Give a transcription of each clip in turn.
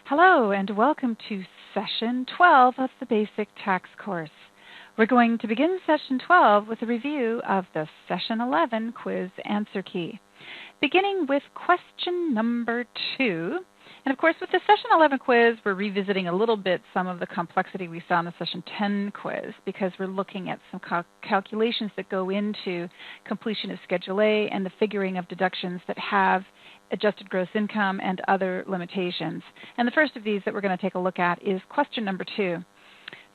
Hello and welcome to Session 12 of the Basic Tax course. We're going to begin Session 12 with a review of the Session 11 quiz answer key, beginning with question number 2. And of course, with the Session 11 quiz, we're revisiting a little bit some of the complexity we saw in the Session 10 quiz because we're looking at some calculations that go into completion of Schedule A and the figuring of deductions that have adjusted gross income and other limitations. And the first of these that we're going to take a look at is question number 2.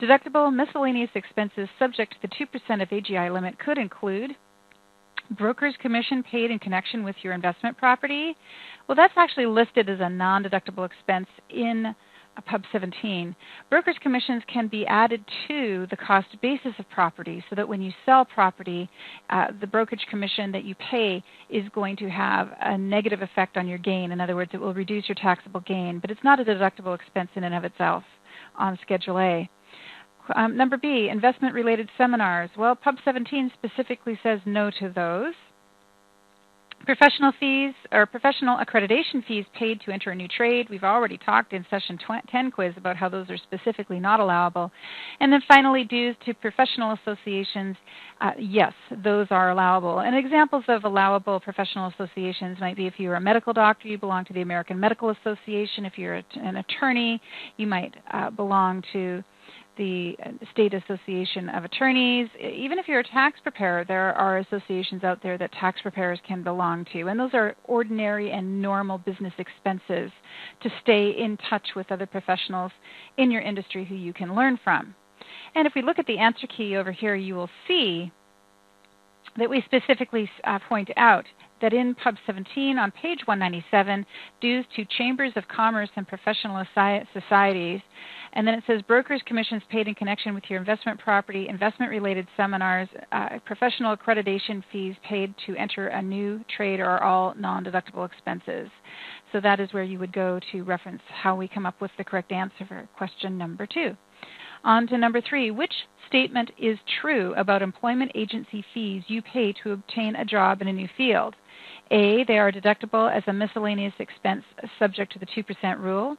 Deductible miscellaneous expenses subject to the 2% of AGI limit could include broker's commission paid in connection with your investment property. Well, that's actually listed as a non-deductible expense in Pub 17. Broker's commissions can be added to the cost basis of property so that when you sell property, the brokerage commission that you pay is going to have a negative effect on your gain. In other words, it will reduce your taxable gain, but it's not a deductible expense in and of itself on Schedule A. Number B, investment-related seminars. Well, Pub 17 specifically says no to those. Professional fees or professional accreditation fees paid to enter a new trade. We've already talked in Session 10 quiz about how those are specifically not allowable. And then finally, dues to professional associations. Yes, those are allowable. And examples of allowable professional associations might be if you're a medical doctor, you belong to the American Medical Association. If you're an attorney, you might belong to the State Association of Attorneys. Even if you're a tax preparer, there are associations out there that tax preparers can belong to. And those are ordinary and normal business expenses to stay in touch with other professionals in your industry who you can learn from. And if we look at the answer key over here, you will see that we specifically point out that in Pub 17 on page 197, dues to chambers of commerce and professional societies, and then it says brokers' commissions paid in connection with your investment property, investment-related seminars, professional accreditation fees paid to enter a new trade are all non-deductible expenses. So that is where you would go to reference how we come up with the correct answer for question number 2. On to number 3, which statement is true about employment agency fees you pay to obtain a job in a new field? A, they are deductible as a miscellaneous expense subject to the 2% rule.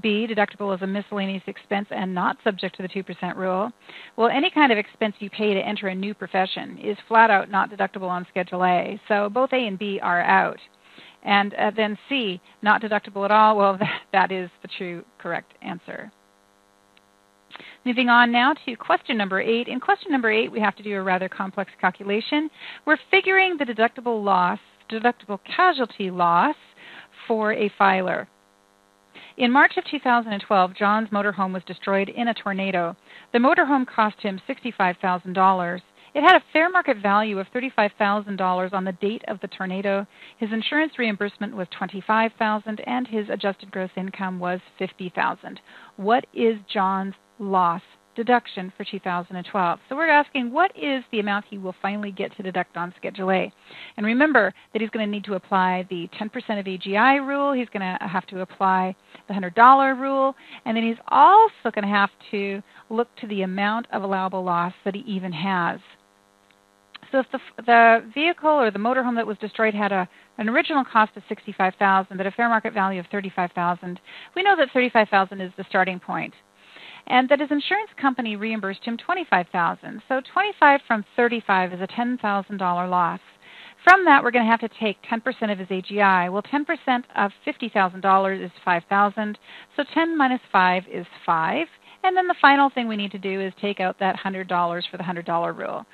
B, deductible as a miscellaneous expense and not subject to the 2% rule. Well, any kind of expense you pay to enter a new profession is flat out not deductible on Schedule A. So both A and B are out. And then C, not deductible at all. Well, that is the true correct answer. Moving on now to question number 8. In question number 8, we have to do a rather complex calculation. We're figuring the deductible casualty loss for a filer. In March of 2012, John's motorhome was destroyed in a tornado. The motorhome cost him $65,000. It had a fair market value of $35,000 on the date of the tornado. His insurance reimbursement was $25,000, and his adjusted gross income was $50,000. What is John's loss deduction for 2012? So we're asking what is the amount he will finally get to deduct on Schedule A. And remember that he's going to need to apply the 10% of AGI rule. He's going to have to apply the $100 rule. And then he's also going to have to look to the amount of allowable loss that he even has. So if the vehicle or the motorhome that was destroyed had an original cost of $65,000 but a fair market value of $35,000, we know that $35,000 is the starting point, and that his insurance company reimbursed him $25,000. So 25 from 35 is a $10,000 loss. From that, we're going to have to take 10% of his AGI. Well, 10% of $50,000 is $5,000, so 10 minus 5 is 5. And then the final thing we need to do is take out that $100 for the $100 rule.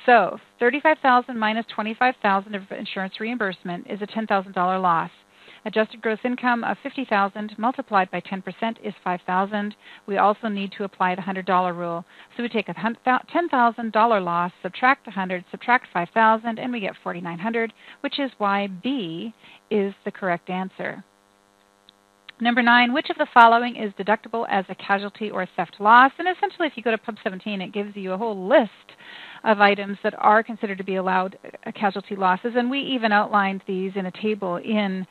So $35,000 minus $25,000 of insurance reimbursement is a $10,000 loss. Adjusted gross income of $50,000 multiplied by 10% is $5,000. We also need to apply the $100 rule. So we take a $10,000 loss, subtract 100, subtract 5,000, and we get $4,900, which is why B is the correct answer. Number 9, which of the following is deductible as a casualty or theft loss? And essentially, if you go to Pub 17, it gives you a whole list of items that are considered to be allowed casualty losses. And we even outlined these in a table in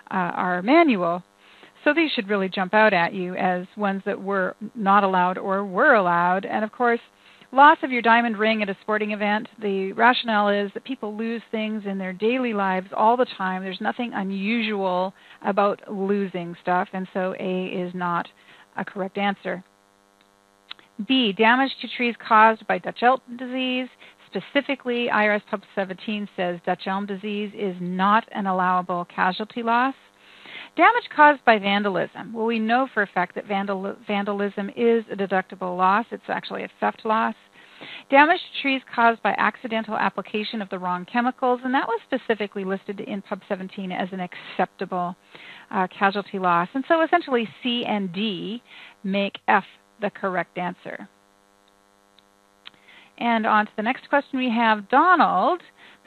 our manual. So these should really jump out at you as ones that were not allowed or were allowed. And of course, Loss of your diamond ring at a sporting event. The rationale is that people lose things in their daily lives all the time. There's nothing unusual about losing stuff, and so A is not a correct answer. B, damage to trees caused by Dutch elm disease. Specifically, IRS Pub 17 says Dutch elm disease is not an allowable casualty loss. Damage caused by vandalism. Well, we know for a fact that vandalism is a deductible loss. It's actually a theft loss. Damage to trees caused by accidental application of the wrong chemicals, and that was specifically listed in Pub 17 as an acceptable casualty loss. And so essentially C and D make F the correct answer. And on to the next question, we have Donald,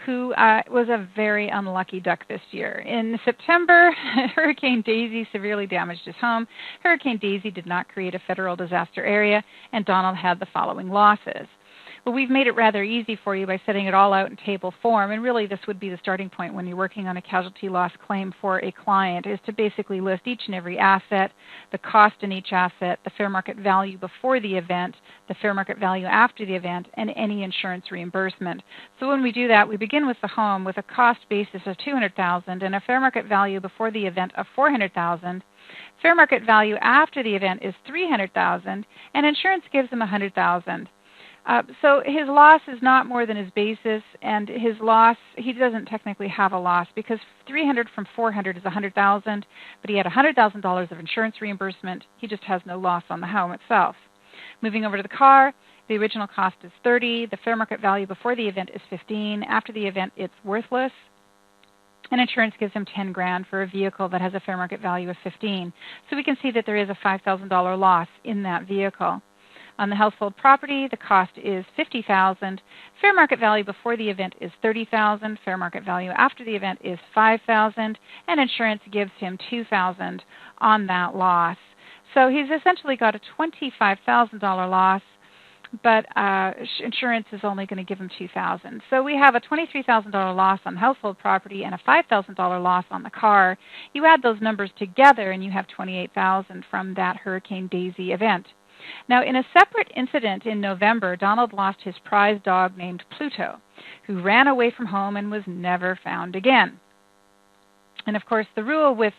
who was a very unlucky duck this year. In September, Hurricane Daisy severely damaged his home. Hurricane Daisy did not create a federal disaster area, and Donald had the following losses. Well, we've made it rather easy for you by setting it all out in table form, and really this would be the starting point when you're working on a casualty loss claim for a client, is to basically list each and every asset, the cost in each asset, the fair market value before the event, the fair market value after the event, and any insurance reimbursement. So when we do that, we begin with the home with a cost basis of $200,000 and a fair market value before the event of $400,000. Fair market value after the event is $300,000, and insurance gives him $100,000. So his loss is not more than his basis, and his loss, he doesn't technically have a loss because 300 from 400 is $100,000, but he had $100,000 of insurance reimbursement. He just has no loss on the home itself. Moving over to the car, the original cost is $30,000. The fair market value before the event is $15,000. After the event, it's worthless. And insurance gives him $10,000 for a vehicle that has a fair market value of $15,000. So we can see that there is a $5,000 loss in that vehicle. On the household property, the cost is $50,000. Fair market value before the event is $30,000. Fair market value after the event is $5,000, and insurance gives him $2,000 on that loss. So he's essentially got a $25,000 loss, but insurance is only going to give him $2,000. So we have a $23,000 loss on household property and a $5,000 loss on the car. You add those numbers together, and you have $28,000 from that Hurricane Daisy event. Now, in a separate incident in November, Donald lost his prize dog named Pluto, who ran away from home and was never found again. And of course, the rule with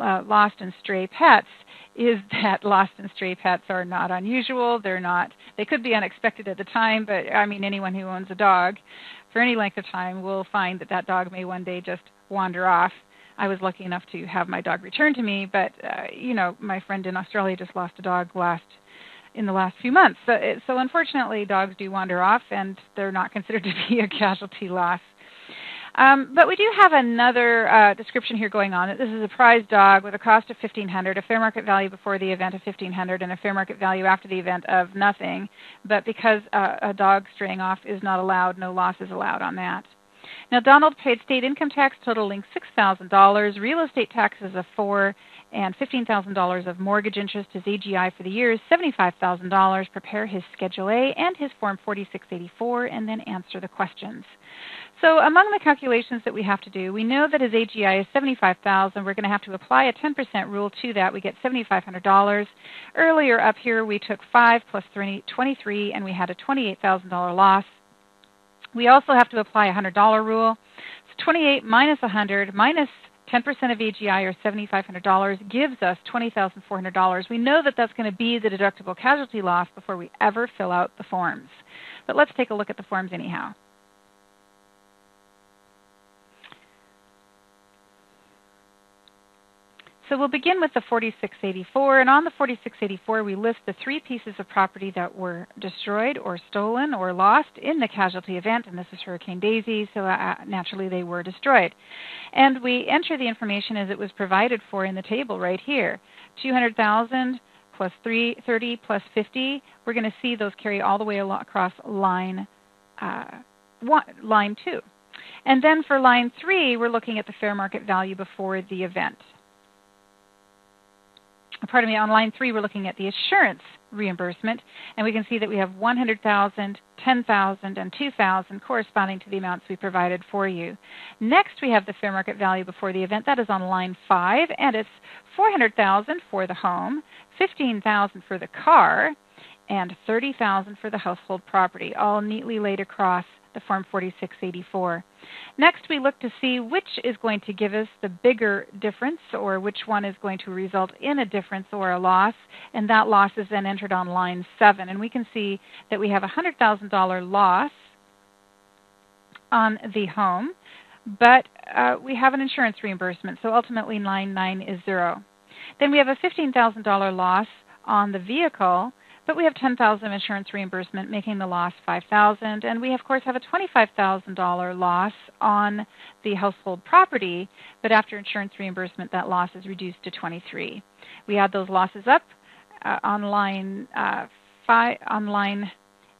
lost and stray pets is that lost and stray pets are not unusual. They could be unexpected at the time, but I mean, anyone who owns a dog for any length of time will find that that dog may one day just wander off. I was lucky enough to have my dog returned to me, but my friend in Australia just lost a dog in the last few months. So unfortunately, dogs do wander off, and they're not considered to be a casualty loss. But we do have another description here going on. This is a prize dog with a cost of $1,500, a fair market value before the event of $1,500, and a fair market value after the event of nothing. But because a dog straying off is not allowed, no loss is allowed on that. Now, Donald paid state income tax totaling $6,000, real estate taxes of $4,000, and $15,000 of mortgage interest. His AGI for the year is $75,000. Prepare his Schedule A and his Form 4684, and then answer the questions. So among the calculations that we have to do, we know that his AGI is $75,000. We're going to have to apply a 10% rule to that. We get $7,500. Earlier up here, we took 5 plus 23, and we had a $28,000 loss. We also have to apply a $100 rule. So 28 minus 100 minus 10% of AGI, or $7,500, gives us $20,400. We know that that's going to be the deductible casualty loss before we ever fill out the forms. But let's take a look at the forms anyhow. So we'll begin with the 4684, and on the 4684 we list the 3 pieces of property that were destroyed or stolen or lost in the casualty event, and this is Hurricane Daisy, so naturally they were destroyed. And we enter the information as it was provided for in the table right here. $200,000 plus 30 plus 50, we're going to see those carry all the way across line 2. And then for line 3, we're looking at the fair market value before the event. Pardon me, on line 3, we're looking at the assurance reimbursement, and we can see that we have $100,000, $10,000, and $2,000 corresponding to the amounts we provided for you. Next, we have the fair market value before the event. That is on line 5, and it's $400,000 for the home, $15,000 for the car, and $30,000 for the household property, all neatly laid across the Form 4684. Next, we look to see which is going to give us the bigger difference, or which one is going to result in a difference or a loss, and that loss is then entered on line 7. And we can see that we have a $100,000 loss on the home, but we have an insurance reimbursement, so ultimately line 9 is 0. Then we have a $15,000 loss on the vehicle, but we have $10,000 of insurance reimbursement, making the loss $5,000. And we, of course, have a $25,000 loss on the household property, but after insurance reimbursement, that loss is reduced to $23,000. We add those losses up on line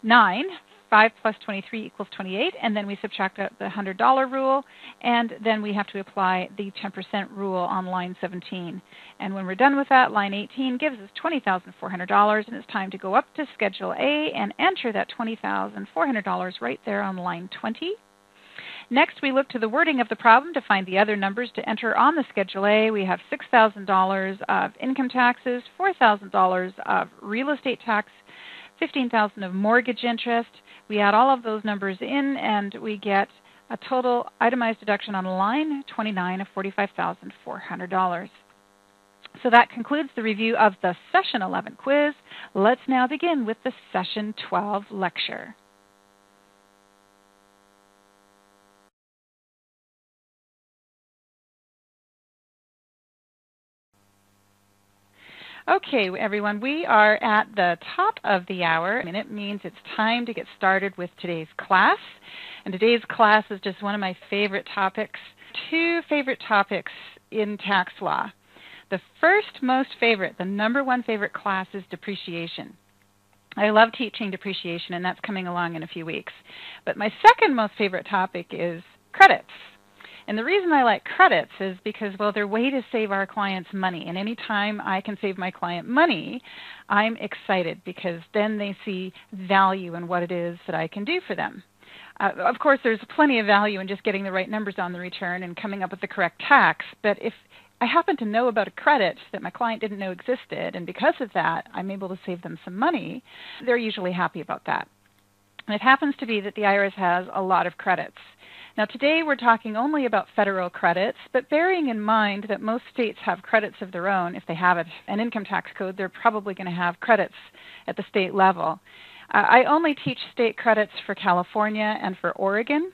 9. 5 plus 23 equals 28, and then we subtract out the $100 rule, and then we have to apply the 10% rule on line 17. And when we're done with that, line 18 gives us $20,400, and it's time to go up to Schedule A and enter that $20,400 right there on line 20. Next, we look to the wording of the problem to find the other numbers to enter on the Schedule A. We have $6,000 of income taxes, $4,000 of real estate tax, $15,000 of mortgage interest. We add all of those numbers in, and we get a total itemized deduction on line 29 of $45,400. So that concludes the review of the Session 11 quiz. Let's now begin with the Session 12 lecture. Okay, everyone, we are at the top of the hour, and it means it's time to get started with today's class. And today's class is just one of my favorite topics, 2 favorite topics in tax law. The first most favorite, the number 1 favorite class is depreciation. I love teaching depreciation, and that's coming along in a few weeks. But my second most favorite topic is credits. And the reason I like credits is because, well, they're a way to save our clients money. And any time I can save my client money, I'm excited because then they see value in what it is that I can do for them. Of course, there's plenty of value in just getting the right numbers on the return and coming up with the correct tax. But if I happen to know about a credit that my client didn't know existed, and because of that, I'm able to save them some money, they're usually happy about that. And it happens to be that the IRS has a lot of credits. Now, today we're talking only about federal credits, but bearing in mind that most states have credits of their own. If they have an income tax code, they're probably going to have credits at the state level. I only teach state credits for California and for Oregon.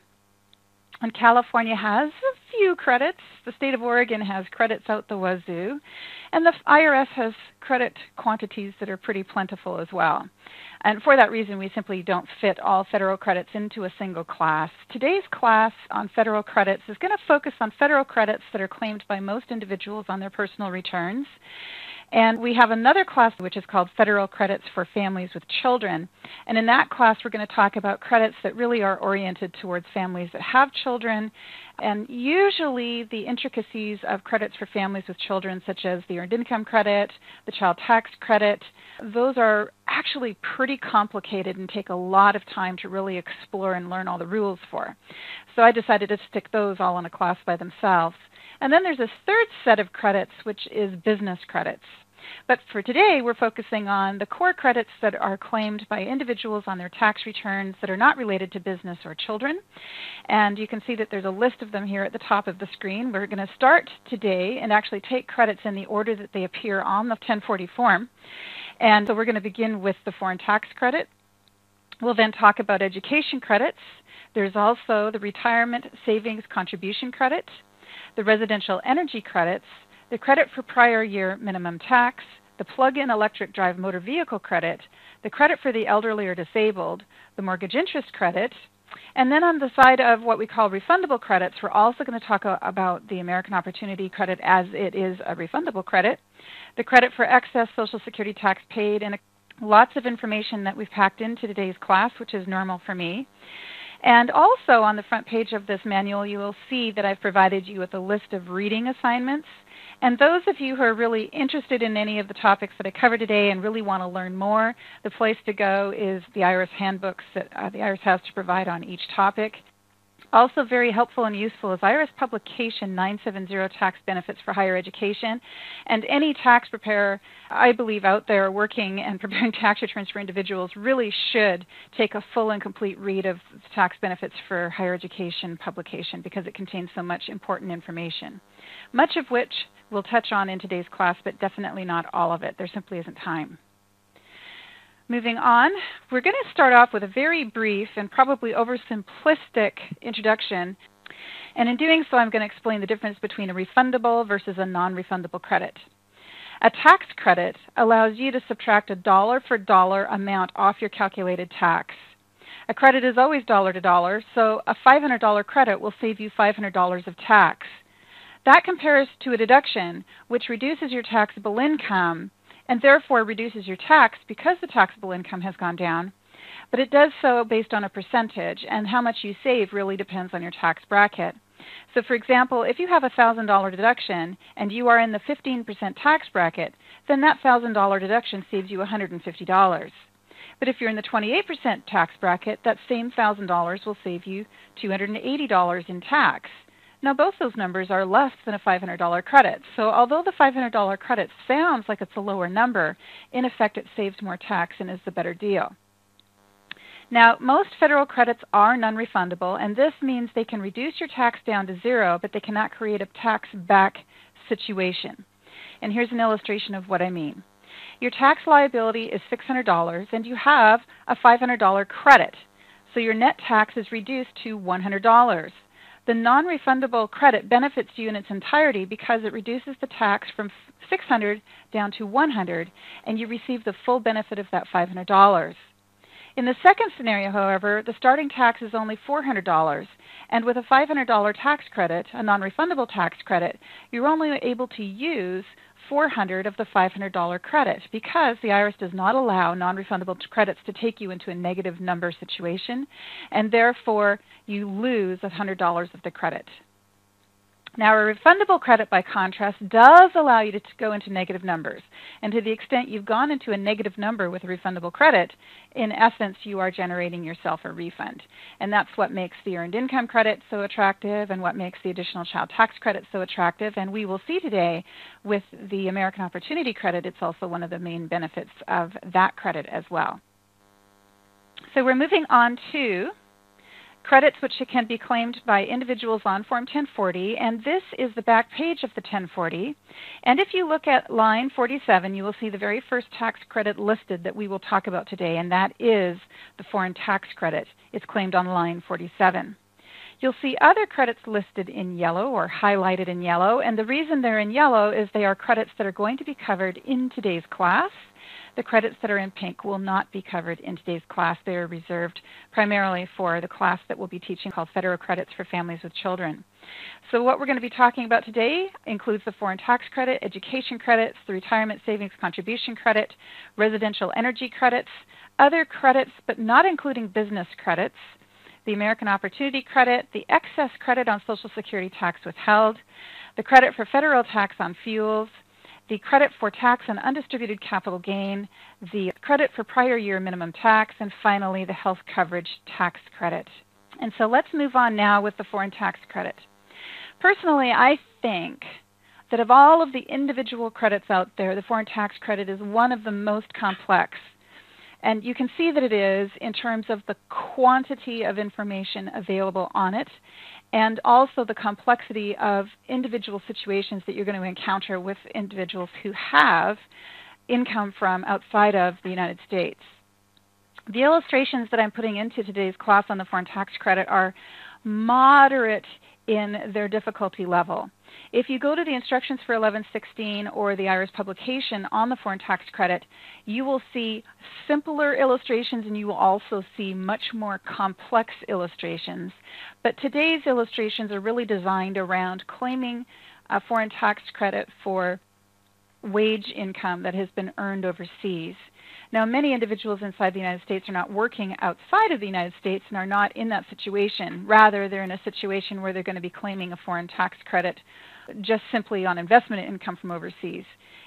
And California has a few credits. The state of Oregon has credits out the wazoo. And the IRS has credit quantities that are pretty plentiful as well. And for that reason, we simply don't fit all federal credits into a single class. Today's class on federal credits is going to focus on federal credits that are claimed by most individuals on their personal returns. And we have another class which is called Federal Credits for Families with Children. And in that class, we're going to talk about credits that really are oriented towards families that have children. And usually the intricacies of credits for families with children, such as the Earned Income Credit, the Child Tax Credit, those are actually pretty complicated and take a lot of time to really explore and learn all the rules for. So I decided to stick those all in a class by themselves. And then there's a third set of credits, which is business credits. But for today, we're focusing on the core credits that are claimed by individuals on their tax returns that are not related to business or children. And you can see that there's a list of them here at the top of the screen. We're going to start today and actually take credits in the order that they appear on the 1040 form. And so we're going to begin with the foreign tax credit. We'll then talk about education credits. There's also the retirement savings contribution credit, the residential energy credits, the credit for prior year minimum tax, the plug-in electric drive motor vehicle credit, the credit for the elderly or disabled, the mortgage interest credit, and then on the side of what we call refundable credits, we're also going to talk about the American Opportunity Credit as it is a refundable credit, the credit for excess Social Security tax paid, and lots of information that we've packed into today's class, which is normal for me. And also on the front page of this manual, you will see that I've provided you with a list of reading assignments. And those of you who are really interested in any of the topics that I covered today and really want to learn more, the place to go is the IRS handbooks that the IRS has to provide on each topic. Also very helpful and useful is IRS Publication 970, Tax Benefits for Higher Education. And any tax preparer, I believe, out there working and preparing tax returns for individuals really should take a full and complete read of the Tax Benefits for Higher Education publication because it contains so much important information, much of which we'll touch on in today's class, but definitely not all of it. There simply isn't time. Moving on, we're going to start off with a very brief and probably oversimplistic introduction. And in doing so, I'm going to explain the difference between a refundable versus a non-refundable credit. A tax credit allows you to subtract a dollar for dollar amount off your calculated tax. A credit is always dollar to dollar, so a $500 credit will save you $500 of tax. That compares to a deduction, which reduces your taxable income and therefore reduces your tax because the taxable income has gone down. But it does so based on a percentage, and how much you save really depends on your tax bracket. So for example, if you have a $1,000 deduction and you are in the 15% tax bracket, then that $1,000 deduction saves you $150. But if you're in the 28% tax bracket, that same $1,000 will save you $280 in tax. Now, both those numbers are less than a $500 credit. So although the $500 credit sounds like it's a lower number, in effect it saves more tax and is the better deal. Now, most federal credits are non-refundable, and this means they can reduce your tax down to zero, but they cannot create a tax back situation. And here's an illustration of what I mean. Your tax liability is $600, and you have a $500 credit. So your net tax is reduced to $100. The non-refundable credit benefits you in its entirety because it reduces the tax from $600 down to $100, and you receive the full benefit of that $500. In the second scenario, however, the starting tax is only $400, and with a $500 tax credit, a non-refundable tax credit, you're only able to use $400 of the $500 credit because the IRS does not allow non-refundable credits to take you into a negative number situation, and therefore you lose $100 of the credit. Now, a refundable credit, by contrast, does allow you to go into negative numbers. And to the extent you've gone into a negative number with a refundable credit, in essence, you are generating yourself a refund. And that's what makes the Earned Income Credit so attractive and what makes the Additional Child Tax Credit so attractive. And we will see today with the American Opportunity Credit, it's also one of the main benefits of that credit as well. So we're moving on to credits which can be claimed by individuals on Form 1040, and this is the back page of the 1040. And if you look at line 47, you will see the very first tax credit listed that we will talk about today, and that is the foreign tax credit. It's claimed on line 47. You'll see other credits listed in yellow or highlighted in yellow, and the reason they're in yellow is they are credits that are going to be covered in today's class. The credits that are in pink will not be covered in today's class. They are reserved primarily for the class that we'll be teaching called Federal Credits for Families with Children. So what we're going to be talking about today includes the foreign tax credit, education credits, the retirement savings contribution credit, residential energy credits, other credits but not including business credits, the American Opportunity Credit, the excess credit on Social Security tax withheld, the credit for federal tax on fuels, the credit for tax on undistributed capital gain, the credit for prior year minimum tax, and finally the health coverage tax credit. And so let's move on now with the foreign tax credit. Personally, I think that of all of the individual credits out there, the foreign tax credit is one of the most complex. And you can see that it is in terms of the quantity of information available on it, and also the complexity of individual situations that you're going to encounter with individuals who have income from outside of the United States. The illustrations that I'm putting into today's class on the foreign tax credit are moderate in their difficulty level. If you go to the instructions for 1116 or the IRS publication on the foreign tax credit, you will see simpler illustrations and you will also see much more complex illustrations. But today's illustrations are really designed around claiming a foreign tax credit for wage income that has been earned overseas. Now, many individuals inside the United States are not working outside of the United States and are not in that situation. Rather, they're in a situation where they're going to be claiming a foreign tax credit just simply on investment income from overseas.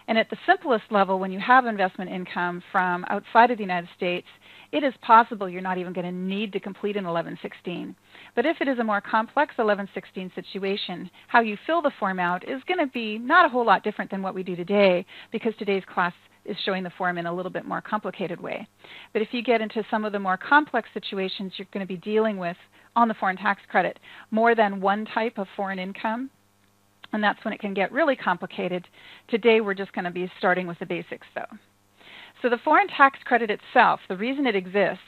And at the simplest level, when you have investment income from outside of the United States, it is possible you're not even going to need to complete an 1116. But if it is a more complex 1116 situation, how you fill the form out is going to be not a whole lot different than what we do today, because today's class is showing the form in a little bit more complicated way. But if you get into some of the more complex situations you're going to be dealing with on the foreign tax credit, more than one type of foreign income, and that's when it can get really complicated. Today we're just going to be starting with the basics though. So the foreign tax credit itself, the reason it exists,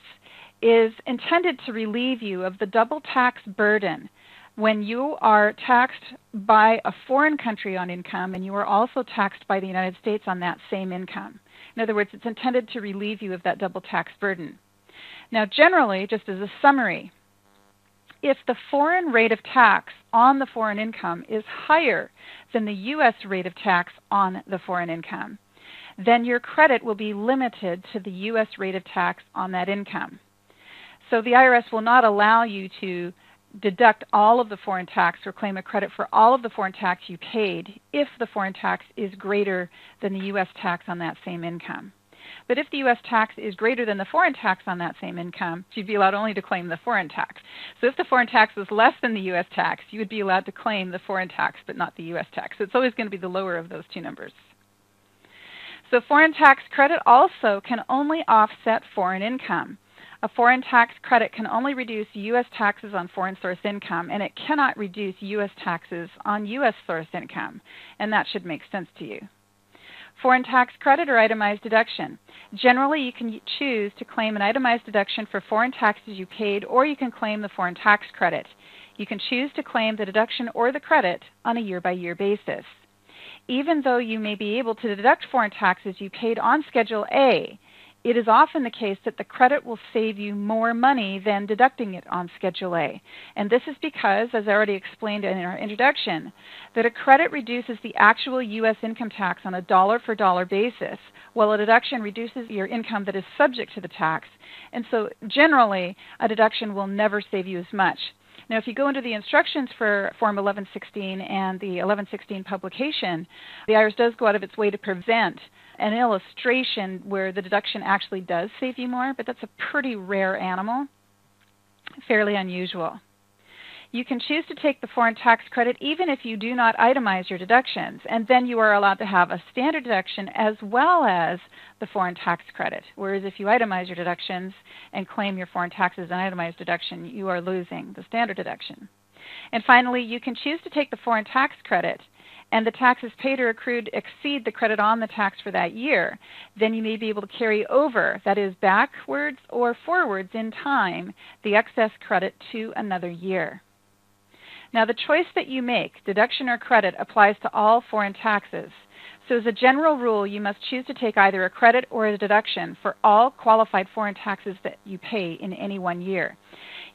is intended to relieve you of the double tax burden when you are taxed by a foreign country on income and you are also taxed by the United States on that same income. In other words, it's intended to relieve you of that double tax burden. Now generally, just as a summary, if the foreign rate of tax on the foreign income is higher than the U.S. rate of tax on the foreign income, then your credit will be limited to the U.S. rate of tax on that income. So the IRS will not allow you to deduct all of the foreign tax or claim a credit for all of the foreign tax you paid if the foreign tax is greater than the U.S. tax on that same income. But if the U.S. tax is greater than the foreign tax on that same income, you'd be allowed only to claim the foreign tax. So if the foreign tax was less than the U.S. tax, you would be allowed to claim the foreign tax but not the U.S. tax. So it's always going to be the lower of those two numbers. So foreign tax credit also can only offset foreign income. A foreign tax credit can only reduce U.S. taxes on foreign source income, and it cannot reduce U.S. taxes on U.S. source income. And that should make sense to you. Foreign tax credit or itemized deduction. Generally, you can choose to claim an itemized deduction for foreign taxes you paid, or you can claim the foreign tax credit. You can choose to claim the deduction or the credit on a year-by-year basis. Even though you may be able to deduct foreign taxes you paid on Schedule A, it is often the case that the credit will save you more money than deducting it on Schedule A. And this is because, as I already explained in our introduction, that a credit reduces the actual U.S. income tax on a dollar-for-dollar basis, while a deduction reduces your income that is subject to the tax. And so generally, a deduction will never save you as much. Now, if you go into the instructions for Form 1116 and the 1116 publication, the IRS does go out of its way to present an illustration where the deduction actually does save you more, but that's a pretty rare animal, fairly unusual. You can choose to take the foreign tax credit even if you do not itemize your deductions, and then you are allowed to have a standard deduction as well as the foreign tax credit. Whereas if you itemize your deductions and claim your foreign taxes an itemized deduction, you are losing the standard deduction. And finally, you can choose to take the foreign tax credit and the taxes paid or accrued exceed the credit on the tax for that year. Then you may be able to carry over, that is backwards or forwards in time, the excess credit to another year. Now, the choice that you make, deduction or credit, applies to all foreign taxes. So as a general rule, you must choose to take either a credit or a deduction for all qualified foreign taxes that you pay in any one year.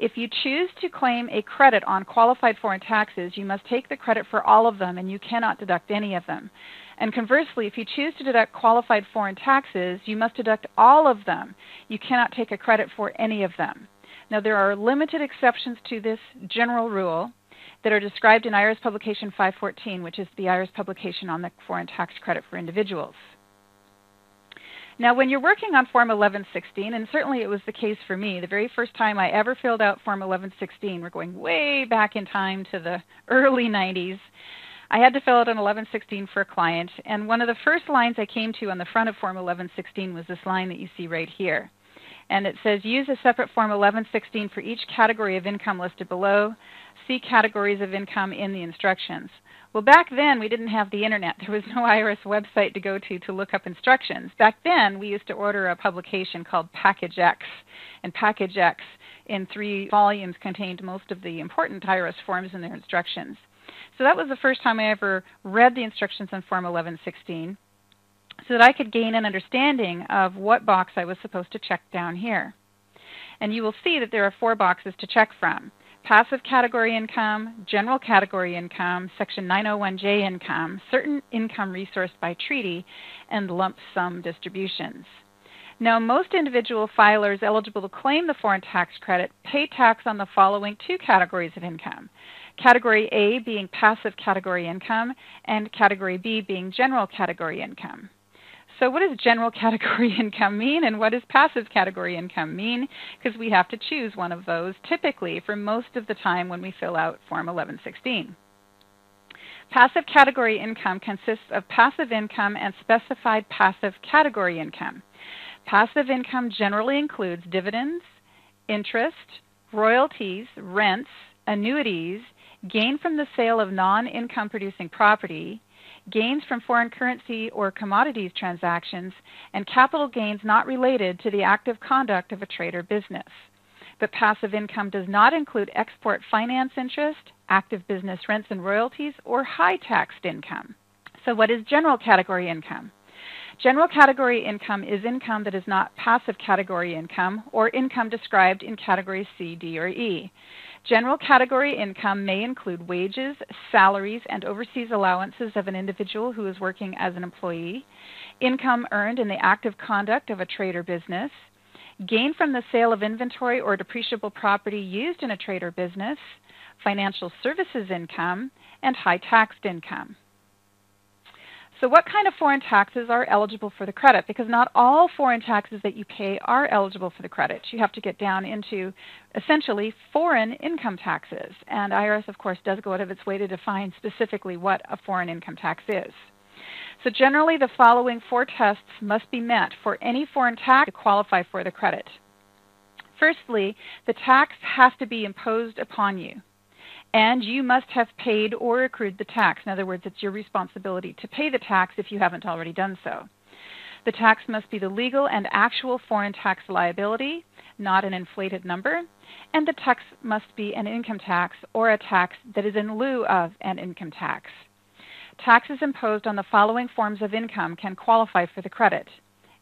If you choose to claim a credit on qualified foreign taxes, you must take the credit for all of them, and you cannot deduct any of them. And conversely, if you choose to deduct qualified foreign taxes, you must deduct all of them. You cannot take a credit for any of them. Now, there are limited exceptions to this general rule that are described in IRS Publication 514, which is the IRS publication on the foreign tax credit for individuals. Now, when you're working on Form 1116, and certainly it was the case for me, the very first time I ever filled out Form 1116, we're going way back in time to the early 90s, I had to fill out an 1116 for a client, and one of the first lines I came to on the front of Form 1116 was this line that you see right here. And it says, use a separate Form 1116 for each category of income listed below. See categories of income in the instructions. Well, back then, we didn't have the internet. There was no IRS website to go to look up instructions. Back then, we used to order a publication called Package X. And Package X, in 3 volumes, contained most of the important IRS forms and their instructions. So that was the first time I ever read the instructions on Form 1116, so that I could gain an understanding of what box I was supposed to check down here. And you will see that there are 4 boxes to check from: passive category income, general category income, Section 901J income, certain income resourced by treaty, and lump sum distributions. Now, most individual filers eligible to claim the foreign tax credit pay tax on the following two categories of income. Category A being passive category income, and Category B being general category income. So what does general category income mean, and what does passive category income mean? Because we have to choose one of those typically for most of the time when we fill out Form 1116. Passive category income consists of passive income and specified passive category income. Passive income generally includes dividends, interest, royalties, rents, annuities, gain from the sale of non-income producing property, gains from foreign currency or commodities transactions, and capital gains not related to the active conduct of a trade or business. But passive income does not include export finance interest, active business rents and royalties, or high-taxed income. So what is general category income? General category income is income that is not passive category income or income described in categories C, D, or E. General category income may include wages, salaries, and overseas allowances of an individual who is working as an employee, income earned in the active conduct of a trade or business, gain from the sale of inventory or depreciable property used in a trade or business, financial services income, and high-taxed income. So what kind of foreign taxes are eligible for the credit? Because not all foreign taxes that you pay are eligible for the credit. You have to get down into essentially foreign income taxes. And IRS, of course, does go out of its way to define specifically what a foreign income tax is. So generally, the following four tests must be met for any foreign tax to qualify for the credit. Firstly, the tax has to be imposed upon you, and you must have paid or accrued the tax. In other words, it's your responsibility to pay the tax if you haven't already done so. The tax must be the legal and actual foreign tax liability, not an inflated number, and the tax must be an income tax or a tax that is in lieu of an income tax. Taxes imposed on the following forms of income can qualify for the credit: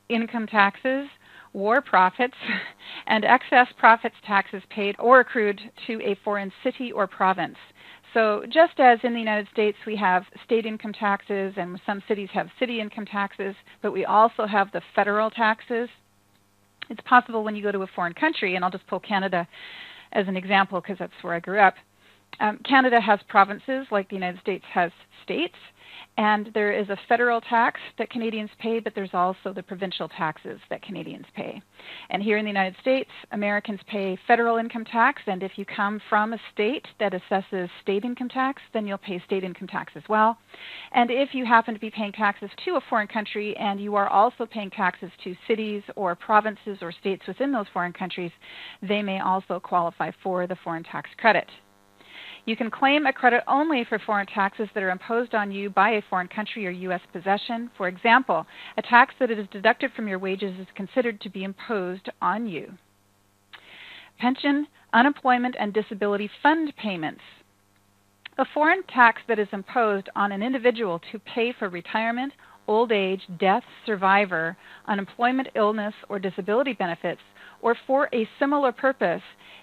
income taxes, war profits, and excess profits taxes paid or accrued to a foreign city or province. So just as in the United States we have state income taxes and some cities have city income taxes, but we also have the federal taxes, it's possible when you go to a foreign country, and I'll just pull Canada as an example because that's where I grew up. Canada has provinces like the United States has states, and there is a federal tax that Canadians pay, but there's also the provincial taxes that Canadians pay. And here in the United States, Americans pay federal income tax, and if you come from a state that assesses state income tax, then you'll pay state income tax as well. And if you happen to be paying taxes to a foreign country and you are also paying taxes to cities or provinces or states within those foreign countries, they may also qualify for the foreign tax credit. You can claim a credit only for foreign taxes that are imposed on you by a foreign country or U.S. possession. For example, a tax that is deducted from your wages is considered to be imposed on you. Pension, unemployment, and disability fund payments. A foreign tax that is imposed on an individual to pay for retirement, old age, death, survivor, unemployment, illness, or disability benefits, or for a similar purpose,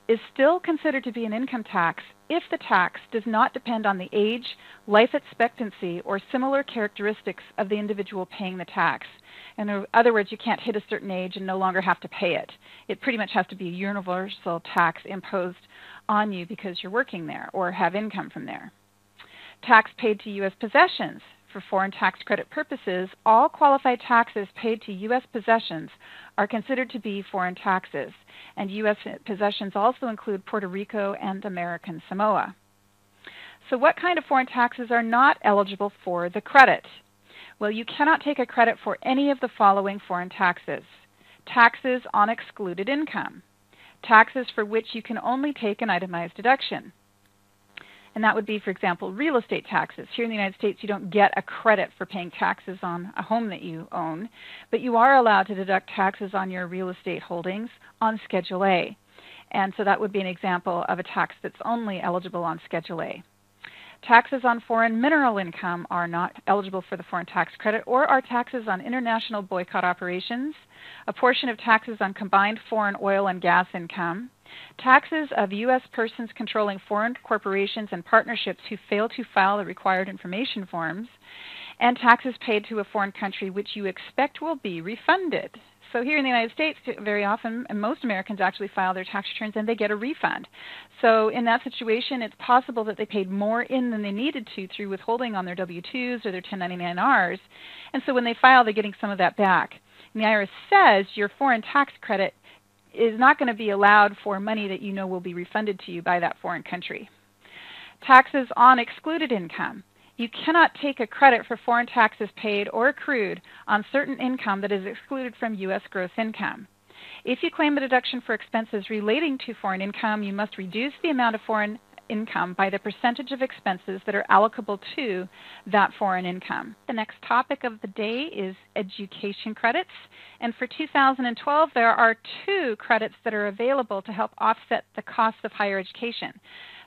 is still considered to be an income tax if the tax does not depend on the age, life expectancy, or similar characteristics of the individual paying the tax. In other words, you can't hit a certain age and no longer have to pay it. It pretty much has to be a universal tax imposed on you because you're working there or have income from there. Tax paid to U.S. possessions. For foreign tax credit purposes, all qualified taxes paid to U.S. possessions are considered to be foreign taxes, and U.S. possessions also include Puerto Rico and American Samoa. So what kind of foreign taxes are not eligible for the credit? Well, you cannot take a credit for any of the following foreign taxes: taxes on excluded income, taxes for which you can only take an itemized deduction. And that would be, for example, real estate taxes. Here in the United States, you don't get a credit for paying taxes on a home that you own, but you are allowed to deduct taxes on your real estate holdings on Schedule A. And so that would be an example of a tax that's only eligible on Schedule A. Taxes on foreign mineral income are not eligible for the foreign tax credit, or are taxes on international boycott operations, a portion of taxes on combined foreign oil and gas income, taxes of U.S. persons controlling foreign corporations and partnerships who fail to file the required information forms, and taxes paid to a foreign country which you expect will be refunded. So here in the United States, very often, and most Americans actually file their tax returns and they get a refund. So in that situation, it's possible that they paid more in than they needed to through withholding on their W-2s or their 1099-Rs. And so when they file, they're getting some of that back. And the IRS says your foreign tax credit is not going to be allowed for money that you know will be refunded to you by that foreign country. Taxes on excluded income. You cannot take a credit for foreign taxes paid or accrued on certain income that is excluded from U.S. gross income. If you claim a deduction for expenses relating to foreign income, you must reduce the amount of foreign income by the percentage of expenses that are allocable to that foreign income. The next topic of the day is education credits. And for 2012, there are 2 credits that are available to help offset the cost of higher education.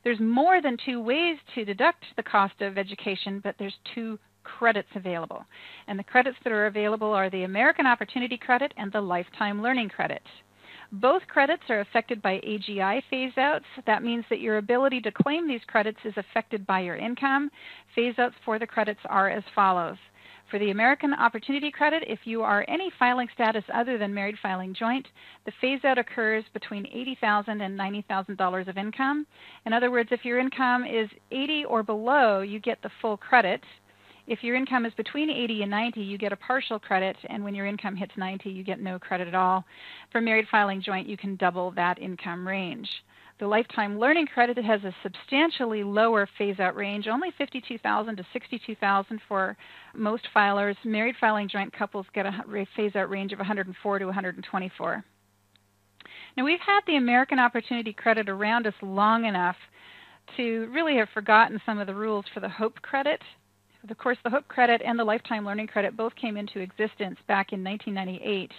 There's more than 2 ways to deduct the cost of education, but there's 2 credits available. And the credits that are available are the American Opportunity Credit and the Lifetime Learning Credit. Both credits are affected by AGI phase-outs. That means that your ability to claim these credits is affected by your income. Phase-outs for the credits are as follows. For the American Opportunity Credit, if you are any filing status other than married filing joint, the phase-out occurs between $80,000 and $90,000 of income. In other words, if your income is 80 or below, you get the full credit. If your income is between 80 and 90, you get a partial credit, and when your income hits 90, you get no credit at all. For married filing joint, you can double that income range. The Lifetime Learning Credit has a substantially lower phase-out range, only $52,000 to $62,000 for most filers. Married filing joint couples get a phase-out range of $104,000 to $124,000. Now, we've had the American Opportunity Credit around us long enough to really have forgotten some of the rules for the HOPE credit. Of course, the HOPE credit and the Lifetime Learning Credit both came into existence back in 1998.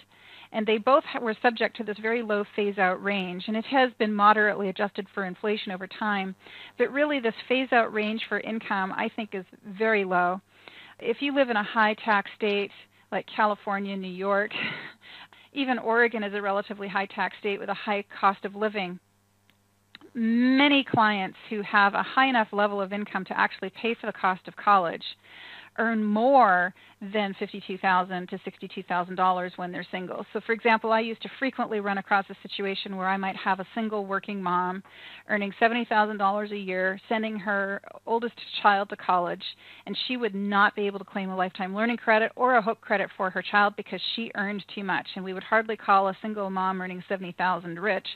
And they both were subject to this very low phase-out range, and it has been moderately adjusted for inflation over time. But really, this phase-out range for income, I think, is very low. If you live in a high-tax state like California, New York, even Oregon is a relatively high-tax state with a high cost of living. Many clients who have a high enough level of income to actually pay for the cost of college earn more than $52,000 to $62,000 when they're single. So for example, I used to frequently run across a situation where I might have a single working mom earning $70,000 a year, sending her oldest child to college, and she would not be able to claim a Lifetime Learning Credit or a HOPE credit for her child because she earned too much. And we would hardly call a single mom earning $70,000 rich.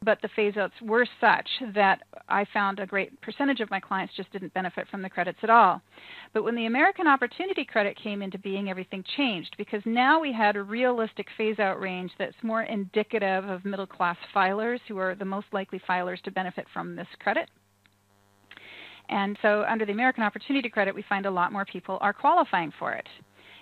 But the phase-outs were such that I found a great percentage of my clients just didn't benefit from the credits at all. But when the American Opportunity Credit came into being, everything changed because now we had a realistic phase-out range that's more indicative of middle-class filers who are the most likely filers to benefit from this credit. And so under the American Opportunity Credit, we find a lot more people are qualifying for it.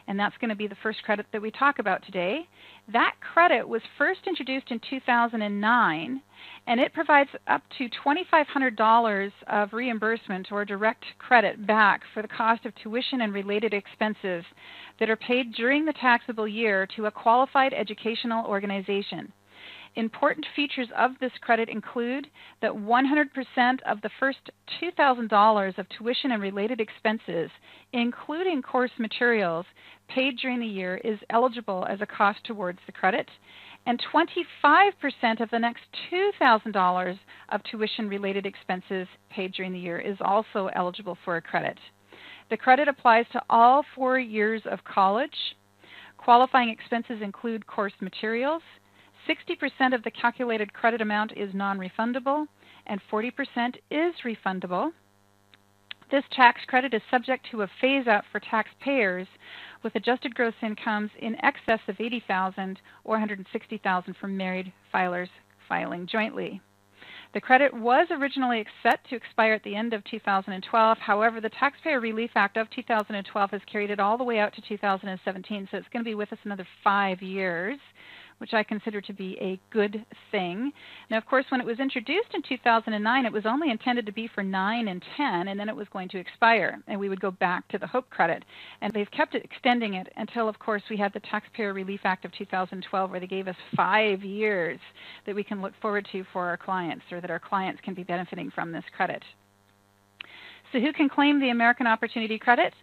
And that's going to be the first credit that we talk about today. That credit was first introduced in 2009, and it provides up to $2,500 of reimbursement or direct credit back for the cost of tuition and related expenses that are paid during the taxable year to a qualified educational organization. Important features of this credit include that 100% of the first $2,000 of tuition and related expenses, including course materials, paid during the year is eligible as a cost towards the credit, and 25% of the next $2,000 of tuition-related expenses paid during the year is also eligible for a credit. The credit applies to all 4 years of college. Qualifying expenses include course materials. 60% of the calculated credit amount is non-refundable, and 40% is refundable. This tax credit is subject to a phase-out for taxpayers with adjusted gross incomes in excess of $80,000 or $160,000 for married filers filing jointly. The credit was originally set to expire at the end of 2012. However, the Taxpayer Relief Act of 2012 has carried it all the way out to 2017, so it's going to be with us another 5 years, which I consider to be a good thing. Now, of course, when it was introduced in 2009, it was only intended to be for 9 and 10, and then it was going to expire, and we would go back to the HOPE credit. And they've kept extending it until, of course, we had the Taxpayer Relief Act of 2012, where they gave us 5 years that we can look forward to for our clients, or that our clients can be benefiting from this credit. So who can claim the American Opportunity Credit?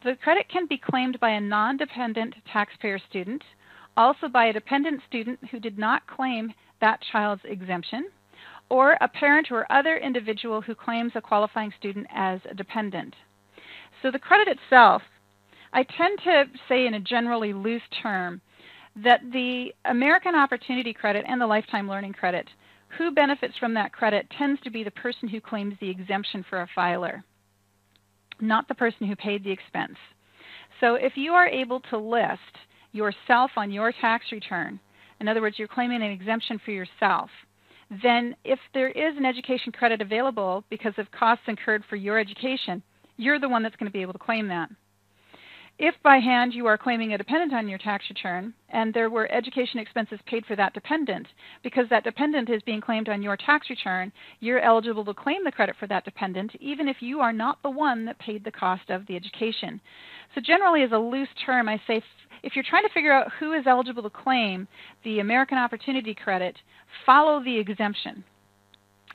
The credit can be claimed by a non-dependent taxpayer student. also by a dependent student who did not claim that child's exemption, or a parent or other individual who claims a qualifying student as a dependent. So the credit itself, I tend to say in a generally loose term that the American Opportunity Credit and the Lifetime Learning Credit, who benefits from that credit tends to be the person who claims the exemption for a filer, not the person who paid the expense. So if you are able to list yourself on your tax return, in other words, you're claiming an exemption for yourself, then if there is an education credit available because of costs incurred for your education, you're the one that's going to be able to claim that. If by hand you are claiming a dependent on your tax return and there were education expenses paid for that dependent, because that dependent is being claimed on your tax return, you're eligible to claim the credit for that dependent even if you are not the one that paid the cost of the education. So generally as a loose term, I say if you're trying to figure out who is eligible to claim the American Opportunity Credit, follow the exemption.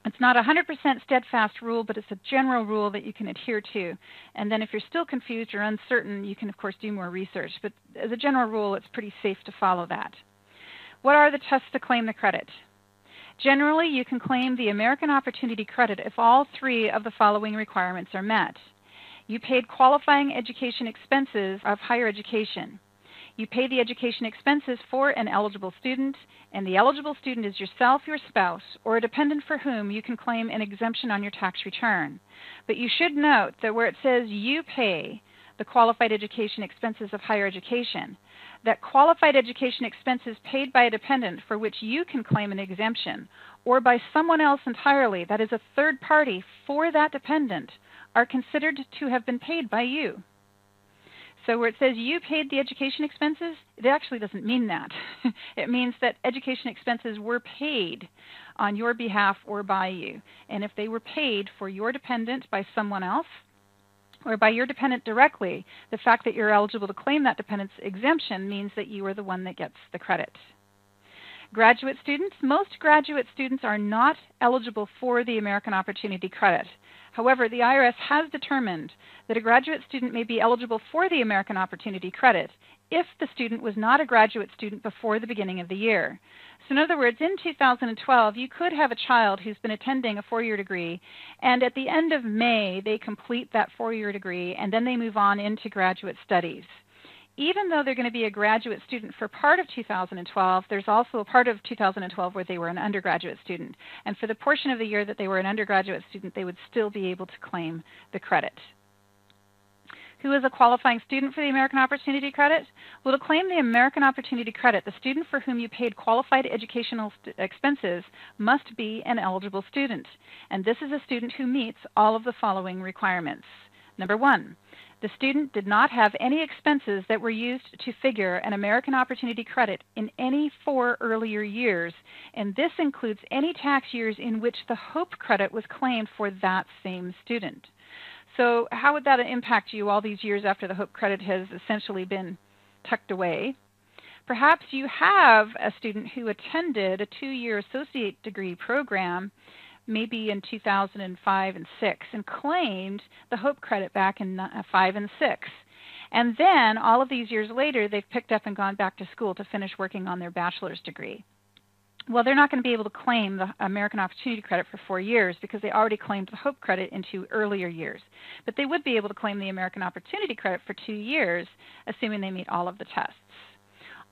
It's not a 100% steadfast rule, but it's a general rule that you can adhere to. And then if you're still confused or uncertain, you can, of course, do more research. But as a general rule, it's pretty safe to follow that. What are the tests to claim the credit? Generally, you can claim the American Opportunity Credit if all three of the following requirements are met. You paid qualifying education expenses of higher education. You pay the education expenses for an eligible student, and the eligible student is yourself, your spouse, or a dependent for whom you can claim an exemption on your tax return. But you should note that where it says you pay the qualified education expenses of higher education, that qualified education expenses paid by a dependent for which you can claim an exemption, or by someone else entirely, that is a third party for that dependent, are considered to have been paid by you. So where it says you paid the education expenses, it actually doesn't mean that. It means that education expenses were paid on your behalf or by you. And if they were paid for your dependent by someone else or by your dependent directly, the fact that you're eligible to claim that dependent's exemption means that you are the one that gets the credit. Graduate students, most graduate students are not eligible for the American Opportunity Credit. However, the IRS has determined that a graduate student may be eligible for the American Opportunity Credit if the student was not a graduate student before the beginning of the year. So in other words, in 2012, you could have a child who's been attending a four-year degree, and at the end of May, they complete that four-year degree, and then they move on into graduate studies. Even though they're going to be a graduate student for part of 2012, there's also a part of 2012 where they were an undergraduate student. And for the portion of the year that they were an undergraduate student, they would still be able to claim the credit. Who is a qualifying student for the American Opportunity Credit? Well, to claim the American Opportunity Credit, the student for whom you paid qualified educational expenses must be an eligible student. And this is a student who meets all of the following requirements. Number one, the student did not have any expenses that were used to figure an American Opportunity Credit in any 4 earlier years, and this includes any tax years in which the HOPE credit was claimed for that same student. So how would that impact you all these years after the HOPE credit has essentially been tucked away? Perhaps you have a student who attended a 2-year associate degree program maybe in 2005 and 6 and claimed the HOPE credit back in 5 and 6. And then all of these years later, they've picked up and gone back to school to finish working on their bachelor's degree. Well, they're not going to be able to claim the American Opportunity Credit for 4 years because they already claimed the HOPE credit in 2 earlier years. But they would be able to claim the American Opportunity Credit for 2 years, assuming they meet all of the tests.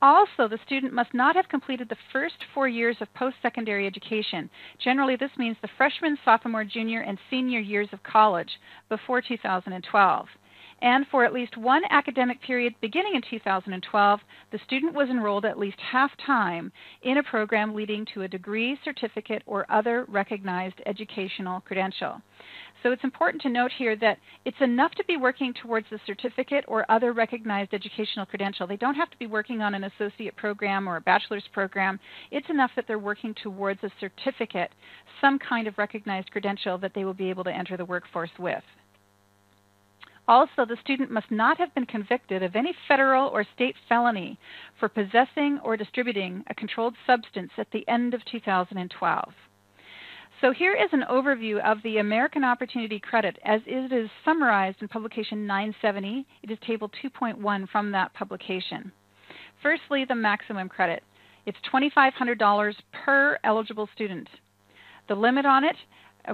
Also, the student must not have completed the first 4 years of post-secondary education. Generally, this means the freshman, sophomore, junior, and senior years of college before 2012. And for at least one academic period beginning in 2012, the student was enrolled at least half-time in a program leading to a degree, certificate, or other recognized educational credential. So it's important to note here that it's enough to be working towards the certificate or other recognized educational credential. They don't have to be working on an associate program or a bachelor's program. It's enough that they're working towards a certificate, some kind of recognized credential that they will be able to enter the workforce with. Also, the student must not have been convicted of any federal or state felony for possessing or distributing a controlled substance at the end of 2012. So here is an overview of the American Opportunity Credit as it is summarized in publication 970. It is table 2.1 from that publication. Firstly, the maximum credit. It's $2,500 per eligible student. The limit on it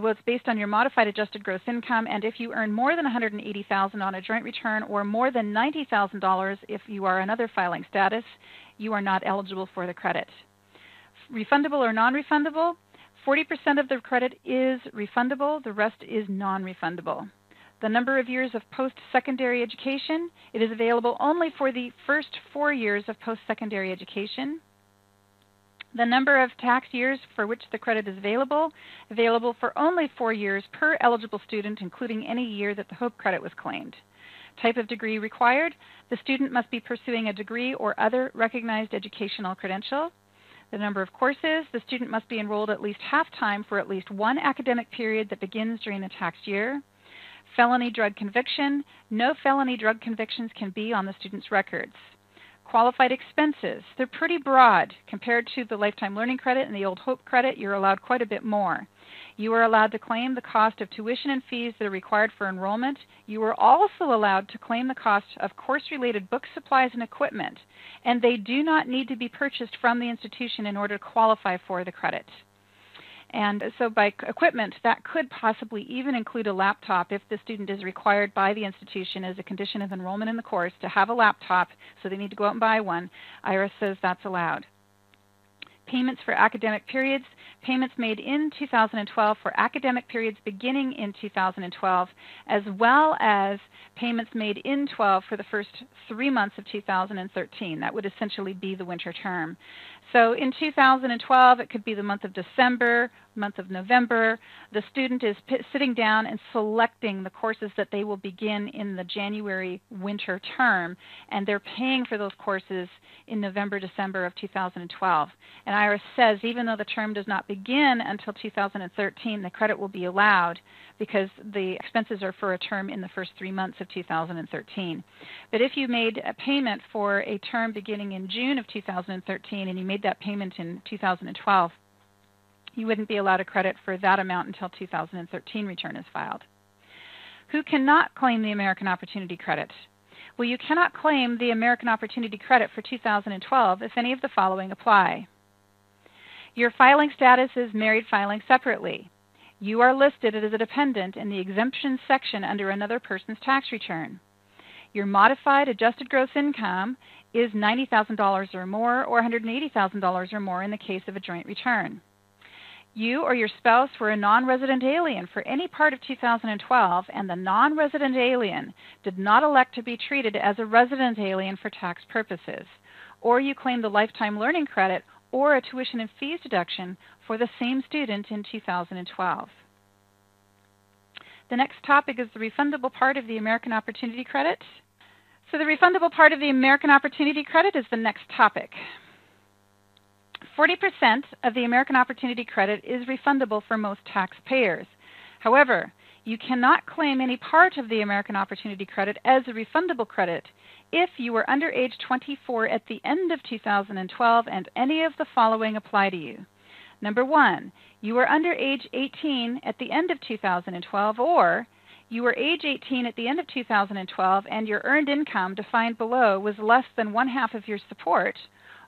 was based on your modified adjusted gross income, and if you earn more than $180,000 on a joint return or more than $90,000 if you are another filing status, you are not eligible for the credit. Refundable or non-refundable? 40% of the credit is refundable, the rest is non-refundable. The number of years of post-secondary education, it is available only for the first 4 years of post-secondary education. The number of tax years for which the credit is available for only 4 years per eligible student, including any year that the HOPE credit was claimed. Type of degree required, the student must be pursuing a degree or other recognized educational credential. The number of courses, the student must be enrolled at least half-time for at least one academic period that begins during the tax year. Felony drug conviction, no felony drug convictions can be on the student's records. Qualified expenses, they're pretty broad. Compared to the lifetime learning credit and the old HOPE credit, you're allowed quite a bit more. You are allowed to claim the cost of tuition and fees that are required for enrollment. You are also allowed to claim the cost of course-related book supplies and equipment, and they do not need to be purchased from the institution in order to qualify for the credit. And so by equipment, that could possibly even include a laptop if the student is required by the institution as a condition of enrollment in the course to have a laptop, so they need to go out and buy one. IRS says that's allowed. Payments for academic periods, payments made in 2012 for academic periods beginning in 2012, as well as payments made in 12 for the first 3 months of 2013. That would essentially be the winter term. So in 2012, it could be the month of December, month of November. The student is sitting down and selecting the courses that they will begin in the January winter term, and they're paying for those courses in November, December of 2012. And IRS says even though the term does not begin until 2013, the credit will be allowed because the expenses are for a term in the first 3 months of 2013. But if you made a payment for a term beginning in June of 2013 and you made that payment in 2012, you wouldn't be allowed a credit for that amount until 2013 return is filed. Who cannot claim the American Opportunity Credit? Well, you cannot claim the American Opportunity Credit for 2012 if any of the following apply. Your filing status is married filing separately. You are listed as a dependent in the exemption section under another person's tax return. Your modified adjusted gross income is $90,000 or more or $180,000 or more in the case of a joint return. You or your spouse were a non-resident alien for any part of 2012, and the non-resident alien did not elect to be treated as a resident alien for tax purposes. Or you claimed the lifetime learning credit or a tuition and fees deduction for the same student in 2012. The next topic is the refundable part of the American Opportunity Credit. So the refundable part of the American Opportunity Credit is the next topic. 40% of the American Opportunity Credit is refundable for most taxpayers. However, you cannot claim any part of the American Opportunity Credit as a refundable credit if you were under age 24 at the end of 2012 and any of the following apply to you. Number 1, you were under age 18 at the end of 2012, or you were age 18 at the end of 2012 and your earned income defined below was less than 1/2 of your support,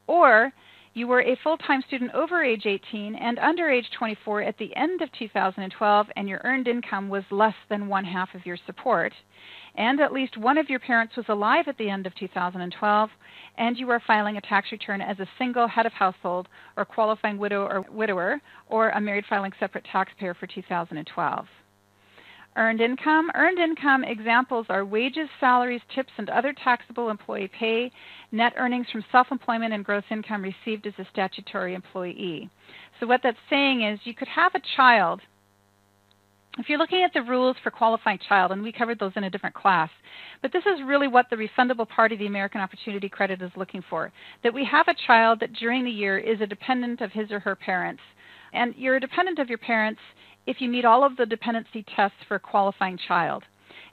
or you were a full-time student over age 18 and under age 24 at the end of 2012 and your earned income was less than 1/2 of your support, and at least one of your parents was alive at the end of 2012, and you are filing a tax return as a single head of household or qualifying widow or widower or a married filing separate taxpayer for 2012. Earned income. Earned income examples are wages, salaries, tips, and other taxable employee pay, net earnings from self-employment, and gross income received as a statutory employee. So what that's saying is you could have a child. If you're looking at the rules for qualifying child, and we covered those in a different class, but this is really what the refundable part of the American Opportunity Credit is looking for, that we have a child that during the year is a dependent of his or her parents. And you're a dependent of your parents if you meet all of the dependency tests for a qualifying child.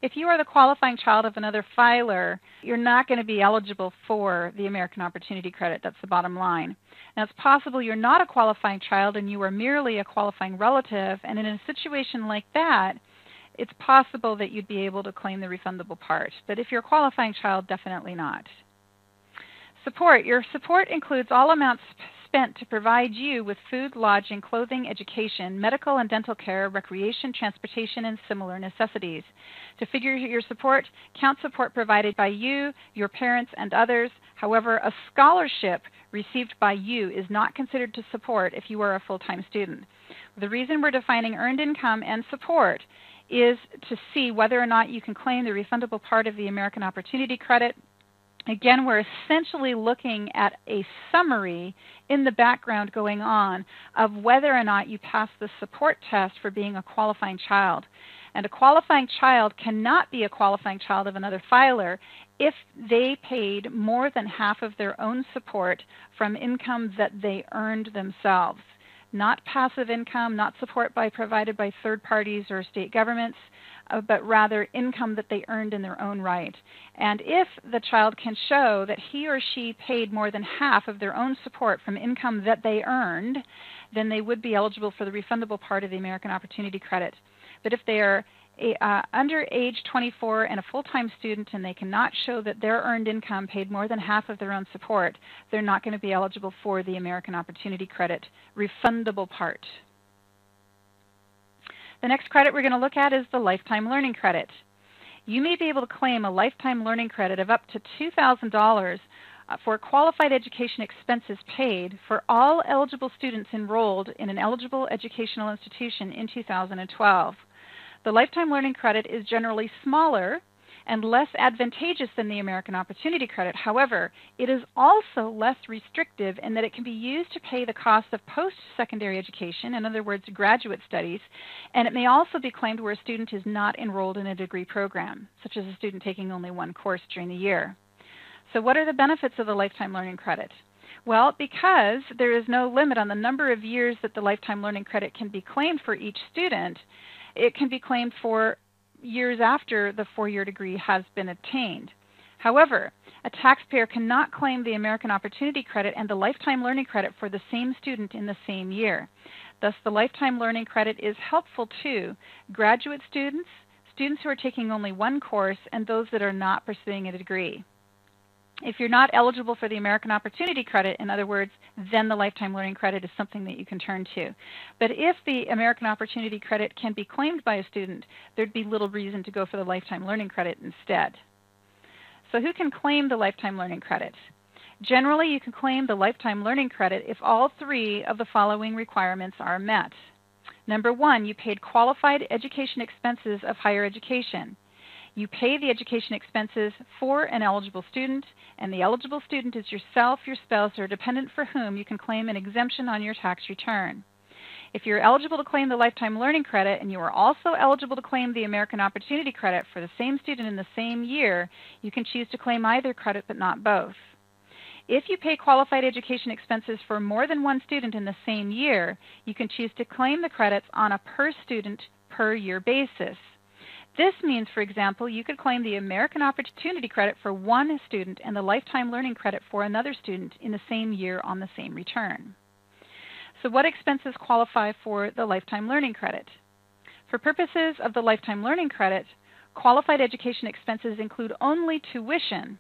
If you are the qualifying child of another filer, you're not going to be eligible for the American Opportunity Credit. That's the bottom line. Now, it's possible you're not a qualifying child and you are merely a qualifying relative, and in a situation like that, it's possible that you'd be able to claim the refundable part. But if you're a qualifying child, definitely not. Support. Your support includes all amounts spent to provide you with food, lodging, clothing, education, medical and dental care, recreation, transportation, and similar necessities. To figure your support, count support provided by you, your parents, and others. However, a scholarship received by you is not considered to support if you are a full-time student. The reason we're defining earned income and support is to see whether or not you can claim the refundable part of the American Opportunity Credit. Again, we're essentially looking at a summary in the background going on of whether or not you pass the support test for being a qualifying child. And a qualifying child cannot be a qualifying child of another filer if they paid more than half of their own support from income that they earned themselves. Not passive income, not support provided by third parties or state governments, but rather income that they earned in their own right. And if the child can show that he or she paid more than half of their own support from income that they earned, then they would be eligible for the refundable part of the American Opportunity Credit. But if they are under age 24 and a full-time student and they cannot show that their earned income paid more than half of their own support, they're not going to be eligible for the American Opportunity Credit refundable part. The next credit we're going to look at is the Lifetime Learning Credit. You may be able to claim a Lifetime Learning Credit of up to $2,000 for qualified education expenses paid for all eligible students enrolled in an eligible educational institution in 2012. The Lifetime Learning Credit is generally smaller and less advantageous than the American Opportunity Credit. However, it is also less restrictive in that it can be used to pay the cost of post-secondary education, in other words, graduate studies, and it may also be claimed where a student is not enrolled in a degree program, such as a student taking only one course during the year. So what are the benefits of the Lifetime Learning Credit? Well, because there is no limit on the number of years that the Lifetime Learning Credit can be claimed for each student, it can be claimed for years after the four-year degree has been obtained. However, a taxpayer cannot claim the American Opportunity Credit and the Lifetime Learning Credit for the same student in the same year. Thus, the Lifetime Learning Credit is helpful to graduate students, students who are taking only one course, and those that are not pursuing a degree. If you're not eligible for the American Opportunity Credit, in other words, then the Lifetime Learning Credit is something that you can turn to. But if the American Opportunity Credit can be claimed by a student, there'd be little reason to go for the Lifetime Learning Credit instead. So who can claim the Lifetime Learning Credit? Generally, you can claim the Lifetime Learning Credit if all three of the following requirements are met. Number one, you paid qualified education expenses of higher education. You pay the education expenses for an eligible student, and the eligible student is yourself, your spouse, or a dependent for whom you can claim an exemption on your tax return. If you're eligible to claim the Lifetime Learning Credit and you are also eligible to claim the American Opportunity Credit for the same student in the same year, you can choose to claim either credit but not both. If you pay qualified education expenses for more than one student in the same year, you can choose to claim the credits on a per student, per year basis. This means, for example, you could claim the American Opportunity Credit for one student and the Lifetime Learning Credit for another student in the same year on the same return. So what expenses qualify for the Lifetime Learning Credit? For purposes of the Lifetime Learning Credit, qualified education expenses include only tuition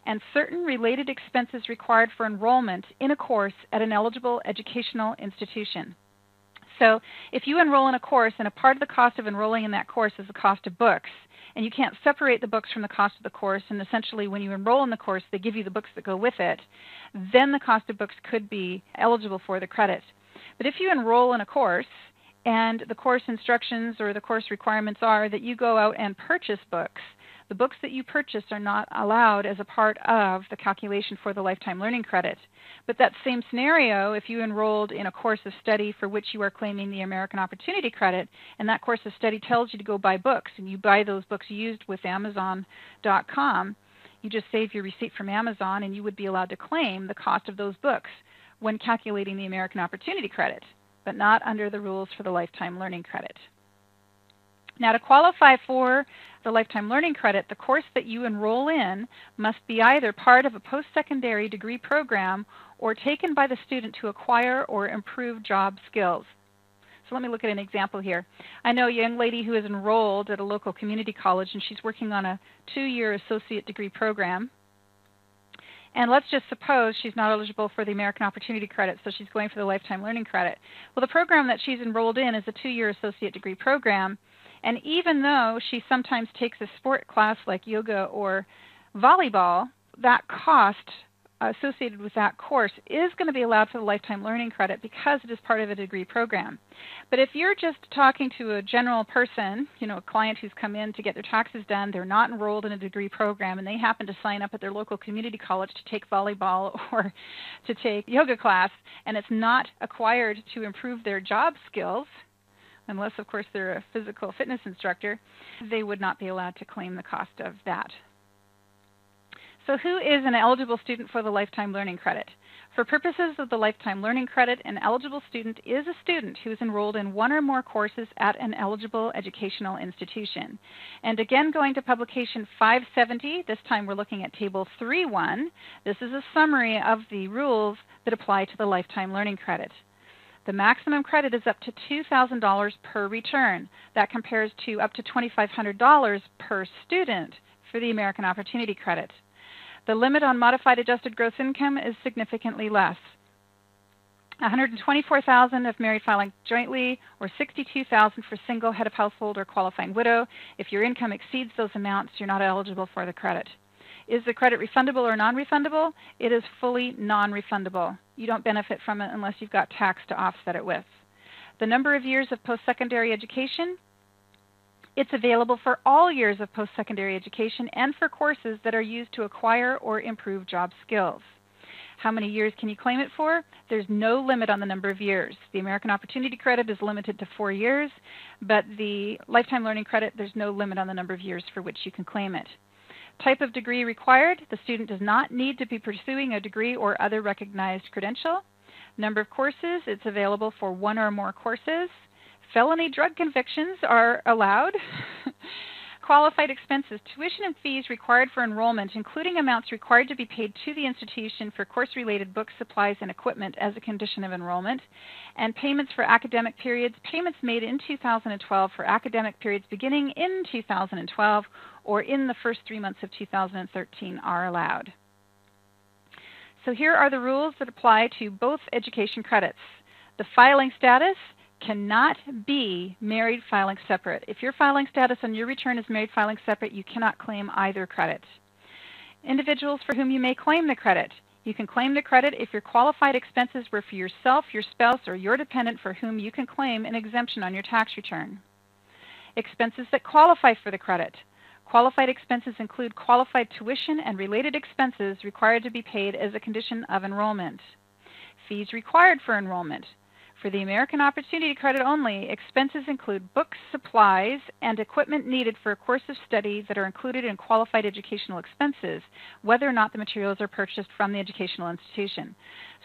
and certain related expenses required for enrollment in a course at an eligible educational institution. So if you enroll in a course and a part of the cost of enrolling in that course is the cost of books, and you can't separate the books from the cost of the course, and essentially when you enroll in the course they give you the books that go with it, then the cost of books could be eligible for the credit. But if you enroll in a course and the course instructions or the course requirements are that you go out and purchase books, the books that you purchase are not allowed as a part of the calculation for the Lifetime Learning Credit. But that same scenario, if you enrolled in a course of study for which you are claiming the American Opportunity Credit, and that course of study tells you to go buy books, and you buy those books used with Amazon.com, you just save your receipt from Amazon, and you would be allowed to claim the cost of those books when calculating the American Opportunity Credit, but not under the rules for the Lifetime Learning Credit. Now, to qualify for the Lifetime Learning Credit, the course that you enroll in must be either part of a post-secondary degree program or taken by the student to acquire or improve job skills. So let me look at an example here. I know a young lady who is enrolled at a local community college, and she's working on a 2-year associate degree program. And let's just suppose she's not eligible for the American Opportunity Credit, so she's going for the Lifetime Learning Credit. Well, the program that she's enrolled in is a 2-year associate degree program, and even though she sometimes takes a sport class like yoga or volleyball, that cost associated with that course is going to be allowed for the Lifetime Learning Credit because it is part of a degree program. But if you're just talking to a general person, a client who's come in to get their taxes done, they're not enrolled in a degree program, and they happen to sign up at their local community college to take volleyball or to take yoga class, and it's not acquired to improve their job skills, unless, of course, they're a physical fitness instructor, they would not be allowed to claim the cost of that. So who is an eligible student for the Lifetime Learning Credit? For purposes of the Lifetime Learning Credit, an eligible student is a student who is enrolled in one or more courses at an eligible educational institution. And again, going to publication 570, this time we're looking at Table 3.1. This is a summary of the rules that apply to the Lifetime Learning Credit. The maximum credit is up to $2,000 per return. That compares to up to $2,500 per student for the American Opportunity Credit. The limit on modified adjusted gross income is significantly less. $124,000 if married filing jointly, or $62,000 for single head of household or qualifying widow. If your income exceeds those amounts, you're not eligible for the credit. Is the credit refundable or non-refundable? It is fully non-refundable. You don't benefit from it unless you've got tax to offset it with. The number of years of post-secondary education, it's available for all years of post-secondary education and for courses that are used to acquire or improve job skills. How many years can you claim it for? There's no limit on the number of years. The American Opportunity Credit is limited to 4 years, but the Lifetime Learning Credit, there's no limit on the number of years for which you can claim it. Type of degree required, the student does not need to be pursuing a degree or other recognized credential. Number of courses, it's available for 1 or more courses. Felony drug convictions are allowed. Qualified expenses, tuition and fees required for enrollment, including amounts required to be paid to the institution for course-related books, supplies, and equipment as a condition of enrollment. And payments for academic periods, payments made in 2012 for academic periods beginning in 2012 or in the first 3 months of 2013 are allowed. So here are the rules that apply to both education credits. The filing status cannot be married filing separate. If your filing status on your return is married filing separate, you cannot claim either credit. Individuals for whom you may claim the credit. You can claim the credit if your qualified expenses were for yourself, your spouse, or your dependent for whom you can claim an exemption on your tax return. Expenses that qualify for the credit. Qualified expenses include qualified tuition and related expenses required to be paid as a condition of enrollment. Fees required for enrollment. For the American Opportunity Credit only, expenses include books, supplies, and equipment needed for a course of study that are included in qualified educational expenses, whether or not the materials are purchased from the educational institution.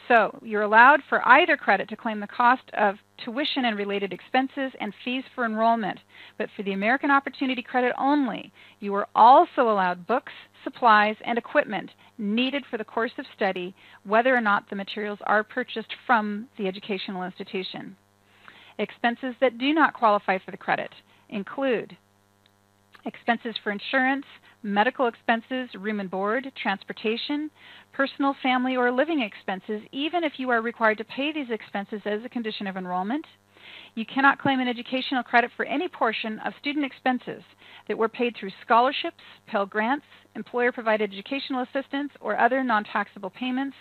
So you're allowed for either credit to claim the cost of tuition and related expenses and fees for enrollment. But for the American Opportunity Credit only, you are also allowed books, supplies, and equipment needed for the course of study, whether or not the materials are purchased from the educational institution. Expenses that do not qualify for the credit include expenses for insurance, medical expenses, room and board, transportation, personal, family, or living expenses, even if you are required to pay these expenses as a condition of enrollment. You cannot claim an educational credit for any portion of student expenses that were paid through scholarships, Pell Grants, employer-provided educational assistance, or other non-taxable payments,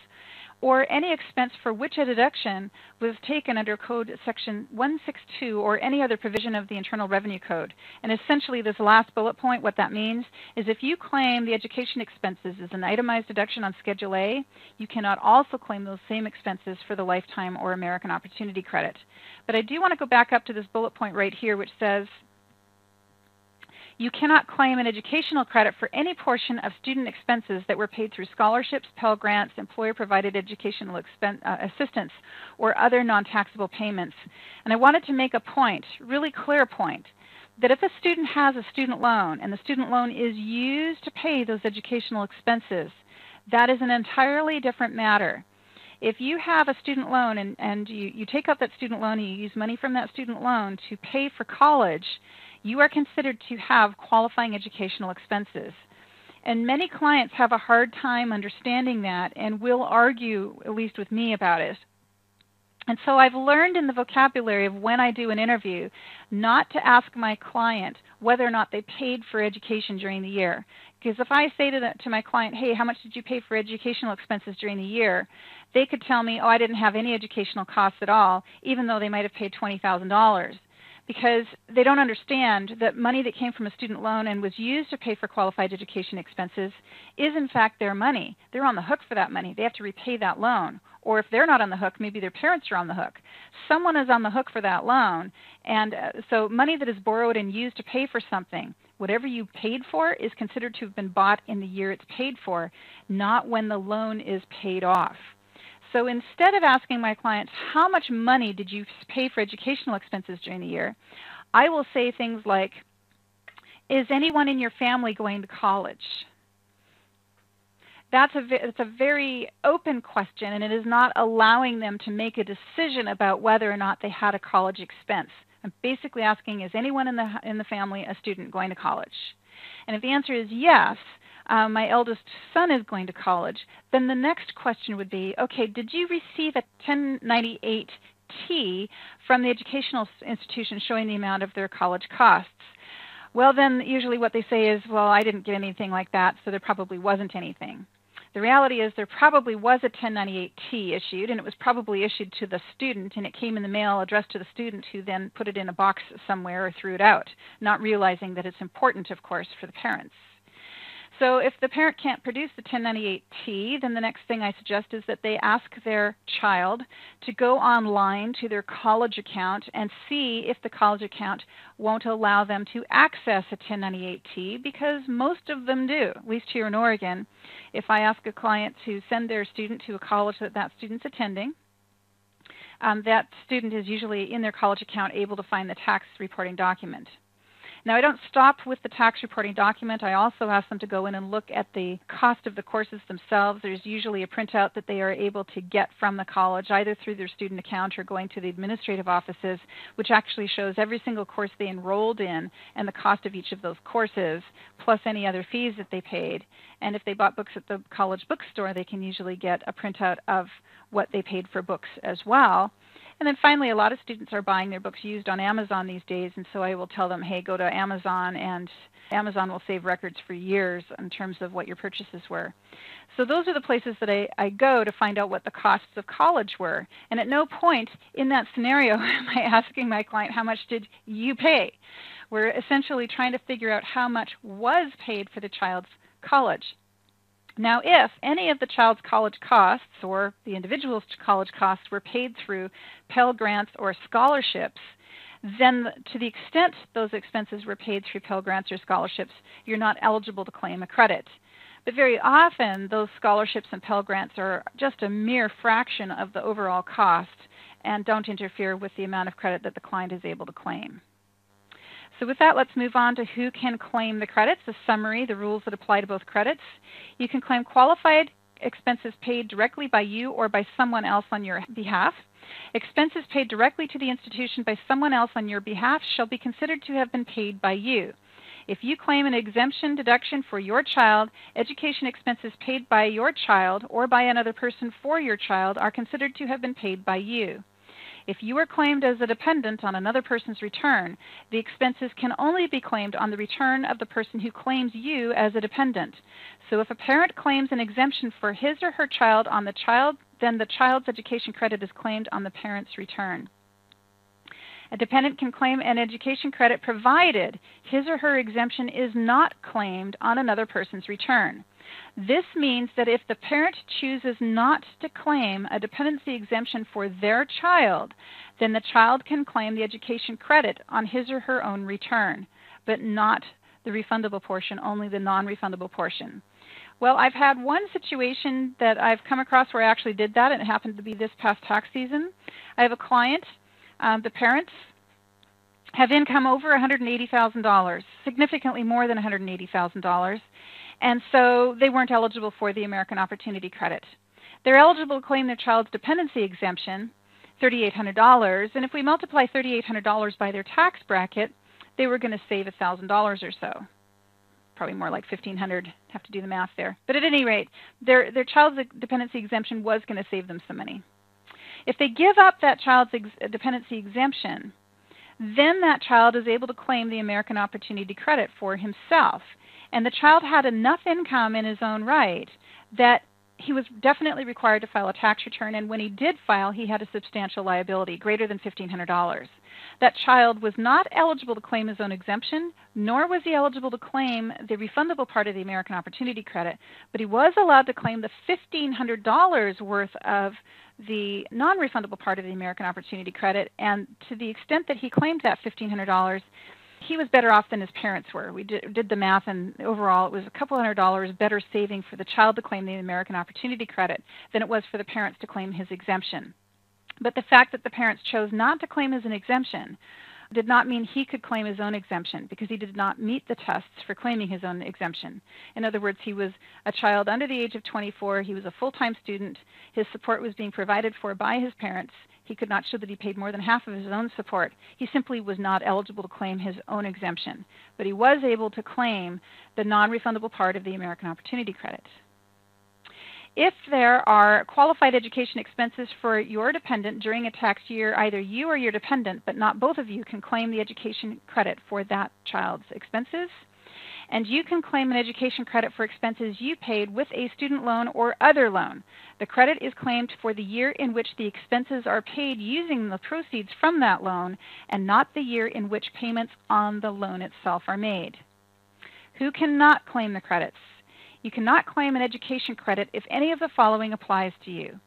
or any expense for which a deduction was taken under Code Section 162 or any other provision of the Internal Revenue Code. And essentially this last bullet point, what that means is if you claim the education expenses as an itemized deduction on Schedule A, you cannot also claim those same expenses for the Lifetime or American Opportunity Credit. But I do want to go back up to this bullet point right here which says you cannot claim an educational credit for any portion of student expenses that were paid through scholarships, Pell Grants, employer-provided educational assistance, or other non-taxable payments. And I wanted to make a point, really clear point, that if a student has a student loan and the student loan is used to pay those educational expenses, that is an entirely different matter. If you have a student loan and you take out that student loan and you use money from that student loan to pay for college, you are considered to have qualifying educational expenses. And many clients have a hard time understanding that and will argue, at least with me, about it. And so I've learned in the vocabulary of when I do an interview not to ask my client whether or not they paid for education during the year. Because if I say to my client, hey, how much did you pay for educational expenses during the year? They could tell me, oh, I didn't have any educational costs at all, even though they might have paid $20,000. Because they don't understand that money that came from a student loan and was used to pay for qualified education expenses is in fact their money. They're on the hook for that money. They have to repay that loan. Or if they're not on the hook, maybe their parents are on the hook. Someone is on the hook for that loan. And so money that is borrowed and used to pay for something, whatever you paid for is considered to have been bought in the year it's paid for, not when the loan is paid off. So instead of asking my clients, how much money did you pay for educational expenses during the year, I will say things like, is anyone in your family going to college? It's a very open question, and it is not allowing them to make a decision about whether or not they had a college expense. I'm basically asking, is anyone in the family a student going to college? And if the answer is yes, my eldest son is going to college, then the next question would be, okay, did you receive a 1098-T from the educational institution showing the amount of their college costs? Well, then usually what they say is, well, I didn't get anything like that, so there probably wasn't anything. The reality is there probably was a 1098-T issued, and it was probably issued to the student, and it came in the mail addressed to the student, who then put it in a box somewhere or threw it out, not realizing that it's important, of course, for the parents. So if the parent can't produce the 1098-T, then the next thing I suggest is that they ask their child to go online to their college account and see if the college account won't allow them to access a 1098-T, because most of them do, at least here in Oregon. If I ask a client to send their student to a college that student's attending, that student is usually in their college account able to find the tax reporting document. Now, I don't stop with the tax reporting document. I also ask them to go in and look at the cost of the courses themselves. There's usually a printout that they are able to get from the college, either through their student account or going to the administrative offices, which actually shows every single course they enrolled in and the cost of each of those courses, plus any other fees that they paid. And if they bought books at the college bookstore, they can usually get a printout of what they paid for books as well. And then finally, a lot of students are buying their books used on Amazon these days, and so I will tell them, hey, go to Amazon, and Amazon will save records for years in terms of what your purchases were. So those are the places that I go to find out what the costs of college were. And at no point in that scenario am I asking my client, how much did you pay? We're essentially trying to figure out how much was paid for the child's college. Now, if any of the child's college costs or the individual's college costs were paid through Pell Grants or scholarships, then to the extent those expenses were paid through Pell Grants or scholarships, you're not eligible to claim a credit. But very often, those scholarships and Pell Grants are just a mere fraction of the overall cost and don't interfere with the amount of credit that the client is able to claim. So with that, let's move on to who can claim the credits, the summary, the rules that apply to both credits. You can claim qualified expenses paid directly by you or by someone else on your behalf. Expenses paid directly to the institution by someone else on your behalf shall be considered to have been paid by you. If you claim an exemption deduction for your child, education expenses paid by your child or by another person for your child are considered to have been paid by you. If you are claimed as a dependent on another person's return, the expenses can only be claimed on the return of the person who claims you as a dependent. So if a parent claims an exemption for his or her child on the child, then the child's education credit is claimed on the parent's return. A dependent can claim an education credit provided his or her exemption is not claimed on another person's return. This means that if the parent chooses not to claim a dependency exemption for their child, then the child can claim the education credit on his or her own return, but not the refundable portion, only the non-refundable portion. Well, I've had one situation that I've come across where I actually did that, and it happened to be this past tax season. I have a client, the parents have income over $180,000, significantly more than $180,000. And so they weren't eligible for the American Opportunity Credit. They're eligible to claim their child's dependency exemption, $3,800, and if we multiply $3,800 by their tax bracket, they were going to save $1,000 or so. probably more like $1,500. Have to do the math there. But at any rate, their child's dependency exemption was going to save them some money. If they give up that child's dependency exemption, then that child is able to claim the American Opportunity Credit for himself. And the child had enough income in his own right that he was definitely required to file a tax return, and when he did file, he had a substantial liability, greater than $1,500. That child was not eligible to claim his own exemption, nor was he eligible to claim the refundable part of the American Opportunity Credit, but he was allowed to claim the $1,500 worth of the non-refundable part of the American Opportunity Credit, and to the extent that he claimed that $1,500, he was better off than his parents were. We did the math, and overall it was a couple $100 better saving for the child to claim the American Opportunity Credit than it was for the parents to claim his exemption. But the fact that the parents chose not to claim as an exemption did not mean he could claim his own exemption, because he did not meet the tests for claiming his own exemption. In other words, he was a child under the age of 24. He was a full-time student. His support was being provided for by his parents. He could not show that he paid more than half of his own support. He simply was not eligible to claim his own exemption. But he was able to claim the non-refundable part of the American Opportunity Credit. If there are qualified education expenses for your dependent during a tax year, either you or your dependent, but not both of you, can claim the education credit for that child's expenses. And you can claim an education credit for expenses you paid with a student loan or other loan. The credit is claimed for the year in which the expenses are paid using the proceeds from that loan, and not the year in which payments on the loan itself are made. Who cannot claim the credits? You cannot claim an education credit if any of the following applies to you.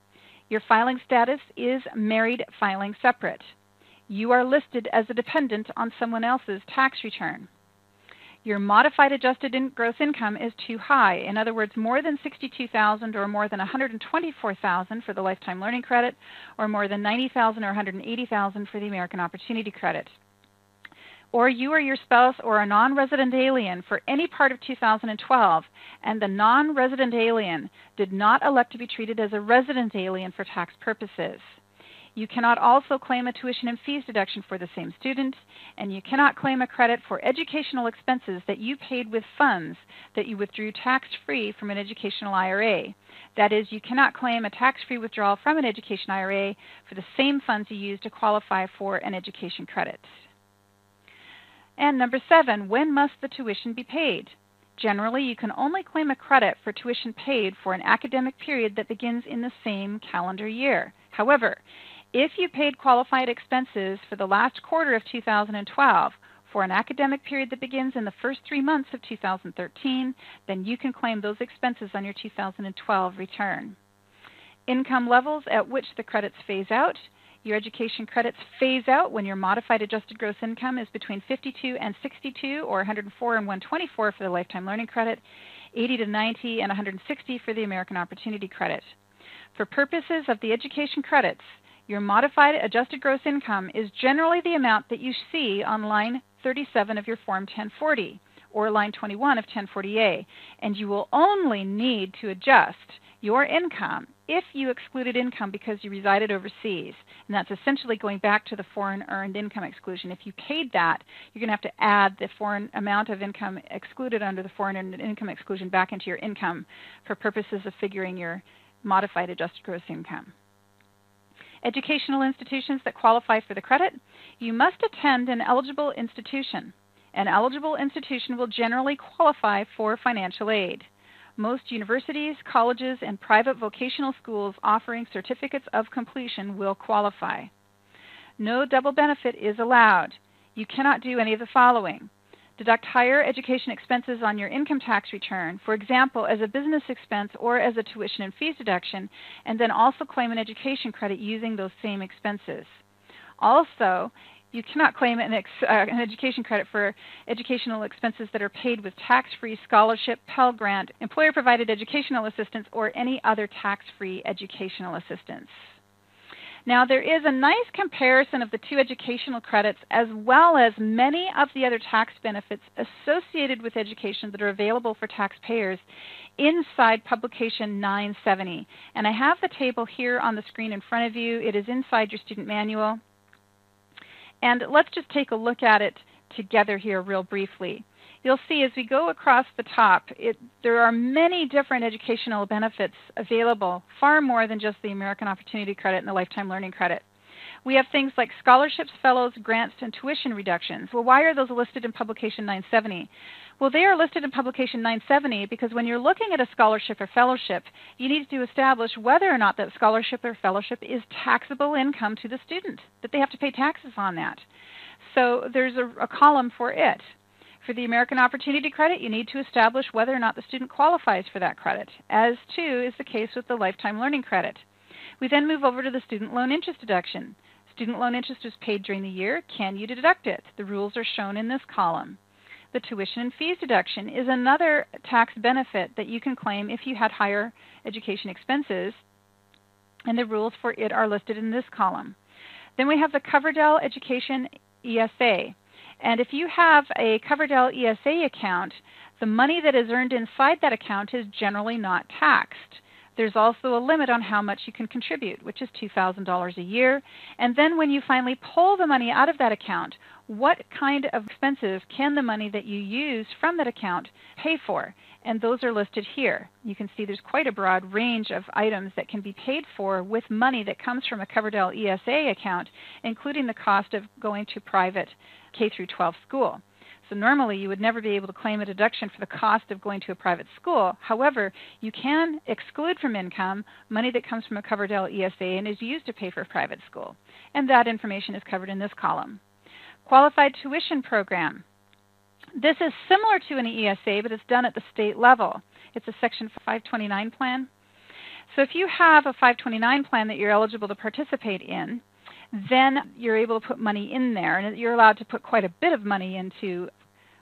Your filing status is married filing separate. You are listed as a dependent on someone else's tax return. Your modified adjusted gross income is too high. In other words, more than $62,000 or more than $124,000 for the Lifetime Learning Credit, or more than $90,000 or $180,000 for the American Opportunity Credit. Or you or your spouse or a non-resident alien for any part of 2012, and the non-resident alien did not elect to be treated as a resident alien for tax purposes. You cannot also claim a tuition and fees deduction for the same student, and you cannot claim a credit for educational expenses that you paid with funds that you withdrew tax-free from an educational IRA. That is, you cannot claim a tax-free withdrawal from an education IRA for the same funds you used to qualify for an education credit. And number 7, when must the tuition be paid? Generally, you can only claim a credit for tuition paid for an academic period that begins in the same calendar year. However, if you paid qualified expenses for the last quarter of 2012 for an academic period that begins in the first 3 months of 2013, then you can claim those expenses on your 2012 return. Income levels at which the credits phase out. Your education credits phase out when your modified adjusted gross income is between 52 and 62, or 104 and 124 for the Lifetime Learning Credit, 80 to 90 and 160 for the American Opportunity Credit. For purposes of the education credits, your modified adjusted gross income is generally the amount that you see on line 37 of your Form 1040 or line 21 of 1040A, and you will only need to adjust your income if you excluded income because you resided overseas. And that's essentially going back to the foreign earned income exclusion. If you paid that, you're going to have to add the foreign amount of income excluded under the foreign earned income exclusion back into your income for purposes of figuring your modified adjusted gross income. Educational institutions that qualify for the credit, you must attend an eligible institution. An eligible institution will generally qualify for financial aid. Most universities, colleges, and private vocational schools offering certificates of completion will qualify. No double benefit is allowed. You cannot do any of the following. Deduct higher education expenses on your income tax return, for example, as a business expense or as a tuition and fees deduction, and then also claim an education credit using those same expenses. Also, you cannot claim an education credit for educational expenses that are paid with tax-free scholarship, Pell Grant, employer-provided educational assistance, or any other tax-free educational assistance. Now, there is a nice comparison of the two educational credits as well as many of the other tax benefits associated with education that are available for taxpayers inside publication 970. And I have the table here on the screen in front of you. It is inside your student manual. And let's just take a look at it together here real briefly. you'll see as we go across the top, there are many different educational benefits available, far more than just the American Opportunity Credit and the Lifetime Learning Credit. We have things like scholarships, fellows, grants, and tuition reductions. Well, why are those listed in Publication 970? Well, they are listed in Publication 970 because when you're looking at a scholarship or fellowship, you need to establish whether or not that scholarship or fellowship is taxable income to the student, that they have to pay taxes on that. So there's a column for it. For the American Opportunity Credit, you need to establish whether or not the student qualifies for that credit, as too is the case with the Lifetime Learning Credit. We then move over to the student loan interest deduction. Student loan interest is paid during the year. Can you deduct it? The rules are shown in this column. The tuition and fees deduction is another tax benefit that you can claim if you had higher education expenses, and the rules for it are listed in this column. Then we have the Coverdell Education ESA. And if you have a Coverdell ESA account, the money that is earned inside that account is generally not taxed. There's also a limit on how much you can contribute, which is $2,000 a year. And then when you finally pull the money out of that account, what kind of expenses can the money that you use from that account pay for? And those are listed here. You can see there's quite a broad range of items that can be paid for with money that comes from a Coverdell ESA account, including the cost of going to private K-12 school. So normally you would never be able to claim a deduction for the cost of going to a private school. However, you can exclude from income money that comes from a Coverdell ESA and is used to pay for a private school. And that information is covered in this column. Qualified tuition program. This is similar to an ESA, but it's done at the state level. It's a Section 529 plan. So if you have a 529 plan that you're eligible to participate in, then you're able to put money in there, and you're allowed to put quite a bit of money into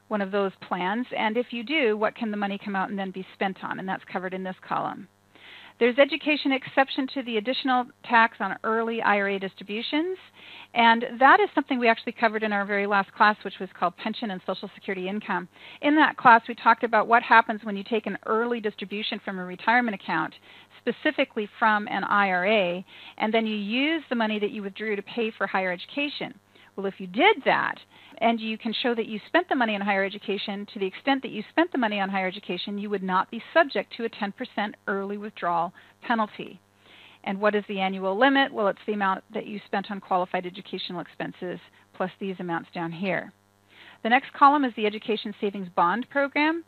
one of those plans. And if you do, what can the money come out and then be spent on? And that's covered in this column. There's education exception to the additional tax on early IRA distributions, and that is something we actually covered in our very last class, which was called Pension and Social Security Income. In that class, we talked about what happens when you take an early distribution from a retirement account, specifically from an IRA, and then you use the money that you withdrew to pay for higher education. Well, if you did that, and you can show that you spent the money on higher education, to the extent that you spent the money on higher education, you would not be subject to a 10% early withdrawal penalty. And what is the annual limit? Well, it's the amount that you spent on qualified educational expenses plus these amounts down here. The next column is the Education Savings Bond Program.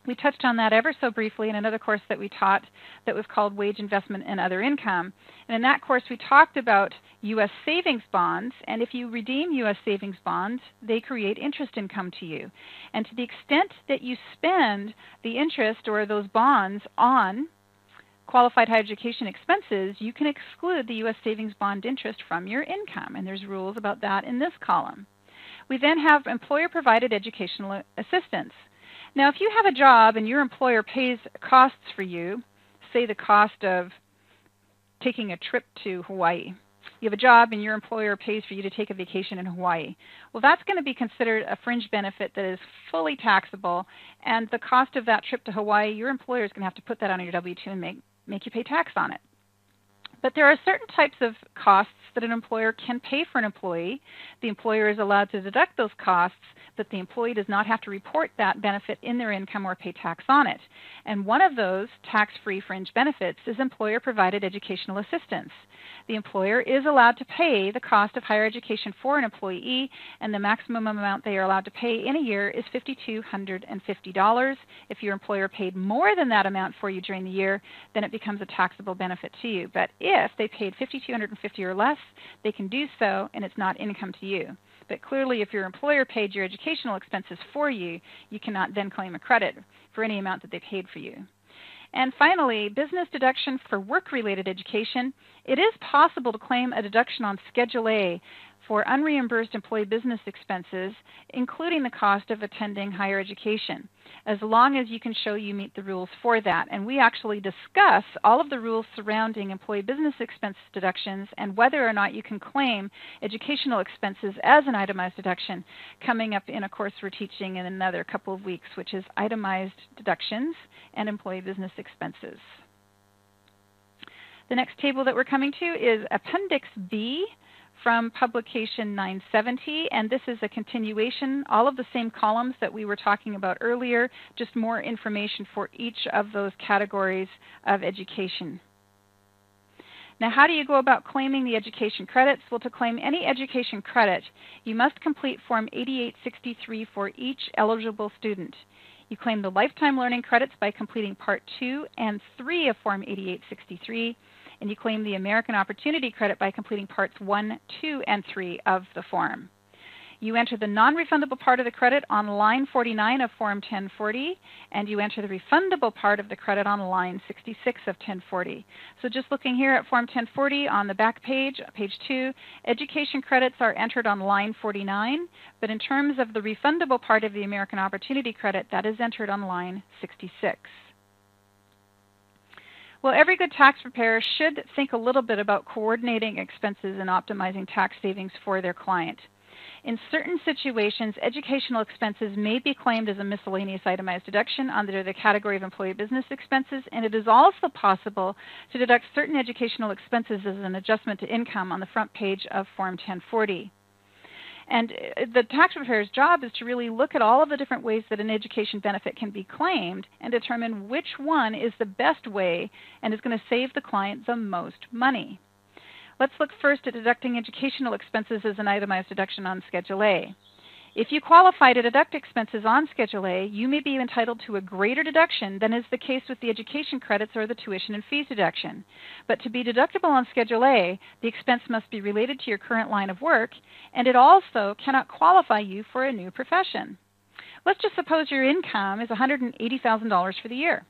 We touched on that ever so briefly in another course that we taught that was called Wage Investment and Other Income. And in that course we talked about U.S. savings bonds, and if you redeem U.S. savings bonds, they create interest income to you. And to the extent that you spend the interest or those bonds on qualified higher education expenses, you can exclude the U.S. savings bond interest from your income, and there's rules about that in this column. We then have employer-provided educational assistance. Now, if you have a job and your employer pays costs for you, say the cost of taking a trip to Hawaii. You have a job and your employer pays for you to take a vacation in Hawaii. Well, that's going to be considered a fringe benefit that is fully taxable, and the cost of that trip to Hawaii, your employer is going to have to put that on your W-2 and make you pay tax on it. But there are certain types of costs that an employer can pay for an employee. The employer is allowed to deduct those costs, but the employee does not have to report that benefit in their income or pay tax on it. And one of those tax-free fringe benefits is employer-provided educational assistance. The employer is allowed to pay the cost of higher education for an employee, and the maximum amount they are allowed to pay in a year is $5,250. If your employer paid more than that amount for you during the year, then it becomes a taxable benefit to you. But if they paid $5,250 or less, they can do so, and it's not income to you. But clearly, if your employer paid your educational expenses for you, you cannot then claim a credit for any amount that they paid for you. And finally, business deduction for work-related education. It is possible to claim a deduction on Schedule A for unreimbursed employee business expenses, including the cost of attending higher education, as long as you can show you meet the rules for that. And we actually discuss all of the rules surrounding employee business expense deductions and whether or not you can claim educational expenses as an itemized deduction coming up in a course we're teaching in another couple of weeks, which is itemized deductions and employee business expenses. The next table that we're coming to is Appendix B from publication 970, and this is a continuation, all of the same columns that we were talking about earlier, just more information for each of those categories of education. Now, how do you go about claiming the education credits? Well, to claim any education credit, you must complete Form 8863 for each eligible student. You claim the lifetime learning credits by completing Part 2 and 3 of Form 8863, and you claim the American Opportunity Credit by completing Parts 1, 2, and 3 of the form. You enter the non-refundable part of the credit on line 49 of Form 1040, and you enter the refundable part of the credit on line 66 of 1040. So just looking here at Form 1040 on the back page, page 2, education credits are entered on line 49, but in terms of the refundable part of the American Opportunity Credit, that is entered on line 66. Well, every good tax preparer should think a little bit about coordinating expenses and optimizing tax savings for their client. In certain situations, educational expenses may be claimed as a miscellaneous itemized deduction under the category of employee business expenses, and it is also possible to deduct certain educational expenses as an adjustment to income on the front page of Form 1040. And the tax preparer's job is to really look at all of the different ways that an education benefit can be claimed and determine which one is the best way and is going to save the client the most money. Let's look first at deducting educational expenses as an itemized deduction on Schedule A. If you qualify to deduct expenses on Schedule A, you may be entitled to a greater deduction than is the case with the education credits or the tuition and fees deduction. But to be deductible on Schedule A, the expense must be related to your current line of work, and it also cannot qualify you for a new profession. Let's just suppose your income is $180,000 for the year.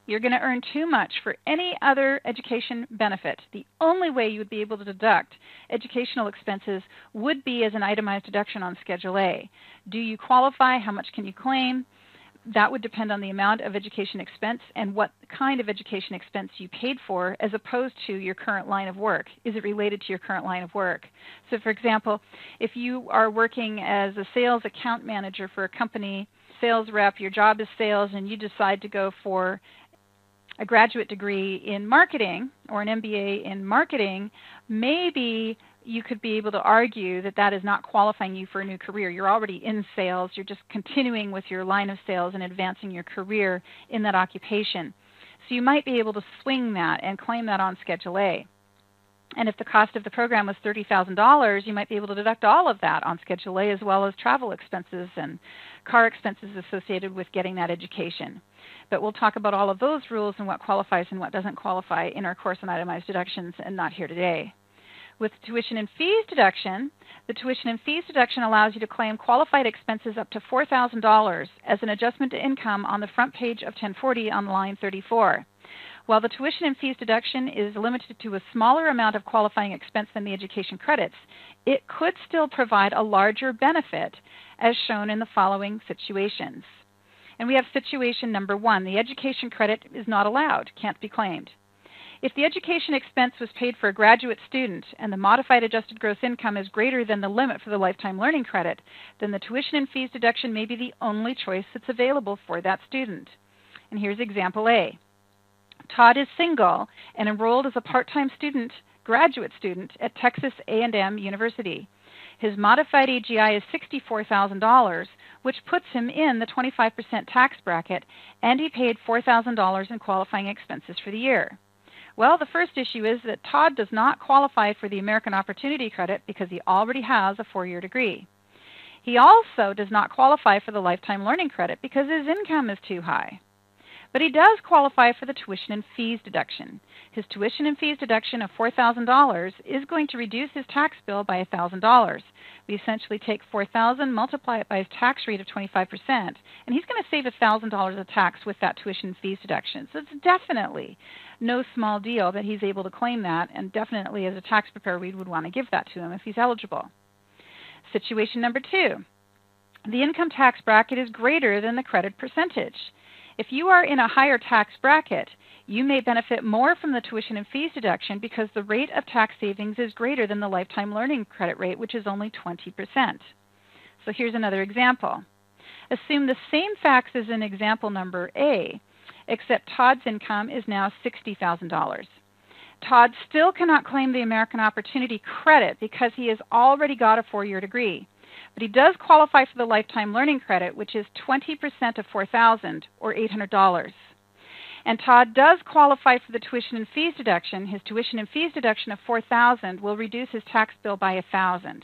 You're going to earn too much for any other education benefit. The only way you would be able to deduct educational expenses would be as an itemized deduction on Schedule A. Do you qualify? How much can you claim? That would depend on the amount of education expense and what kind of education expense you paid for as opposed to your current line of work. Is it related to your current line of work? So, for example, if you are working as a sales account manager for a company, sales rep, your job is sales, and you decide to go for a graduate degree in marketing or an MBA in marketing, maybe you could be able to argue that that is not qualifying you for a new career. You're already in sales. You're just continuing with your line of sales and advancing your career in that occupation. So you might be able to swing that and claim that on Schedule A. And if the cost of the program was $30,000, you might be able to deduct all of that on Schedule A, as well as travel expenses and car expenses associated with getting that education. But we'll talk about all of those rules and what qualifies and what doesn't qualify in our course on itemized deductions, and not here today. With tuition and fees deduction, the tuition and fees deduction allows you to claim qualified expenses up to $4,000 as an adjustment to income on the front page of 1040 on line 34. While the tuition and fees deduction is limited to a smaller amount of qualifying expense than the education credits, it could still provide a larger benefit as shown in the following situations. And we have situation number 1. The education credit is not allowed, can't be claimed. If the education expense was paid for a graduate student and the modified adjusted gross income is greater than the limit for the lifetime learning credit, then the tuition and fees deduction may be the only choice that's available for that student. And here's example A. Todd is single and enrolled as a part-time student, graduate student at Texas A&M University. His modified AGI is $64,000, which puts him in the 25% tax bracket, and he paid $4,000 in qualifying expenses for the year. Well, the first issue is that Todd does not qualify for the American Opportunity Credit because he already has a 4-year degree. He also does not qualify for the Lifetime Learning Credit because his income is too high. But he does qualify for the tuition and fees deduction. His tuition and fees deduction of $4,000 is going to reduce his tax bill by $1,000. We essentially take $4,000, multiply it by his tax rate of 25%, and he's going to save $1,000 of tax with that tuition and fees deduction. So it's definitely no small deal that he's able to claim that, and definitely as a tax preparer we would want to give that to him if he's eligible. Situation number 2. The income tax bracket is greater than the credit percentage. If you are in a higher tax bracket, you may benefit more from the tuition and fees deduction because the rate of tax savings is greater than the lifetime learning credit rate, which is only 20%. So here's another example. Assume the same facts as in example number A, except Todd's income is now $60,000. Todd still cannot claim the American Opportunity Credit because he has already got a 4-year degree. But he does qualify for the Lifetime Learning Credit, which is 20% of $4,000 or $800. And Todd does qualify for the tuition and fees deduction. His tuition and fees deduction of $4,000 will reduce his tax bill by $1,000.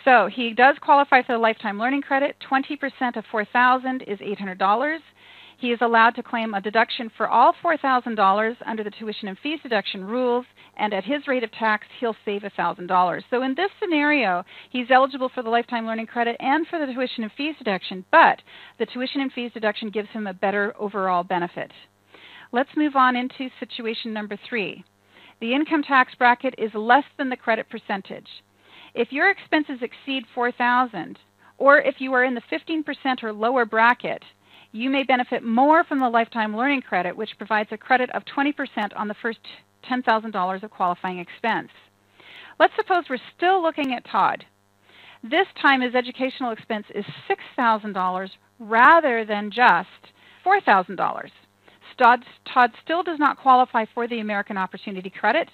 So he does qualify for the Lifetime Learning Credit. 20% of $4,000 is $800. He is allowed to claim a deduction for all $4,000 under the tuition and fees deduction rules, and at his rate of tax, he'll save $1,000. So in this scenario, he's eligible for the Lifetime Learning Credit and for the tuition and fees deduction, but the tuition and fees deduction gives him a better overall benefit. Let's move on into situation number 3. The income tax bracket is less than the credit percentage. If your expenses exceed $4,000, or if you are in the 15% or lower bracket, you may benefit more from the Lifetime Learning Credit, which provides a credit of 20% on the first $10,000 of qualifying expense. Let's suppose we're still looking at Todd. This time his educational expense is $6,000 rather than just $4,000. Todd still does not qualify for the American Opportunity Credit,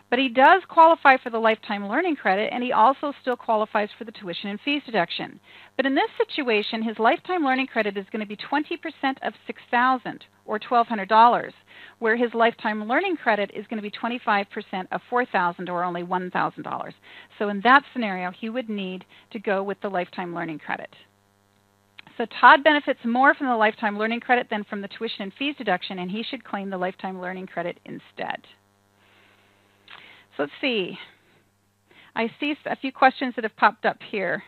but he does qualify for the Lifetime Learning Credit, and he also still qualifies for the tuition and fees deduction. But in this situation, his Lifetime Learning Credit is going to be 20% of $6,000 or $1,200, where his Lifetime Learning Credit is going to be 25% of $4,000 or only $1,000. So in that scenario, he would need to go with the Lifetime Learning Credit. So Todd benefits more from the Lifetime Learning Credit than from the tuition and fees deduction, and he should claim the Lifetime Learning Credit instead. So let's see. I see a few questions that have popped up here.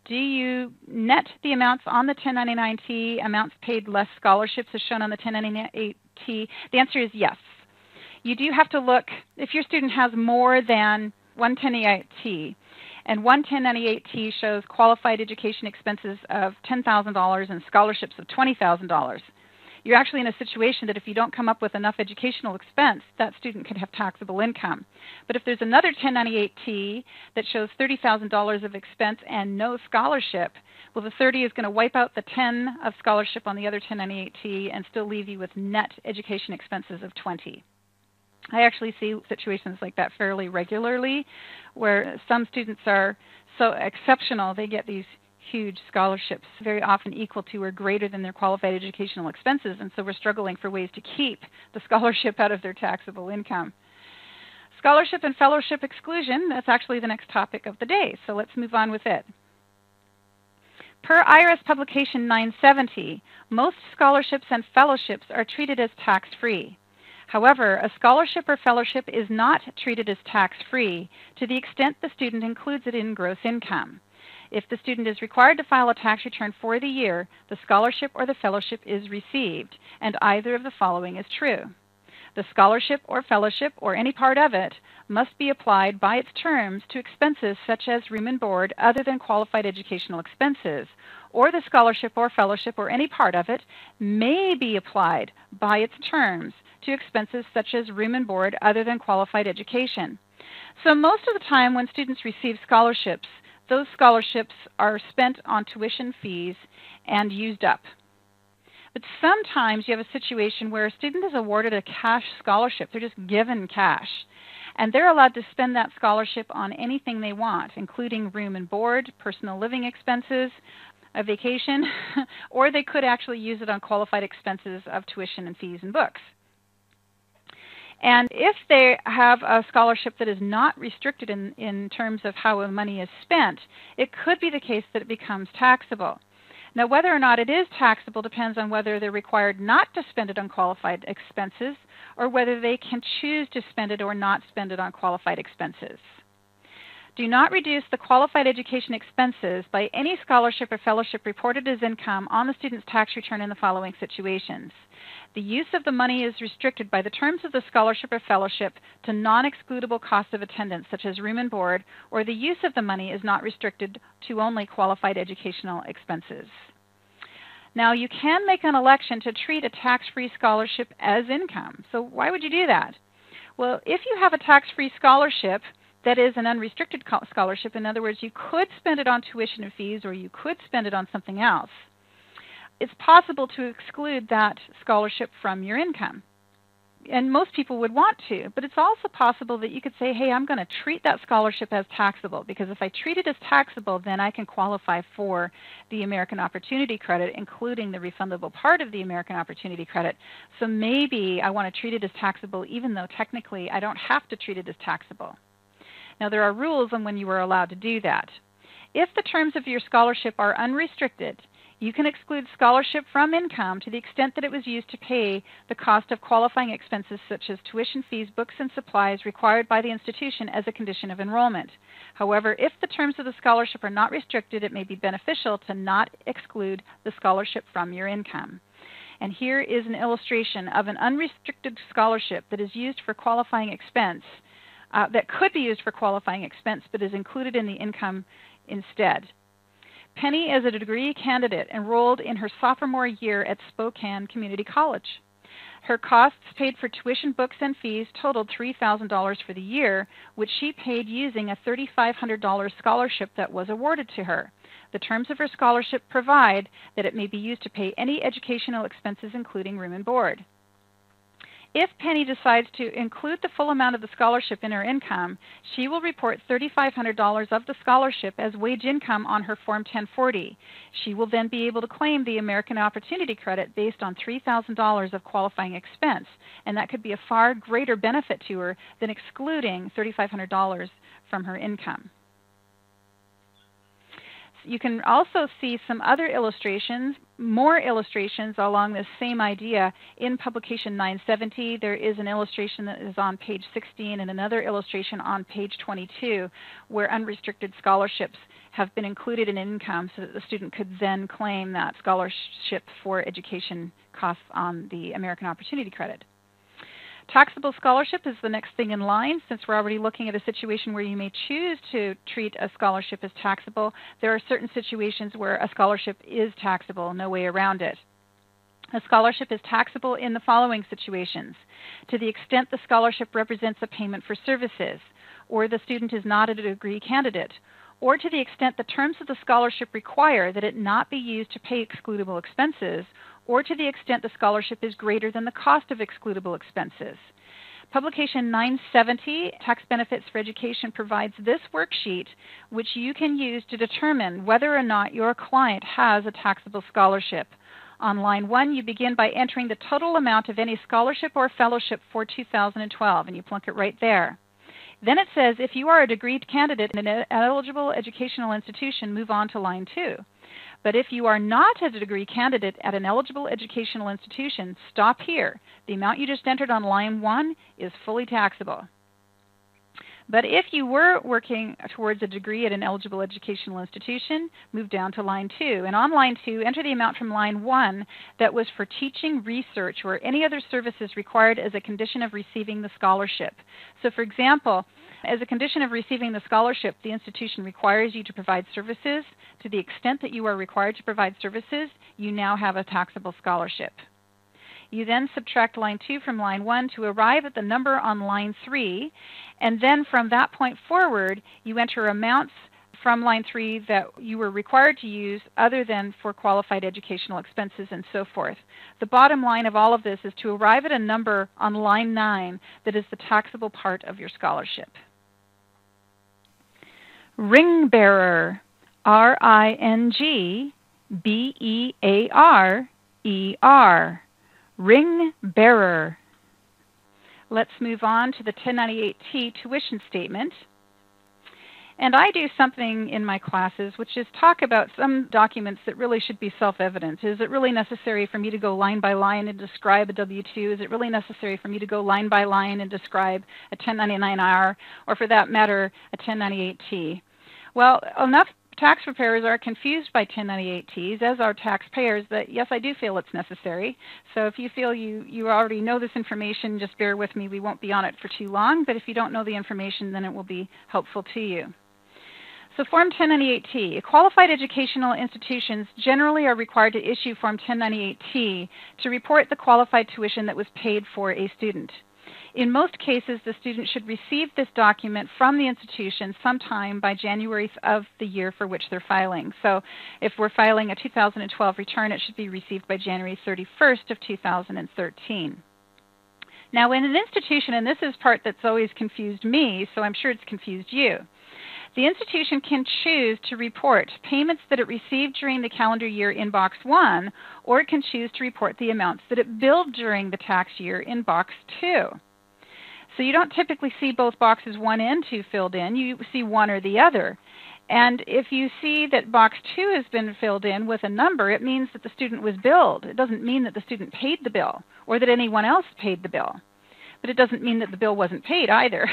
Do you net the amounts on the 1099-T, amounts paid less scholarships as shown on the 1098-T? The answer is yes. You do have to look, if your student has more than one 1098-T, and one 1098-T shows qualified education expenses of $10,000 and scholarships of $20,000. You're actually in a situation that if you don't come up with enough educational expense, that student could have taxable income. But if there's another 1098-T that shows $30,000 of expense and no scholarship, well, the 30 is going to wipe out the 10 of scholarship on the other 1098-T and still leave you with net education expenses of 20. I actually see situations like that fairly regularly, where some students are so exceptional, they get these huge scholarships, very often equal to or greater than their qualified educational expenses, and so we're struggling for ways to keep the scholarship out of their taxable income. Scholarship and fellowship exclusion, that's actually the next topic of the day, so let's move on with it. Per IRS Publication 970, most scholarships and fellowships are treated as tax-free. However, a scholarship or fellowship is not treated as tax-free to the extent the student includes it in gross income. If the student is required to file a tax return for the year, the scholarship or the fellowship is received, and either of the following is true. The scholarship or fellowship, or any part of it, must be applied by its terms to expenses such as room and board other than qualified educational expenses, or the scholarship or fellowship, or any part of it, may be applied by its terms to expenses such as room and board other than qualified education. So most of the time when students receive scholarships, those scholarships are spent on tuition fees and used up. But sometimes you have a situation where a student is awarded a cash scholarship. They're just given cash. And they're allowed to spend that scholarship on anything they want, including room and board, personal living expenses, a vacation, or they could actually use it on qualified expenses of tuition and fees and books. And if they have a scholarship that is not restricted in terms of how the money is spent, it could be the case that it becomes taxable. Now, whether or not it is taxable depends on whether they're required not to spend it on qualified expenses or whether they can choose to spend it or not spend it on qualified expenses. Do not reduce the qualified education expenses by any scholarship or fellowship reported as income on the student's tax return in the following situations. The use of the money is restricted by the terms of the scholarship or fellowship to non-excludable costs of attendance, such as room and board, or the use of the money is not restricted to only qualified educational expenses. Now, you can make an election to treat a tax-free scholarship as income. So why would you do that? Well, if you have a tax-free scholarship that is an unrestricted scholarship, in other words, you could spend it on tuition and fees or you could spend it on something else, it's possible to exclude that scholarship from your income. and most people would want to, but it's also possible that you could say, hey, I'm going to treat that scholarship as taxable, because if I treat it as taxable, then I can qualify for the American Opportunity Credit, including the refundable part of the American Opportunity Credit. So maybe I want to treat it as taxable even though technically I don't have to treat it as taxable. Now there are rules on when you are allowed to do that. If the terms of your scholarship are unrestricted, you can exclude scholarship from income to the extent that it was used to pay the cost of qualifying expenses such as tuition fees, books, and supplies required by the institution as a condition of enrollment. However, if the terms of the scholarship are not restricted, it may be beneficial to not exclude the scholarship from your income. And here is an illustration of an unrestricted scholarship that is used for qualifying expense, that could be used for qualifying expense but is included in the income instead. Penny is a degree candidate enrolled in her sophomore year at Spokane Community College. Her costs paid for tuition, books, and fees totaled $3,000 for the year, which she paid using a $3,500 scholarship that was awarded to her. The terms of her scholarship provide that it may be used to pay any educational expenses, including room and board. If Penny decides to include the full amount of the scholarship in her income, she will report $3,500 of the scholarship as wage income on her Form 1040. She will then be able to claim the American Opportunity Credit based on $3,000 of qualifying expense, and that could be a far greater benefit to her than excluding $3,500 from her income. You can also see some other illustrations, more illustrations along this same idea in publication 970. There is an illustration that is on page 16 and another illustration on page 22 where unrestricted scholarships have been included in income so that the student could then claim that scholarship for education costs on the American Opportunity Credit. Taxable scholarship is the next thing in line. Since we're already looking at a situation where you may choose to treat a scholarship as taxable, there are certain situations where a scholarship is taxable, no way around it. A scholarship is taxable in the following situations: to the extent the scholarship represents a payment for services, or the student is not a degree candidate, or to the extent the terms of the scholarship require that it not be used to pay excludable expenses, or to the extent the scholarship is greater than the cost of excludable expenses. Publication 970, Tax Benefits for Education, provides this worksheet which you can use to determine whether or not your client has a taxable scholarship. On line 1, you begin by entering the total amount of any scholarship or fellowship for 2012, and you plunk it right there. Then it says if you are a degree candidate in an eligible educational institution, move on to line 2. But if you are not a degree candidate at an eligible educational institution, stop here. The amount you just entered on line 1 is fully taxable. But if you were working towards a degree at an eligible educational institution, move down to line 2. And on line 2, enter the amount from line 1 that was for teaching, research, or any other services required as a condition of receiving the scholarship. So for example, as a condition of receiving the scholarship, the institution requires you to provide services. To the extent that you are required to provide services, you now have a taxable scholarship. You then subtract line 2 from line 1 to arrive at the number on line 3, and then from that point forward, you enter amounts from line 3 that you were required to use other than for qualified educational expenses and so forth. The bottom line of all of this is to arrive at a number on line 9 that is the taxable part of your scholarship. Ring bearer, R-I-N-G-B-E-A-R-E-R. Ring bearer. Let's move on to the 1098-T tuition statement. And I do something in my classes, which is talk about some documents that really should be self-evident. Is it really necessary for me to go line by line and describe a W-2? Is it really necessary for me to go line by line and describe a 1099-R, or for that matter, a 1098-T? Well, enough tax preparers are confused by 1098-Ts, as are taxpayers, that yes, I do feel it's necessary. So if you feel you already know this information, just bear with me. We won't be on it for too long, but if you don't know the information, then it will be helpful to you. So Form 1098-T. Qualified educational institutions generally are required to issue Form 1098-T to report the qualified tuition that was paid for a student. In most cases, the student should receive this document from the institution sometime by January of the year for which they're filing. So if we're filing a 2012 return, it should be received by January 31st of 2013. Now, in an institution, and this is part that's always confused me, so I'm sure it's confused you, the institution can choose to report payments that it received during the calendar year in Box 1, or it can choose to report the amounts that it billed during the tax year in Box 2. So you don't typically see both boxes 1 and 2 filled in. You see one or the other. And if you see that Box 2 has been filled in with a number, it means that the student was billed. It doesn't mean that the student paid the bill or that anyone else paid the bill. But it doesn't mean that the bill wasn't paid either.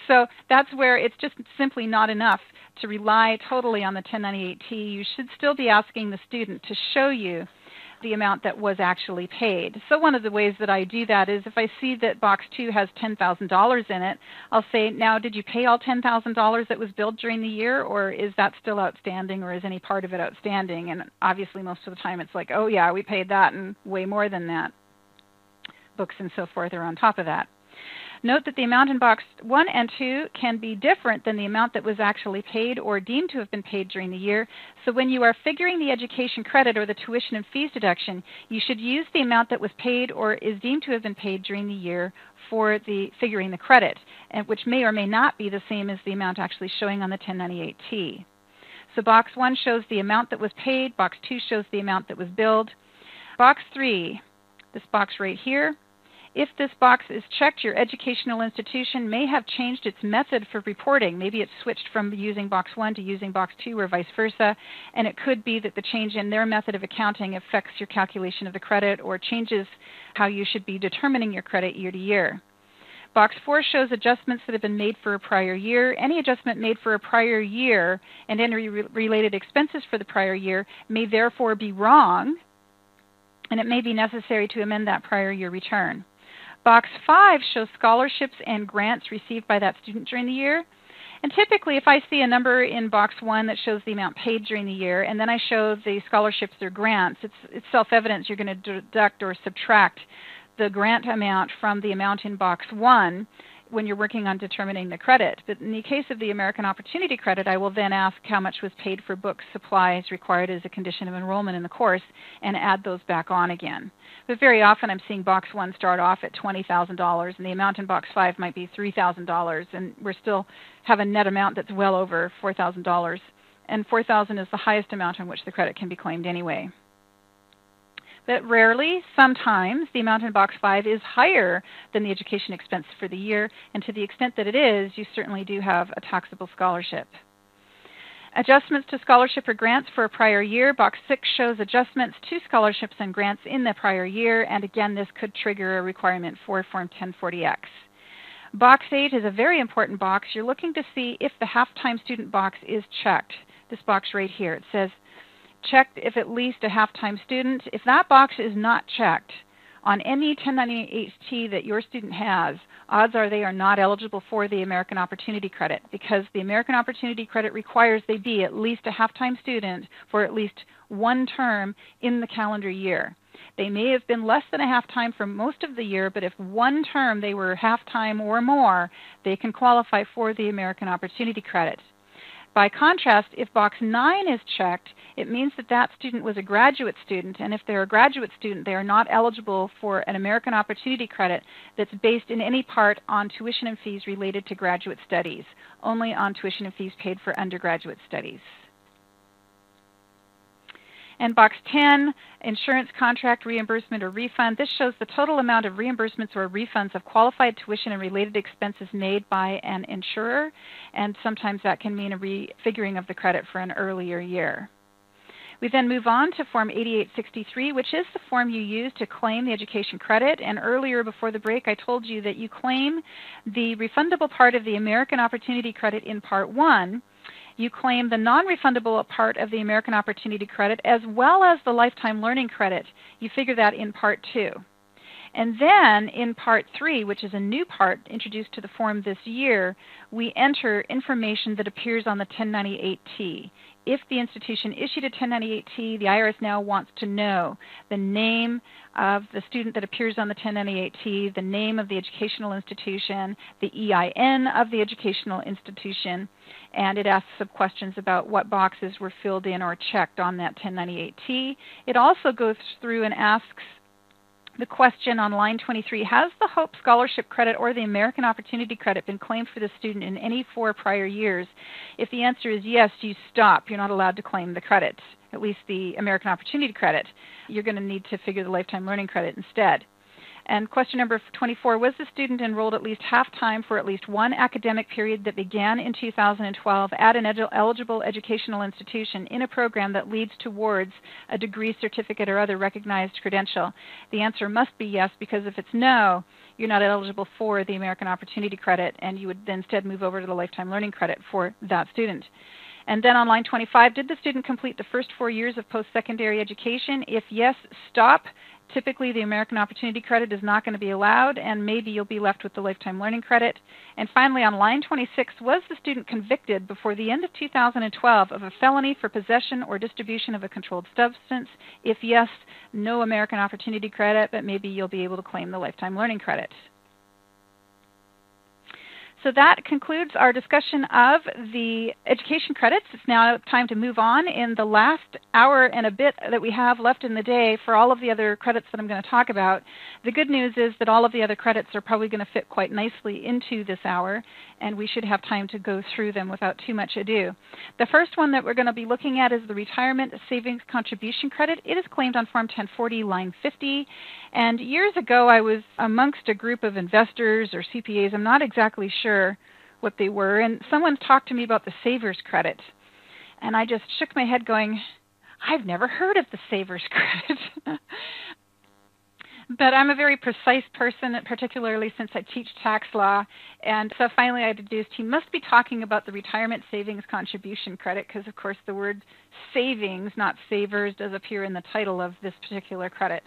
So that's where it's just simply not enough to rely totally on the 1098-T. You should still be asking the student to show you the amount that was actually paid. So one of the ways that I do that is if I see that Box 2 has $10,000 in it, I'll say, now did you pay all $10,000 that was billed during the year, or is that still outstanding, or is any part of it outstanding? And obviously most of the time it's like, oh yeah, we paid that and way more than that. Books and so forth are on top of that. Note that the amount in Box 1 and 2 can be different than the amount that was actually paid or deemed to have been paid during the year. So when you are figuring the education credit or the tuition and fees deduction, you should use the amount that was paid or is deemed to have been paid during the year for the figuring the credit, and which may or may not be the same as the amount actually showing on the 1098-T. So Box 1 shows the amount that was paid. Box 2 shows the amount that was billed. Box 3, this box right here, if this box is checked, your educational institution may have changed its method for reporting. Maybe it's switched from using Box 1 to using Box 2 or vice versa, and it could be that the change in their method of accounting affects your calculation of the credit or changes how you should be determining your credit year to year. Box 4 shows adjustments that have been made for a prior year. Any adjustment made for a prior year and any related expenses for the prior year may therefore be wrong, and it may be necessary to amend that prior year return. Box 5 shows scholarships and grants received by that student during the year. And typically, if I see a number in Box 1 that shows the amount paid during the year, and then I show the scholarships or grants, it's self-evident you're going to deduct or subtract the grant amount from the amount in Box 1 when you're working on determining the credit. But in the case of the American Opportunity Credit, I will then ask how much was paid for books, supplies required as a condition of enrollment in the course and add those back on again. But very often I'm seeing Box 1 start off at $20,000 and the amount in Box 5 might be $3,000, and we're still have a net amount that's well over $4,000. And $4,000 is the highest amount on which the credit can be claimed anyway. But rarely, sometimes, the amount in Box 5 is higher than the education expense for the year, and to the extent that it is, you certainly do have a taxable scholarship. Adjustments to scholarship or grants for a prior year. Box 6 shows adjustments to scholarships and grants in the prior year, and again, this could trigger a requirement for Form 1040X. Box 8 is a very important box. You're looking to see if the half-time student box is checked. This box right here, it says, checked if at least a half-time student. If that box is not checked on any 1098-T that your student has, odds are they are not eligible for the American Opportunity Credit, because the American Opportunity Credit requires they be at least a half-time student for at least one term in the calendar year. They may have been less than a half-time for most of the year, but if one term they were half-time or more, they can qualify for the American Opportunity Credit. By contrast, if Box 9 is checked, it means that that student was a graduate student, and if they're a graduate student, they are not eligible for an American Opportunity Credit that's based in any part on tuition and fees related to graduate studies, only on tuition and fees paid for undergraduate studies. And Box 10, insurance contract reimbursement or refund. This shows the total amount of reimbursements or refunds of qualified tuition and related expenses made by an insurer, and sometimes that can mean a refiguring of the credit for an earlier year. We then move on to Form 8863, which is the form you use to claim the education credit. And earlier before the break, I told you that you claim the refundable part of the American Opportunity Credit in Part 1. You claim the non-refundable part of the American Opportunity Credit as well as the Lifetime Learning Credit. You figure that in Part 2. And then in Part 3, which is a new part introduced to the form this year, we enter information that appears on the 1098-T. If the institution issued a 1098-T, the IRS now wants to know the name of the student that appears on the 1098-T, the name of the educational institution, the EIN of the educational institution, and it asks some questions about what boxes were filled in or checked on that 1098-T. It also goes through and asks The question on line 23, has the Hope Scholarship Credit or the American Opportunity Credit been claimed for the student in any 4 prior years? If the answer is yes, you stop. You're not allowed to claim the credit, at least the American Opportunity Credit. You're going to need to figure the Lifetime Learning Credit instead. And question number 24, was the student enrolled at least half-time for at least one academic period that began in 2012 at an eligible educational institution in a program that leads towards a degree, certificate, or other recognized credential? The answer must be yes, because if it's no, you're not eligible for the American Opportunity Credit, and you would then instead move over to the Lifetime Learning Credit for that student. And then on line 25, did the student complete the first 4 years of post-secondary education? If yes, stop. Typically, the American Opportunity Credit is not going to be allowed, and maybe you'll be left with the Lifetime Learning Credit. And finally, on line 26, was the student convicted before the end of 2012 of a felony for possession or distribution of a controlled substance? If yes, no American Opportunity Credit, but maybe you'll be able to claim the Lifetime Learning Credit. So that concludes our discussion of the education credits. It's now time to move on in the last hour and a bit that we have left in the day for all of the other credits that I'm going to talk about. The good news is that all of the other credits are probably going to fit quite nicely into this hour, and we should have time to go through them without too much ado. The first one that we're going to be looking at is the Retirement Savings Contribution Credit. It is claimed on Form 1040, line 50. And years ago, I was amongst a group of investors or CPAs. I'm not exactly sure what they were, and someone talked to me about the Savers Credit. And I just shook my head going, I've never heard of the Savers Credit. But I'm a very precise person, particularly since I teach tax law. And so finally I deduced he must be talking about the Retirement Savings Contribution Credit, because of course the word savings, not savers, does appear in the title of this particular credit.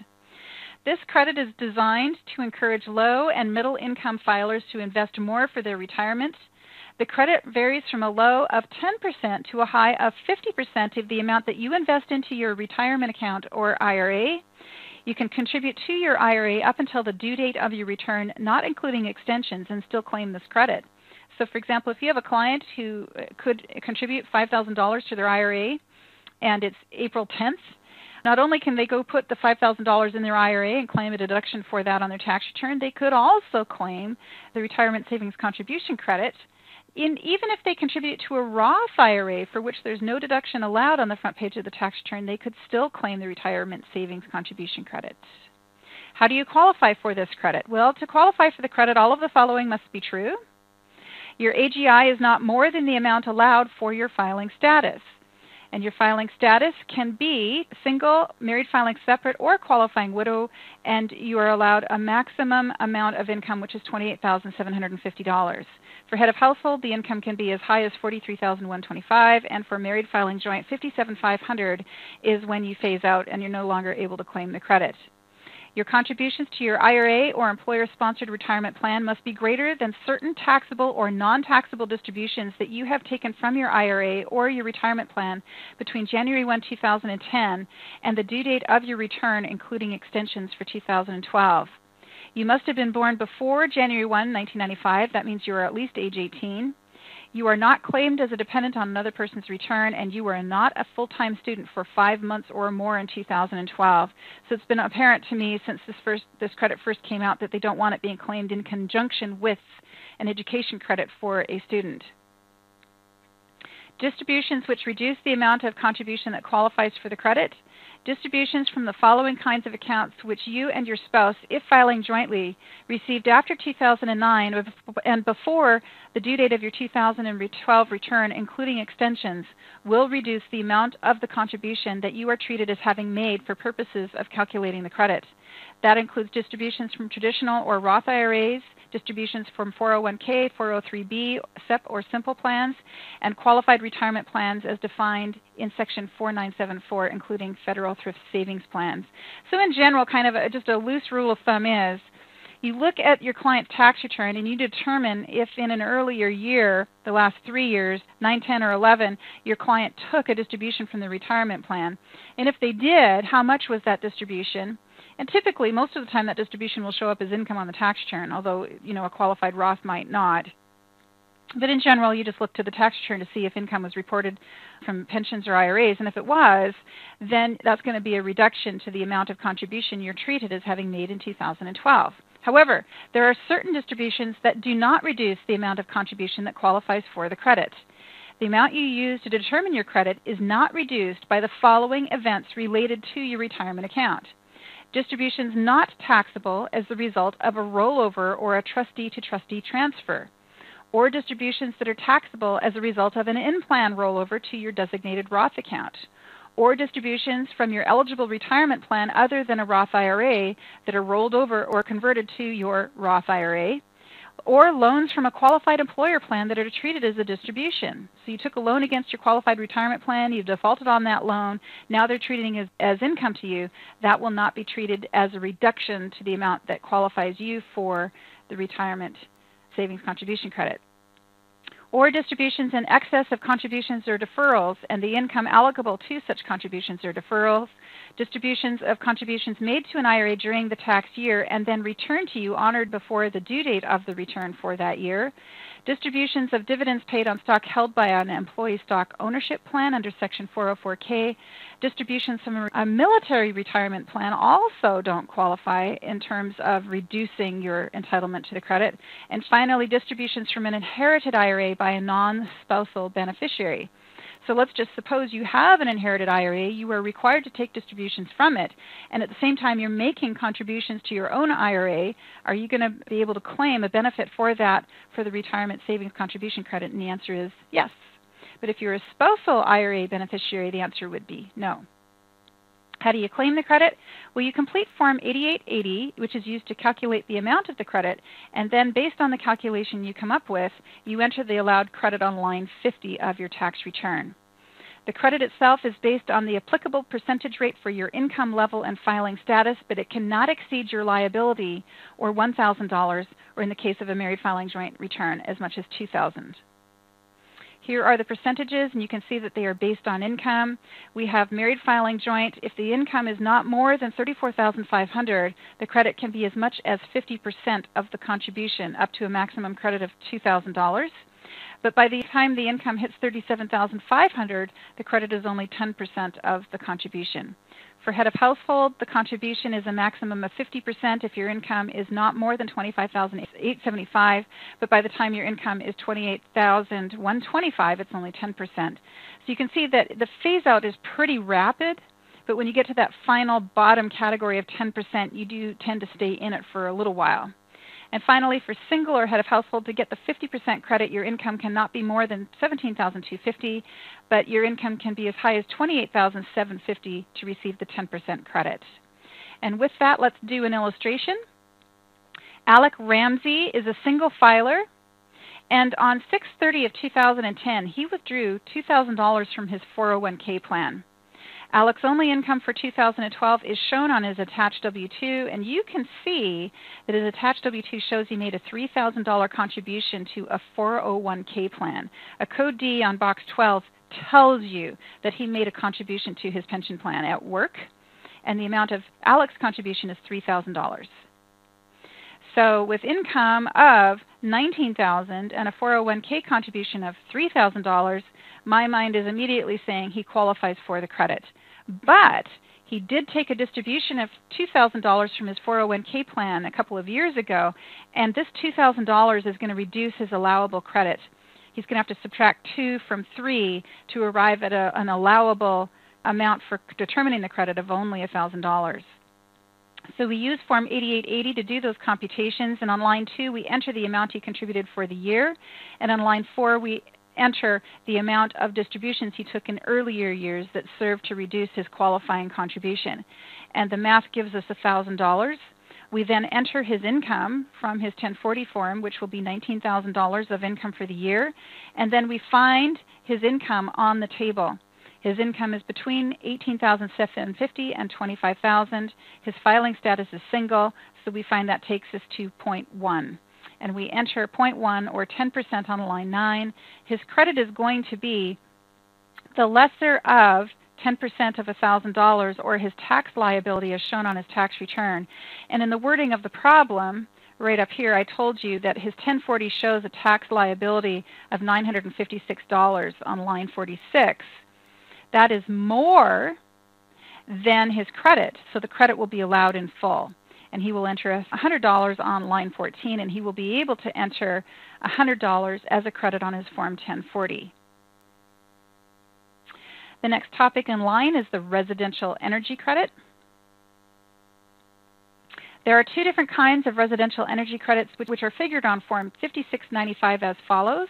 This credit is designed to encourage low and middle income filers to invest more for their retirement. The credit varies from a low of 10% to a high of 50% of the amount that you invest into your retirement account or IRA. You can contribute to your IRA up until the due date of your return, not including extensions, and still claim this credit. So for example, if you have a client who could contribute $5,000 to their IRA and it's April 10th, not only can they go put the $5,000 in their IRA and claim a deduction for that on their tax return, they could also claim the Retirement Savings Contribution Credit. Even if they contribute to a Roth IRA for which there's no deduction allowed on the front page of the tax return, they could still claim the Retirement Savings Contribution Credit. How do you qualify for this credit? Well, to qualify for the credit, all of the following must be true. Your AGI is not more than the amount allowed for your filing status. And your filing status can be single, married filing separate, or qualifying widow, and you are allowed a maximum amount of income, which is $28,750. For head of household, the income can be as high as $43,125, and for married filing joint, $57,500 is when you phase out and you're no longer able to claim the credit. Your contributions to your IRA or employer-sponsored retirement plan must be greater than certain taxable or non-taxable distributions that you have taken from your IRA or your retirement plan between January 1, 2010 and the due date of your return, including extensions for 2012. You must have been born before January 1, 1995. That means you are at least age 18. You are not claimed as a dependent on another person's return, and you are not a full-time student for 5 months or more in 2012. So it's been apparent to me since this credit first came out that they don't want it being claimed in conjunction with an education credit for a student. Distributions which reduce the amount of contribution that qualifies for the credit. Distributions from the following kinds of accounts which you and your spouse, if filing jointly, received after 2009 and before the due date of your 2012 return, including extensions, will reduce the amount of the contribution that you are treated as having made for purposes of calculating the credit. That includes distributions from traditional or Roth IRAs, distributions from 401k, 403b, SEP or simple plans, and qualified retirement plans as defined in Section 4974, including federal thrift savings plans. So in general, kind of just a loose rule of thumb is, you look at your client's tax return and you determine if in an earlier year, the last 3 years, 9, 10, or 11, your client took a distribution from the retirement plan. And if they did, how much was that distribution? And typically, most of the time, that distribution will show up as income on the tax return, although, a qualified Roth might not. But in general, you just look to the tax return to see if income was reported from pensions or IRAs, and if it was, then that's going to be a reduction to the amount of contribution you're treated as having made in 2012. However, there are certain distributions that do not reduce the amount of contribution that qualifies for the credit. The amount you use to determine your credit is not reduced by the following events related to your retirement account. Distributions not taxable as the result of a rollover or a trustee-to-trustee transfer, or distributions that are taxable as a result of an in-plan rollover to your designated Roth account, or distributions from your eligible retirement plan other than a Roth IRA that are rolled over or converted to your Roth IRA, or loans from a qualified employer plan that are treated as a distribution. So you took a loan against your qualified retirement plan, you defaulted on that loan, now they're treating it as income to you. That will not be treated as a reduction to the amount that qualifies you for the retirement savings contribution credit. Or distributions in excess of contributions or deferrals and the income allocable to such contributions or deferrals, distributions of contributions made to an IRA during the tax year and then returned to you honored before the due date of the return for that year, distributions of dividends paid on stock held by an employee stock ownership plan under Section 404K, distributions from a military retirement plan also don't qualify in terms of reducing your entitlement to the credit, and finally distributions from an inherited IRA by a non-spousal beneficiary. So let's just suppose you have an inherited IRA, you are required to take distributions from it, and at the same time you're making contributions to your own IRA. Are you going to be able to claim a benefit for that for the retirement savings contribution credit? And the answer is yes. But if you're a spousal IRA beneficiary, the answer would be no. How do you claim the credit? Well, you complete Form 8880, which is used to calculate the amount of the credit, and then based on the calculation you come up with, you enter the allowed credit on line 50 of your tax return. The credit itself is based on the applicable percentage rate for your income level and filing status, but it cannot exceed your liability, or $1,000, or in the case of a married filing joint return, as much as $2,000. Here are the percentages, and you can see that they are based on income. We have married filing joint. If the income is not more than $34,500, the credit can be as much as 50% of the contribution, up to a maximum credit of $2,000. But by the time the income hits $37,500, the credit is only 10% of the contribution. For head of household, the contribution is a maximum of 50% if your income is not more than $25,875, but by the time your income is $28,125, it's only 10%. So you can see that the phase out is pretty rapid, but when you get to that final bottom category of 10%, you do tend to stay in it for a little while. And finally, for single or head of household, to get the 50% credit, your income cannot be more than $17,250, but your income can be as high as $28,750 to receive the 10% credit. And with that, let's do an illustration. Alec Ramsey is a single filer, and on 6/30 of 2010, he withdrew $2,000 from his 401k plan. Alec's only income for 2012 is shown on his attached W-2, and you can see that his attached W-2 shows he made a $3,000 contribution to a 401k plan. A code D on box 12 tells you that he made a contribution to his pension plan at work, and the amount of Alec's contribution is $3,000. So with income of $19,000 and a 401k contribution of $3,000, my mind is immediately saying he qualifies for the credit. But he did take a distribution of $2,000 from his 401k plan a couple of years ago, and this $2,000 is going to reduce his allowable credit. He's going to have to subtract 2 from 3 to arrive at an allowable amount for determining the credit of only $1,000. So we use Form 8880 to do those computations, and on line 2 we enter the amount he contributed for the year, and on line 4 we enter the amount of distributions he took in earlier years that served to reduce his qualifying contribution. And the math gives us $1,000. We then enter his income from his 1040 form, which will be $19,000 of income for the year, and then we find his income on the table. His income is between $18,750 and $25,000. His filing status is single, so we find that takes us to 0.1. And we enter 0.1 or 10% on line 9. His credit is going to be the lesser of 10% of $1,000 or his tax liability as shown on his tax return. And in the wording of the problem, right up here, I told you that his 1040 shows a tax liability of $956 on line 46. That is more than his credit, so the credit will be allowed in full. And he will enter $100 on line 14, and he will be able to enter $100 as a credit on his Form 1040. The next topic in line is the residential energy credit. There are two different kinds of residential energy credits which are figured on Form 5695 as follows.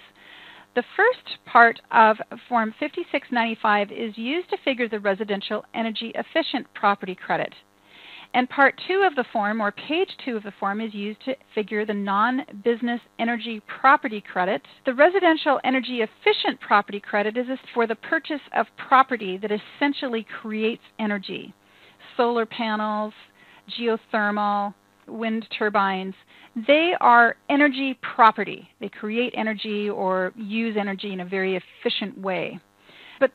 The first part of Form 5695 is used to figure the residential energy efficient property credit. And Part 2 of the form, or page 2 of the form, is used to figure the non-business energy property credit. The residential energy efficient property credit is for the purchase of property that essentially creates energy. Solar panels, geothermal, wind turbines, they are energy property. They create energy or use energy in a very efficient way. But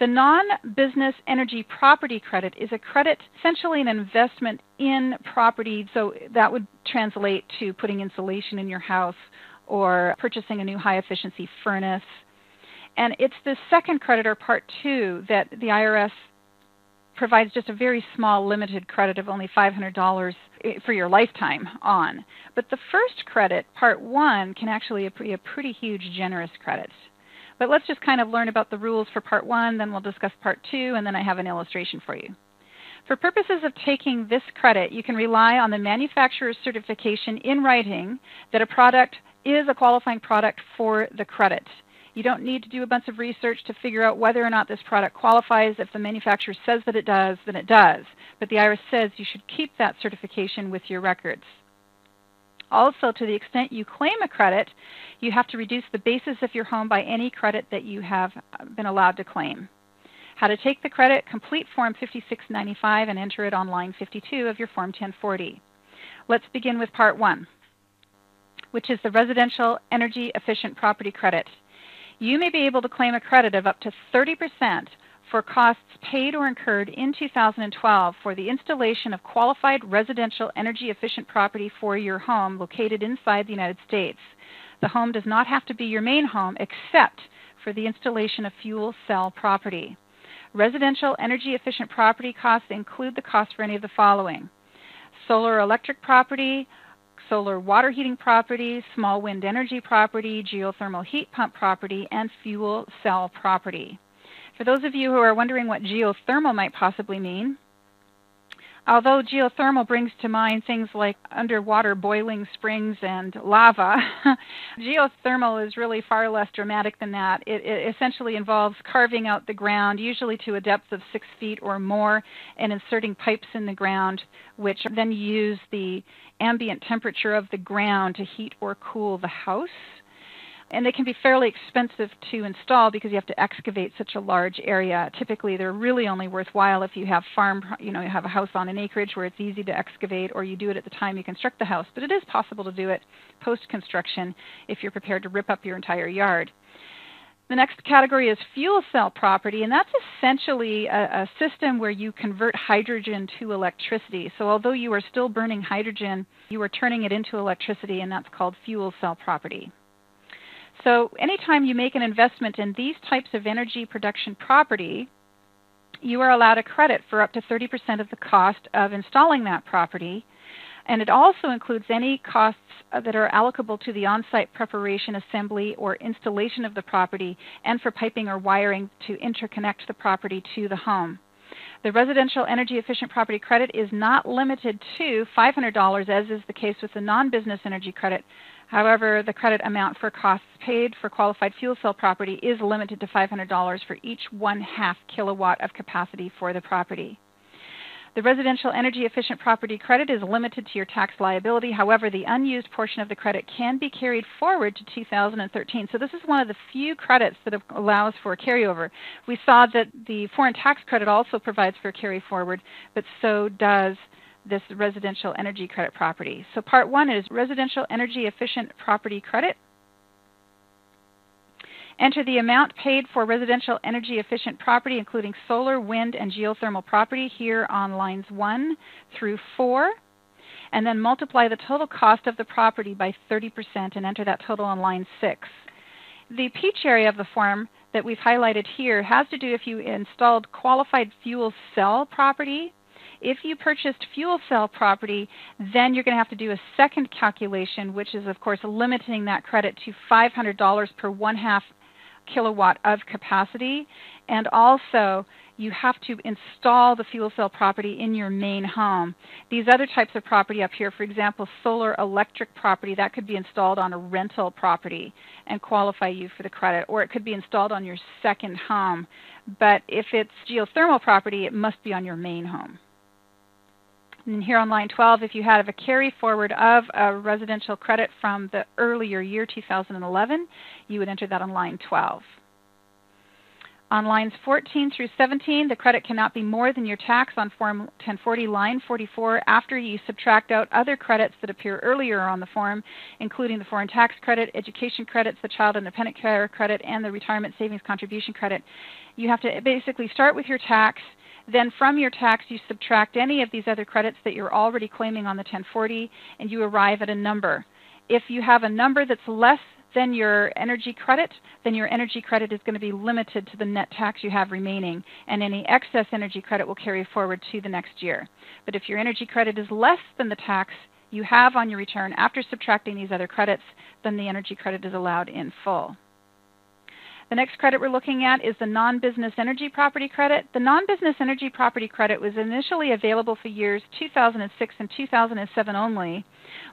the non-business energy property credit is a credit, essentially an investment in property, so that would translate to putting insulation in your house or purchasing a new high-efficiency furnace. And it's the second credit, or Part 2, that the IRS provides just a very small limited credit of only $500 for your lifetime on. But the first credit, Part 1, can actually be a pretty huge, generous credit. But let's just kind of learn about the rules for Part 1, then we'll discuss Part 2, and then I have an illustration for you. For purposes of taking this credit, you can rely on the manufacturer's certification in writing that a product is a qualifying product for the credit. You don't need to do a bunch of research to figure out whether or not this product qualifies. If the manufacturer says that it does, then it does. But the IRS says you should keep that certification with your records. Also, to the extent you claim a credit, you have to reduce the basis of your home by any credit that you have been allowed to claim. How to take the credit: complete Form 5695 and enter it on line 52 of your Form 1040. Let's begin with Part 1, which is the residential energy efficient property credit. You may be able to claim a credit of up to 30% for costs paid or incurred in 2012 for the installation of qualified residential energy efficient property for your home located inside the United States. The home does not have to be your main home except for the installation of fuel cell property. Residential energy efficient property costs include the cost for any of the following: solar electric property, solar water heating property, small wind energy property, geothermal heat pump property, and fuel cell property. For those of you who are wondering what geothermal might possibly mean, although geothermal brings to mind things like underwater boiling springs and lava, geothermal is really far less dramatic than that. It essentially involves carving out the ground, usually to a depth of 6 feet or more, and inserting pipes in the ground, which then use the ambient temperature of the ground to heat or cool the house. And they can be fairly expensive to install because you have to excavate such a large area. Typically, they're really only worthwhile if you have you have a house on an acreage where it's easy to excavate, or you do it at the time you construct the house. But it is possible to do it post-construction if you're prepared to rip up your entire yard. The next category is fuel cell property, and that's essentially a system where you convert hydrogen to electricity. So although you are still burning hydrogen, you are turning it into electricity, and that's called fuel cell property. So anytime you make an investment in these types of energy production property, you are allowed a credit for up to 30% of the cost of installing that property. And it also includes any costs that are allocable to the on-site preparation, assembly, or installation of the property, and for piping or wiring to interconnect the property to the home. The residential energy efficient property credit is not limited to $500, as is the case with the non-business energy credit. However, the credit amount for costs paid for qualified fuel cell property is limited to $500 for each 1/2 kilowatt of capacity for the property. The residential energy efficient property credit is limited to your tax liability. However, the unused portion of the credit can be carried forward to 2013. So this is one of the few credits that allows for carryover. We saw that the foreign tax credit also provides for carry forward, but so does this residential energy credit property. So Part 1 is residential energy efficient property credit. Enter the amount paid for residential energy efficient property, including solar, wind, and geothermal property, here on lines 1 through 4. and then multiply the total cost of the property by 30% and enter that total on line 6. The peach area of the form that we've highlighted here has to do if you installed qualified fuel cell property. If you purchased fuel cell property, then you're going to have to do a second calculation, which is, of course, limiting that credit to $500 per 1/2 kilowatt of capacity. And also, you have to install the fuel cell property in your main home. These other types of property up here, for example, solar electric property, that could be installed on a rental property and qualify you for the credit, or it could be installed on your second home. But if it's geothermal property, it must be on your main home. And here on line 12, if you have a carry forward of a residential credit from the earlier year, 2011, you would enter that on line 12. On lines 14 through 17, the credit cannot be more than your tax on Form 1040, line 44, after you subtract out other credits that appear earlier on the form, including the foreign tax credit, education credits, the child independent care credit, and the retirement savings contribution credit. You have to basically start with your tax. Then from your tax, you subtract any of these other credits that you're already claiming on the 1040, and you arrive at a number. If you have a number that's less than your energy credit, then your energy credit is going to be limited to the net tax you have remaining, and any excess energy credit will carry forward to the next year. But if your energy credit is less than the tax you have on your return after subtracting these other credits, then the energy credit is allowed in full. The next credit we're looking at is the non-business energy property credit. The non-business energy property credit was initially available for years 2006 and 2007 only,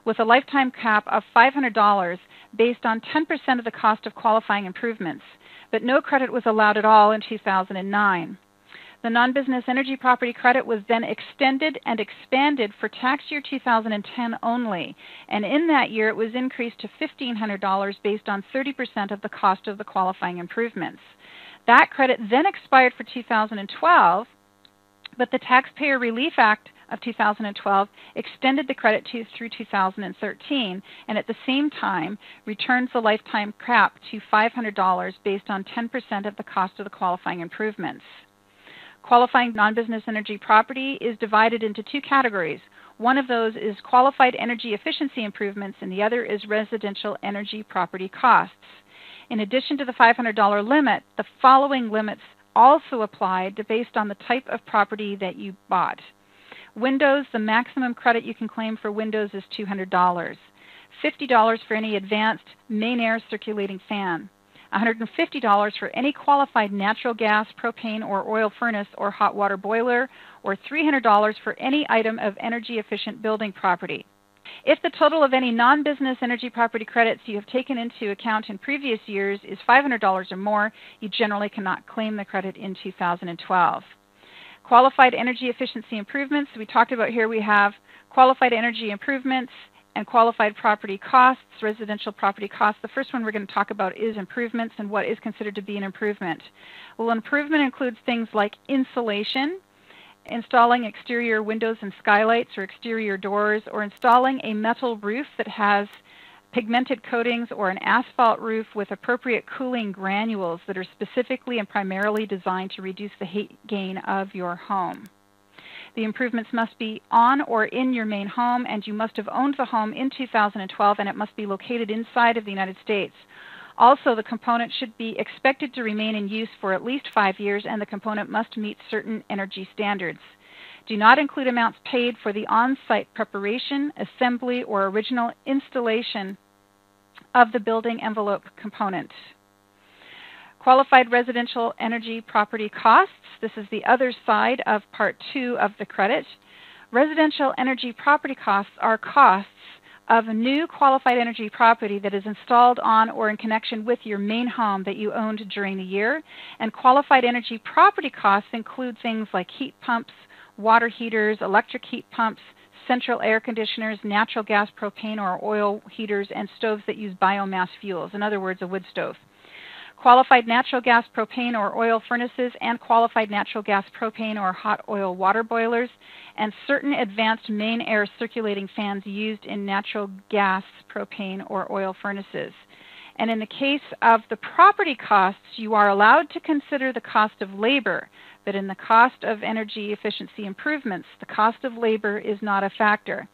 with a lifetime cap of $500 based on 10% of the cost of qualifying improvements, but no credit was allowed at all in 2009. The non-business energy property credit was then extended and expanded for tax year 2010 only, and in that year it was increased to $1,500 based on 30% of the cost of the qualifying improvements. That credit then expired for 2012, but the Taxpayer Relief Act of 2012 extended the credit through 2013, and at the same time returns the lifetime cap to $500 based on 10% of the cost of the qualifying improvements. Qualifying non-business energy property is divided into two categories. One of those is qualified energy efficiency improvements, and the other is residential energy property costs. In addition to the $500 limit, the following limits also apply based on the type of property that you bought. Windows, the maximum credit you can claim for windows is $200. $50 for any advanced main air circulating fan. $150 for any qualified natural gas, propane, or oil furnace or hot water boiler, or $300 for any item of energy efficient building property. If the total of any non-business energy property credits you have taken into account in previous years is $500 or more, you generally cannot claim the credit in 2012. Qualified energy efficiency improvements, we talked about here we have qualified energy improvements and qualified property costs, residential property costs. The first one we're going to talk about is improvements and what is considered to be an improvement. Well, improvement includes things like insulation, installing exterior windows and skylights or exterior doors, or installing a metal roof that has pigmented coatings, or an asphalt roof with appropriate cooling granules that are specifically and primarily designed to reduce the heat gain of your home. The improvements must be on or in your main home, and you must have owned the home in 2012, and it must be located inside of the United States. Also, the component should be expected to remain in use for at least 5 years, and the component must meet certain energy standards. Do not include amounts paid for the on-site preparation, assembly, or original installation of the building envelope component. Qualified residential energy property costs. This is the other side of Part 2 of the credit. Residential energy property costs are costs of new qualified energy property that is installed on or in connection with your main home that you owned during the year. And qualified energy property costs include things like heat pumps, water heaters, electric heat pumps, central air conditioners, natural gas, propane, or oil heaters, and stoves that use biomass fuels, in other words, a wood stove. Qualified natural gas, propane, or oil furnaces, and qualified natural gas, propane, or hot oil water boilers, and certain advanced main air circulating fans used in natural gas, propane, or oil furnaces. And in the case of the property costs, you are allowed to consider the cost of labor, but in the cost of energy efficiency improvements, the cost of labor is not a factor.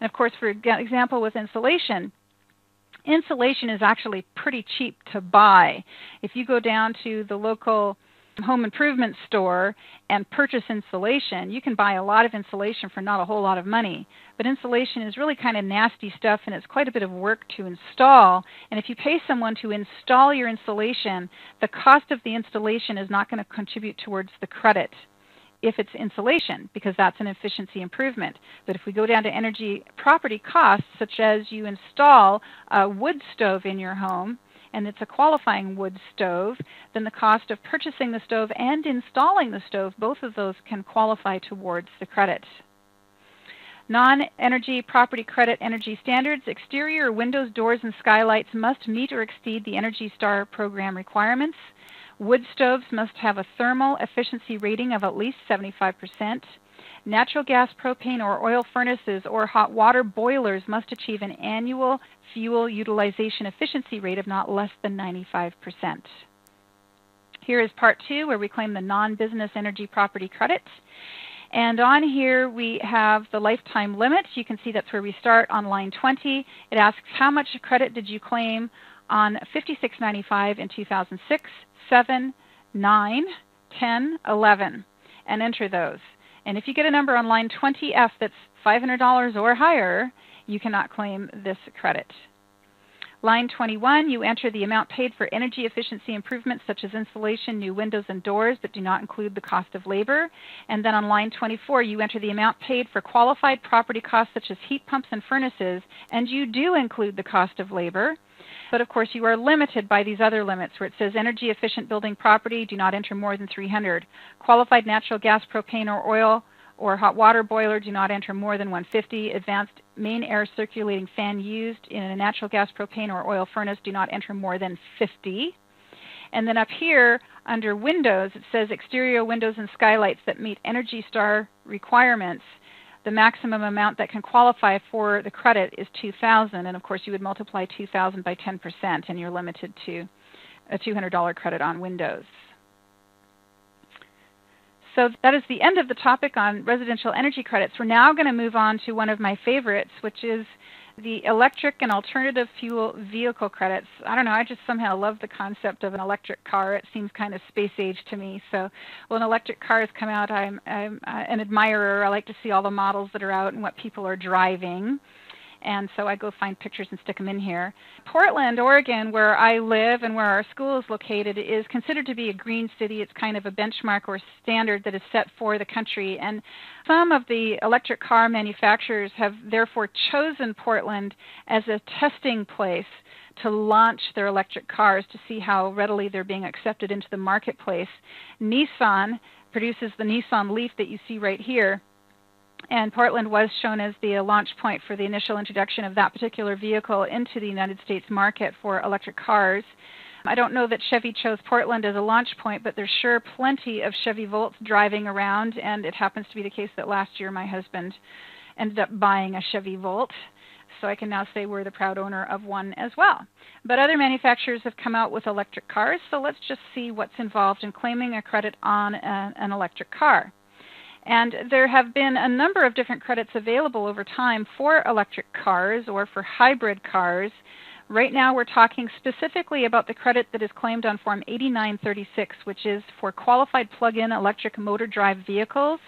And of course, for example, with insulation, insulation is actually pretty cheap to buy. If you go down to the local home improvement store and purchase insulation, you can buy a lot of insulation for not a whole lot of money. But insulation is really kind of nasty stuff, and it's quite a bit of work to install. And if you pay someone to install your insulation, the cost of the installation is not going to contribute towards the credit if it's insulation, because that's an efficiency improvement. But if we go down to energy property costs, such as you install a wood stove in your home, and it's a qualifying wood stove, then the cost of purchasing the stove and installing the stove, both of those can qualify towards the credit. Non-energy property credit energy standards: exterior windows, doors, and skylights must meet or exceed the Energy Star program requirements. Wood stoves must have a thermal efficiency rating of at least 75%. Natural gas, propane, or oil furnaces or hot water boilers must achieve an annual fuel utilization efficiency rate of not less than 95%. Here is part 2, where we claim the non-business energy property credit. And on here we have the lifetime limits. You can see that's where we start on line 20. It asks how much credit did you claim on $56.95 in 2006, 7, 9, 10, 11, and enter those. And if you get a number on line 20F that's $500 or higher, you cannot claim this credit. Line 21, you enter the amount paid for energy efficiency improvements such as insulation, new windows, and doors, but do not include the cost of labor. And then on line 24, you enter the amount paid for qualified property costs such as heat pumps and furnaces, and you do include the cost of labor. But of course, you are limited by these other limits where it says energy efficient building property, do not enter more than 300. Qualified natural gas, propane, or oil or hot water boiler, do not enter more than 150. Advanced main air circulating fan used in a natural gas, propane, or oil furnace, do not enter more than 50. And then up here under windows, it says exterior windows and skylights that meet Energy Star requirements. The maximum amount that can qualify for the credit is $2,000, and of course you would multiply $2,000 by 10%, and you're limited to a $200 credit on windows. So that is the end of the topic on residential energy credits. We're now going to move on to one of my favorites, which is the electric and alternative fuel vehicle credits. I don't know, I just somehow love the concept of an electric car. It seems kind of space age to me. So when electric cars come out, I'm an admirer. I like to see all the models that are out and what people are driving. And so I go find pictures and stick them in here. Portland, Oregon, where I live and where our school is located, is considered to be a green city. It's kind of a benchmark or standard that is set for the country. And some of the electric car manufacturers have therefore chosen Portland as a testing place to launch their electric cars to see how readily they're being accepted into the marketplace. Nissan produces the Nissan Leaf that you see right here. And Portland was shown as the launch point for the initial introduction of that particular vehicle into the United States market for electric cars. I don't know that Chevy chose Portland as a launch point, but there's sure plenty of Chevy Volts driving around, and it happens to be the case that last year my husband ended up buying a Chevy Volt. So I can now say we're the proud owner of one as well. But other manufacturers have come out with electric cars, so let's just see what's involved in claiming a credit on an electric car. And there have been a number of different credits available over time for electric cars or for hybrid cars. Right now we're talking specifically about the credit that is claimed on Form 8936, which is for qualified plug-in electric motor drive vehicles.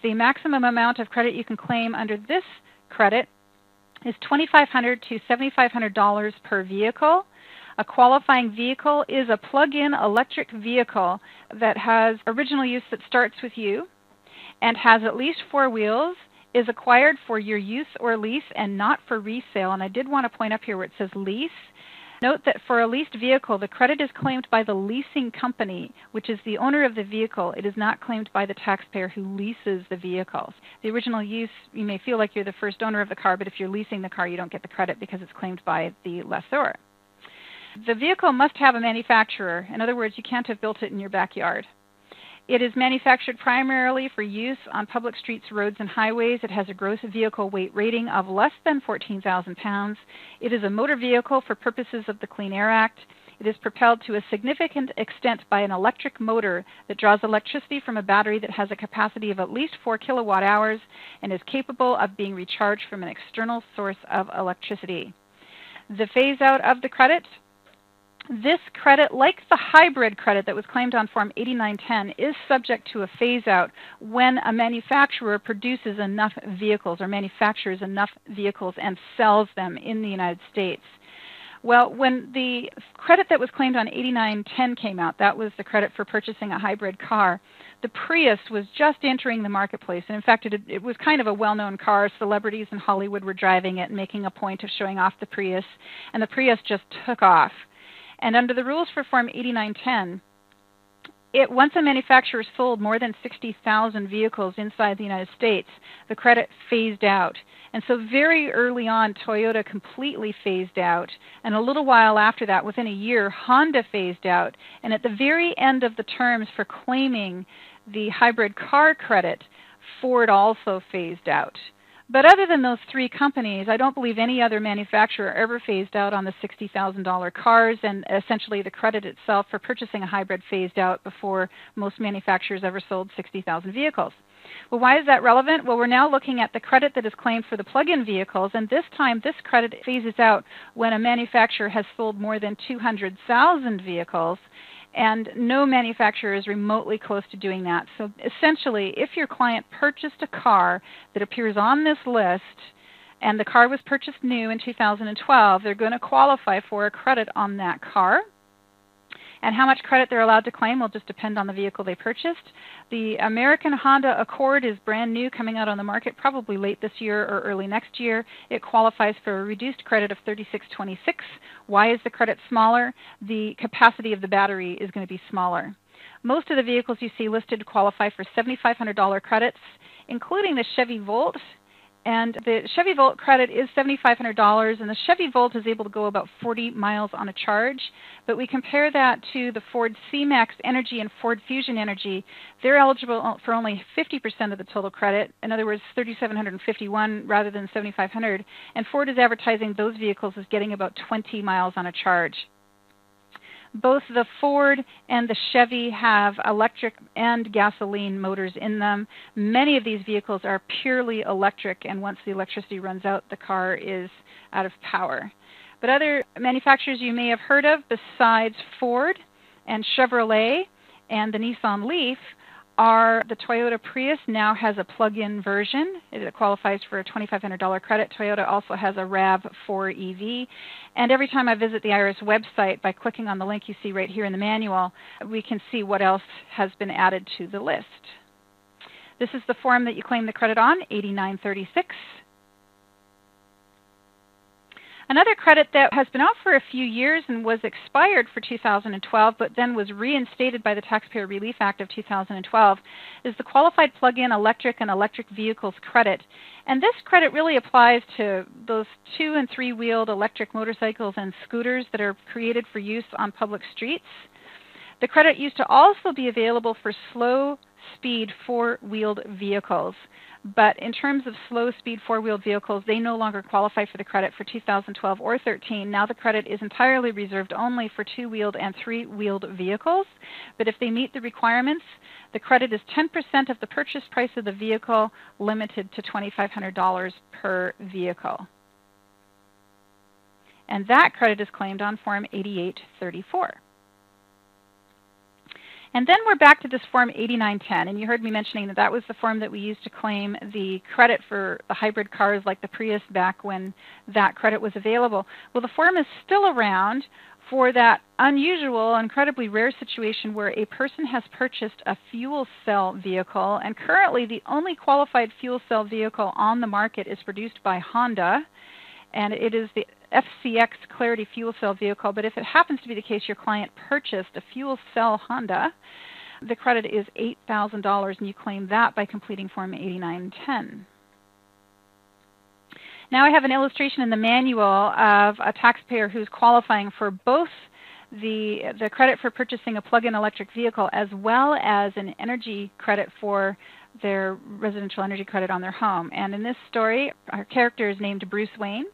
The maximum amount of credit you can claim under this credit is $2,500 to $7,500 per vehicle. A qualifying vehicle is a plug-in electric vehicle that has original use that starts with you and has at least 4 wheels, is acquired for your use or lease and not for resale. And I did want to point up here where it says lease. Note that for a leased vehicle, the credit is claimed by the leasing company, which is the owner of the vehicle. It is not claimed by the taxpayer who leases the vehicles. The original use, you may feel like you're the first owner of the car, but if you're leasing the car, you don't get the credit because it's claimed by the lessor. The vehicle must have a manufacturer. In other words, you can't have built it in your backyard. It is manufactured primarily for use on public streets, roads, and highways. It has a gross vehicle weight rating of less than 14,000 pounds. It is a motor vehicle for purposes of the Clean Air Act. It is propelled to a significant extent by an electric motor that draws electricity from a battery that has a capacity of at least 4 kilowatt hours and is capable of being recharged from an external source of electricity. The phase out of the credit. This credit, like the hybrid credit that was claimed on Form 8910, is subject to a phase-out when a manufacturer produces enough vehicles or manufactures enough vehicles and sells them in the United States. Well, when the credit that was claimed on 8910 came out, that was the credit for purchasing a hybrid car, the Prius was just entering the marketplace. And in fact, it was kind of a well-known car. Celebrities in Hollywood were driving it and making a point of showing off the Prius. And the Prius just took off. And under the rules for Form 8910, once a manufacturer sold more than 60,000 vehicles inside the United States, the credit phased out. And so very early on, Toyota completely phased out. And a little while after that, within a year, Honda phased out. And at the very end of the terms for claiming the hybrid car credit, Ford also phased out. But other than those three companies, I don't believe any other manufacturer ever phased out on the $60,000 cars, and essentially the credit itself for purchasing a hybrid phased out before most manufacturers ever sold 60,000 vehicles. Well, why is that relevant? Well, we're now looking at the credit that is claimed for the plug-in vehicles, and this time this credit phases out when a manufacturer has sold more than 200,000 vehicles. And no manufacturer is remotely close to doing that. So essentially, if your client purchased a car that appears on this list, and the car was purchased new in 2012, they're going to qualify for a credit on that car. And how much credit they're allowed to claim will just depend on the vehicle they purchased. The American Honda Accord is brand new, coming out on the market probably late this year or early next year. It qualifies for a reduced credit of $36.26. Why is the credit smaller? The capacity of the battery is going to be smaller. Most of the vehicles you see listed qualify for $7,500 credits, including the Chevy Volt. And the Chevy Volt credit is $7,500, and the Chevy Volt is able to go about 40 miles on a charge. But we compare that to the Ford C-Max Energy and Ford Fusion Energy. They're eligible for only 50% of the total credit. In other words, $3,751 rather than $7,500. And Ford is advertising those vehicles as getting about 20 miles on a charge. Both the Ford and the Chevy have electric and gasoline motors in them. Many of these vehicles are purely electric, and once the electricity runs out, the car is out of power. But other manufacturers you may have heard of besides Ford and Chevrolet and the Nissan Leaf are the Toyota Prius now has a plug-in version. It qualifies for a $2,500 credit. Toyota also has a RAV4 EV. And every time I visit the IRS website, by clicking on the link you see right here in the manual, we can see what else has been added to the list. This is the form that you claim the credit on, 8936. Another credit that has been out for a few years and was expired for 2012 but then was reinstated by the Taxpayer Relief Act of 2012 is the Qualified Plug-in Electric and Electric Vehicles Credit. And this credit really applies to those 2- and 3-wheeled electric motorcycles and scooters that are created for use on public streets. The credit used to also be available for slow-speed 4-wheeled vehicles. But in terms of slow-speed 4-wheeled vehicles, they no longer qualify for the credit for 2012 or 13. Now the credit is entirely reserved only for 2-wheeled and 3-wheeled vehicles. But if they meet the requirements, the credit is 10% of the purchase price of the vehicle, limited to $2,500 per vehicle. And that credit is claimed on Form 8834. And then we're back to this Form 8910, and you heard me mentioning that that was the form that we used to claim the credit for the hybrid cars like the Prius back when that credit was available. Well, the form is still around for that unusual, incredibly rare situation where a person has purchased a fuel cell vehicle, and currently the only qualified fuel cell vehicle on the market is produced by Honda, and it is the FCX Clarity fuel cell vehicle. But if it happens to be the case your client purchased a fuel cell Honda, the credit is $8,000, and you claim that by completing Form 8910. Now I have an illustration in the manual of a taxpayer who's qualifying for both the credit for purchasing a plug-in electric vehicle as well as an energy credit for their residential energy credit on their home. And in this story, our character is named Bruce Wayne.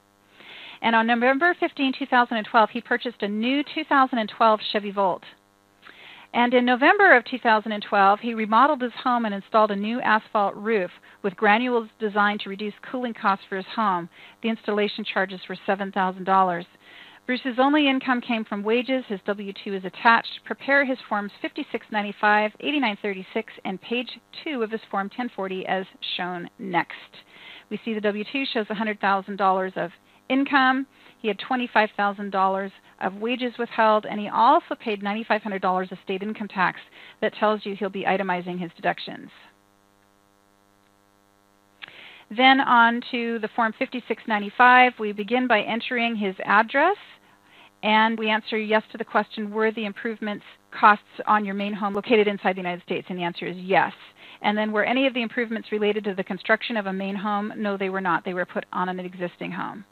And on November 15, 2012, he purchased a new 2012 Chevy Volt. And in November of 2012, he remodeled his home and installed a new asphalt roof with granules designed to reduce cooling costs for his home. The installation charges were $7,000. Bruce's only income came from wages. His W-2 is attached. Prepare his Forms 5695, 8936, and page 2 of his Form 1040 as shown next. We see the W-2 shows $100,000 of income. He had $25,000 of wages withheld, and he also paid $9,500 of state income tax. That tells you he'll be itemizing his deductions. Then on to the Form 5695, we begin by entering his address, and we answer yes to the question, were the improvements costs on your main home located inside the United States? And the answer is yes. And then were any of the improvements related to the construction of a main home? No, they were not. They were put on an existing home.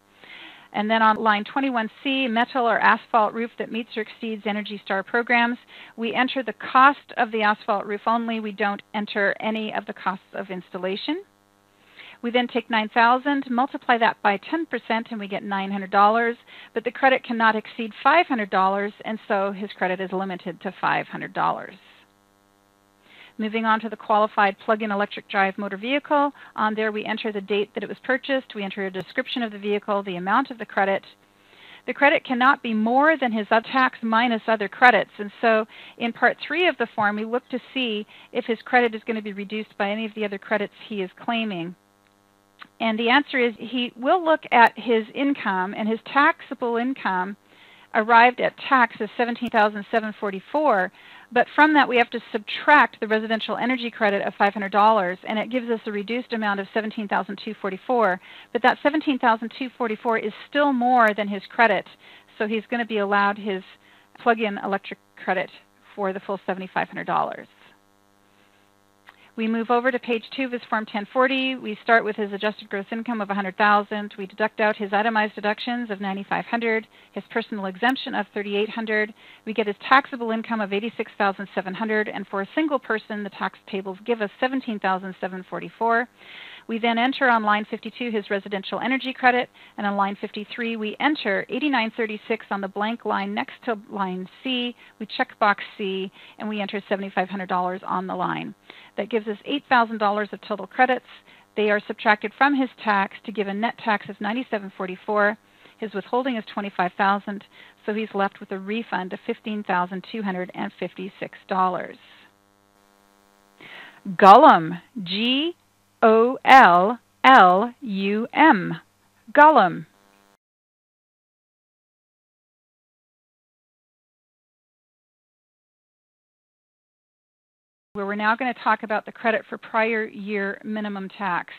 And then on line 21C, metal or asphalt roof that meets or exceeds Energy Star programs, we enter the cost of the asphalt roof only. We don't enter any of the costs of installation. We then take $9,000, multiply that by 10%, and we get $900. But the credit cannot exceed $500, and so his credit is limited to $500. Moving on to the qualified plug-in electric drive motor vehicle. On there we enter the date that it was purchased. We enter a description of the vehicle, the amount of the credit. The credit cannot be more than his tax minus other credits. And so in Part 3 of the form, we look to see if his credit is going to be reduced by any of the other credits he is claiming. And the answer is he will look at his income, and his taxable income arrived at tax of $17,744, but from that we have to subtract the residential energy credit of $500, and it gives us a reduced amount of $17,244. But that $17,244 is still more than his credit, so he's going to be allowed his plug-in electric credit for the full $7,500. We move over to page 2 of his Form 1040. We start with his adjusted gross income of $100,000. We deduct out his itemized deductions of $9,500, his personal exemption of $3,800. We get his taxable income of $86,700, and for a single person, the tax tables give us $17,744. We then enter on line 52 his residential energy credit, and on line 53 we enter 8936 on the blank line next to line C. We check box C, and we enter $7,500 on the line. That gives us $8,000 of total credits. They are subtracted from his tax to give a net tax of $97.44. His withholding is $25,000, so he's left with a refund of $15,256. Gollum, G-O-L-L-U-M, Gollum. Where we're now going to talk about the credit for prior year minimum tax.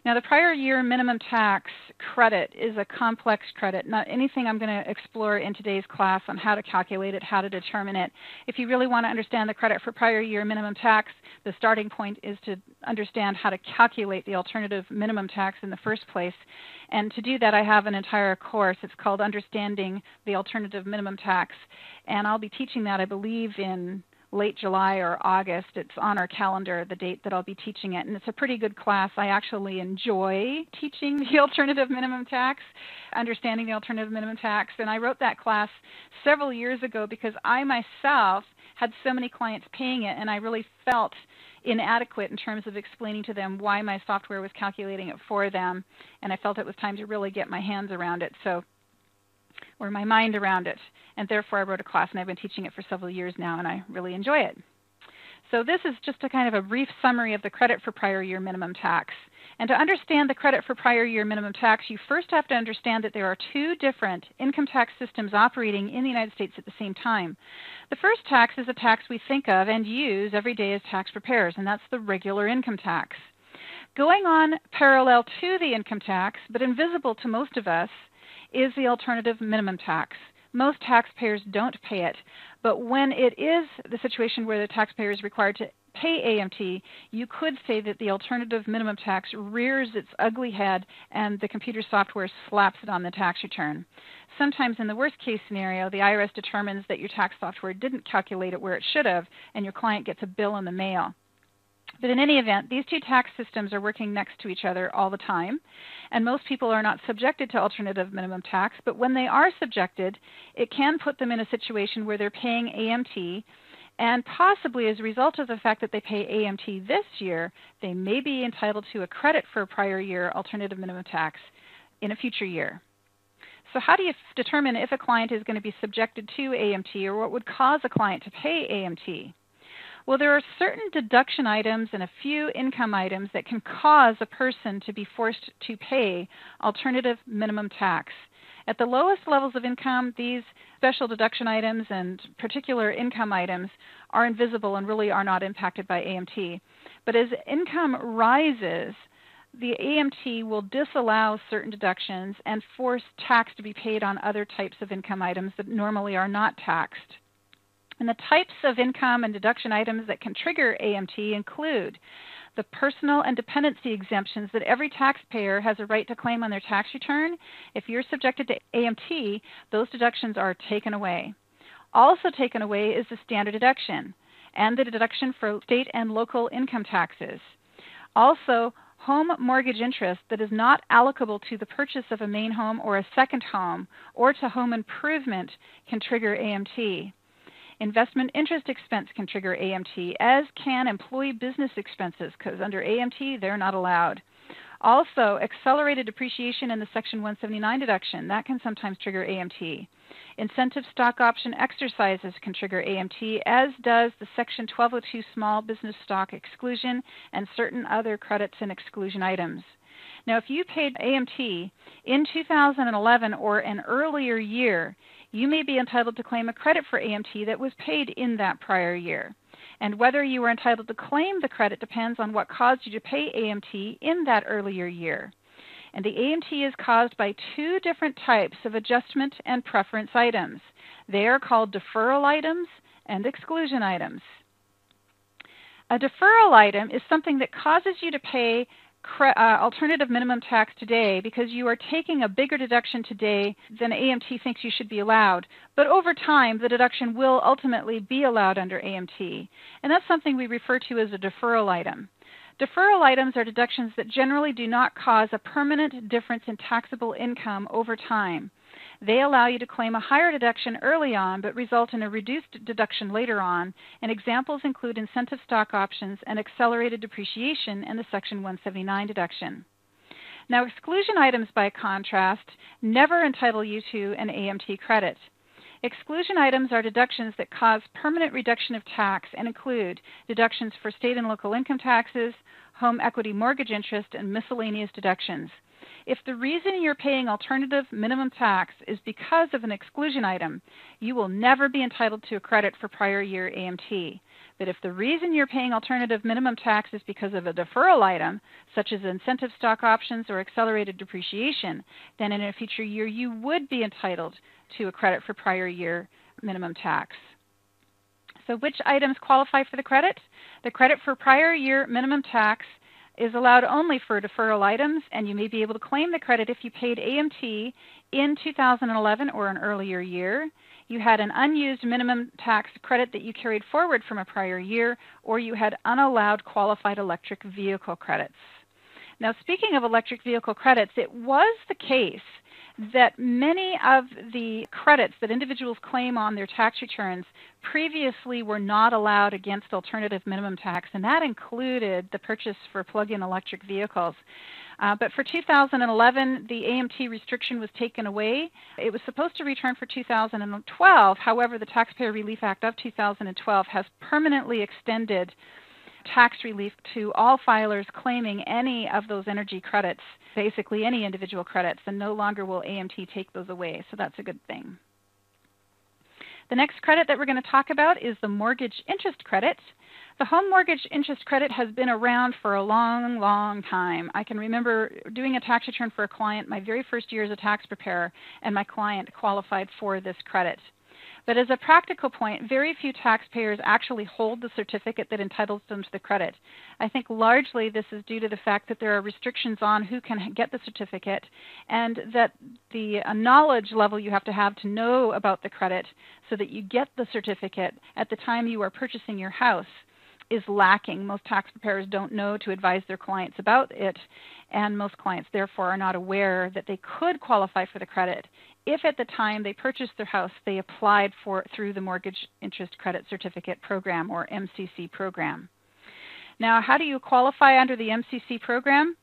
Now, the prior year minimum tax credit is a complex credit, not anything I'm going to explore in today's class on how to calculate it, how to determine it. If you really want to understand the credit for prior year minimum tax, the starting point is to understand how to calculate the alternative minimum tax in the first place. And to do that, I have an entire course. It's called Understanding the Alternative Minimum Tax. And I'll be teaching that, I believe, in late July or August. It's on our calendar, the date that I'll be teaching it. And it's a pretty good class. I actually enjoy teaching the alternative minimum tax, understanding the alternative minimum tax. And I wrote that class several years ago because I myself had so many clients paying it, and I really felt inadequate in terms of explaining to them why my software was calculating it for them. And I felt it was time to really get my hands around it. Or my mind around it. And therefore I wrote a class, and I've been teaching it for several years now, and I really enjoy it. So this is just a kind of a brief summary of the credit for prior year minimum tax. And to understand the credit for prior year minimum tax, you first have to understand that there are two different income tax systems operating in the United States at the same time. The first tax is a tax we think of and use every day as tax preparers, and that's the regular income tax. Going on parallel to the income tax, but invisible to most of us, is the alternative minimum tax. Most taxpayers don't pay it, but when it is the situation where the taxpayer is required to pay AMT, you could say that the alternative minimum tax rears its ugly head and the computer software slaps it on the tax return. Sometimes in the worst case scenario, the IRS determines that your tax software didn't calculate it where it should have, and your client gets a bill in the mail. But in any event, these two tax systems are working next to each other all the time, and most people are not subjected to alternative minimum tax, but when they are subjected, it can put them in a situation where they're paying AMT, and possibly as a result of the fact that they pay AMT this year, they may be entitled to a credit for a prior year alternative minimum tax in a future year. So how do you determine if a client is going to be subjected to AMT, or what would cause a client to pay AMT? Well, there are certain deduction items and a few income items that can cause a person to be forced to pay alternative minimum tax. At the lowest levels of income, these special deduction items and particular income items are invisible and really are not impacted by AMT. But as income rises, the AMT will disallow certain deductions and force tax to be paid on other types of income items that normally are not taxed. And the types of income and deduction items that can trigger AMT include the personal and dependency exemptions that every taxpayer has a right to claim on their tax return. If you're subjected to AMT, those deductions are taken away. Also taken away is the standard deduction and the deduction for state and local income taxes. Also, home mortgage interest that is not allocable to the purchase of a main home or a second home or to home improvement can trigger AMT. Investment interest expense can trigger AMT, as can employee business expenses, because under AMT, they're not allowed. Also, accelerated depreciation in the Section 179 deduction, that can sometimes trigger AMT. Incentive stock option exercises can trigger AMT, as does the Section 1202 small business stock exclusion and certain other credits and exclusion items. Now, if you paid AMT in 2011 or an earlier year, you may be entitled to claim a credit for AMT that was paid in that prior year. And whether you are entitled to claim the credit depends on what caused you to pay AMT in that earlier year. And the AMT is caused by two different types of adjustment and preference items. They are called deferral items and exclusion items. A deferral item is something that causes you to pay alternative minimum tax today because you are taking a bigger deduction today than AMT thinks you should be allowed. But over time, the deduction will ultimately be allowed under AMT. And that's something we refer to as a deferral item. Deferral items are deductions that generally do not cause a permanent difference in taxable income over time. They allow you to claim a higher deduction early on but result in a reduced deduction later on, and examples include incentive stock options and accelerated depreciation in the Section 179 deduction. Now, exclusion items, by contrast, never entitle you to an AMT credit. Exclusion items are deductions that cause permanent reduction of tax and include deductions for state and local income taxes, home equity mortgage interest, and miscellaneous deductions. If the reason you're paying alternative minimum tax is because of an exclusion item, you will never be entitled to a credit for prior year AMT. But if the reason you're paying alternative minimum tax is because of a deferral item, such as incentive stock options or accelerated depreciation, then in a future year you would be entitled to a credit for prior year minimum tax. So which items qualify for the credit? The credit for prior year minimum tax is allowed only for deferral items, and you may be able to claim the credit if you paid AMT in 2011 or an earlier year, you had an unused minimum tax credit that you carried forward from a prior year, or you had unallowed qualified electric vehicle credits. Now, speaking of electric vehicle credits, it was the case that many of the credits that individuals claim on their tax returns previously were not allowed against alternative minimum tax, and that included the purchase for plug-in electric vehicles. But for 2011, the AMT restriction was taken away. It was supposed to return for 2012. However, the Taxpayer Relief Act of 2012 has permanently extended tax relief to all filers claiming any of those energy credits, basically any individual credits, and no longer will AMT take those away. So that's a good thing. The next credit that we're going to talk about is the mortgage interest credit. The home mortgage interest credit has been around for a long, long time. I can remember doing a tax return for a client my very first year as a tax preparer, and my client qualified for this credit. But as a practical point, very few taxpayers actually hold the certificate that entitles them to the credit. I think largely this is due to the fact that there are restrictions on who can get the certificate, and that the knowledge level you have to know about the credit so that you get the certificate at the time you are purchasing your house is lacking. Most tax preparers don't know to advise their clients about it, and most clients therefore are not aware that they could qualify for the credit if at the time they purchased their house they applied for through the Mortgage Interest Credit Certificate Program, or MCC program. Now, how do you qualify under the MCC program?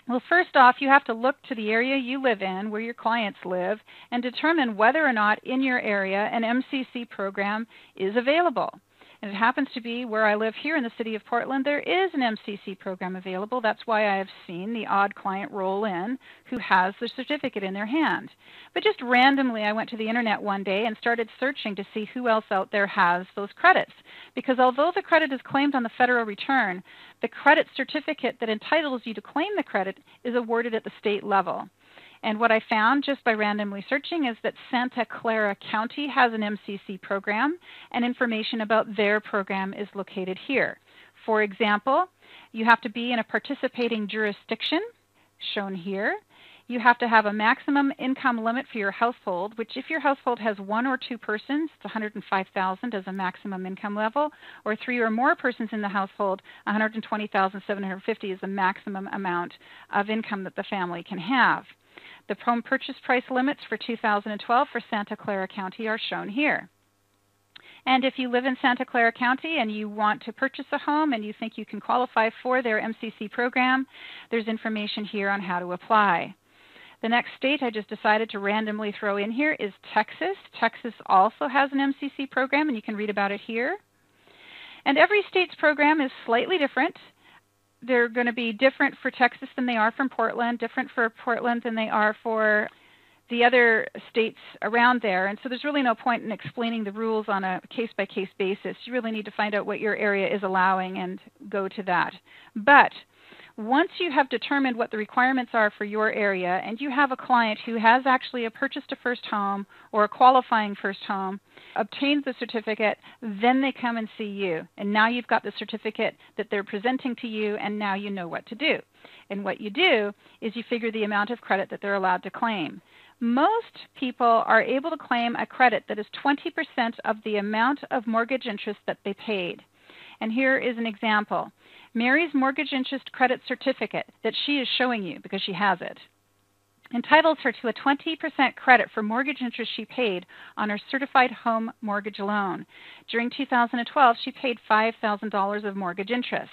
Well, first off, you have to look to the area you live in, where your clients live, and determine whether or not in your area an MCC program is available. And it happens to be where I live here in the city of Portland, there is an MCC program available. That's why I have seen the odd client roll in who has the certificate in their hand. But just randomly, I went to the internet one day and started searching to see who else out there has those credits. Because although the credit is claimed on the federal return, the credit certificate that entitles you to claim the credit is awarded at the state level. And what I found just by randomly searching is that Santa Clara County has an MCC program, and information about their program is located here. For example, you have to be in a participating jurisdiction, shown here. You have to have a maximum income limit for your household, which if your household has 1 or 2 persons, it's $105,000 as a maximum income level, or 3 or more persons in the household, $120,750 is the maximum amount of income that the family can have. The home purchase price limits for 2012 for Santa Clara County are shown here. And if you live in Santa Clara County and you want to purchase a home and you think you can qualify for their MCC program, there's information here on how to apply. The next state I just decided to randomly throw in here is Texas. Texas also has an MCC program, and you can read about it here. And every state's program is slightly different. They're going to be different for Texas than they are from Portland, different for Portland than they are for the other states around there. And so there's really no point in explaining the rules on a case-by-case basis. You really need to find out what your area is allowing and go to that. But once you have determined what the requirements are for your area, and you have a client who has actually purchased a first home or a qualifying first home, obtained the certificate, then they come and see you. And now you've got the certificate that they're presenting to you, and now you know what to do. And what you do is you figure the amount of credit that they're allowed to claim. Most people are able to claim a credit that is 20% of the amount of mortgage interest that they paid. And here is an example. Mary's mortgage interest credit certificate that she is showing you, because she has it, entitles her to a 20% credit for mortgage interest she paid on her certified home mortgage loan. During 2012, she paid $5,000 of mortgage interest.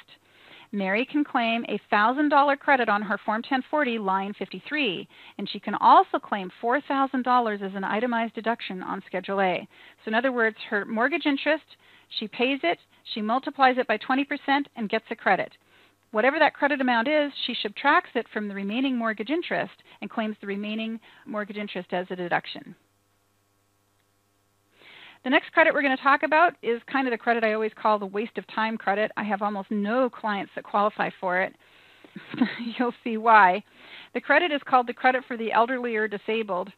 Mary can claim a $1,000 credit on her Form 1040, line 53, and she can also claim $4,000 as an itemized deduction on Schedule A. So in other words, her mortgage interest, she pays it, she multiplies it by 20% and gets a credit. Whatever that credit amount is, she subtracts it from the remaining mortgage interest and claims the remaining mortgage interest as a deduction. The next credit we're going to talk about is kind of the credit I always call the waste of time credit. I have almost no clients that qualify for it. You'll see why. The credit is called the credit for the elderly or disabled.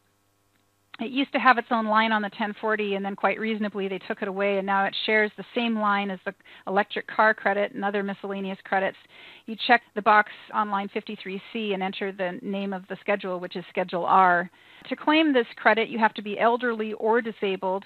It used to have its own line on the 1040, and then quite reasonably they took it away, and now it shares the same line as the electric car credit and other miscellaneous credits. You check the box on line 53C and enter the name of the schedule, which is Schedule R. To claim this credit, you have to be elderly or disabled.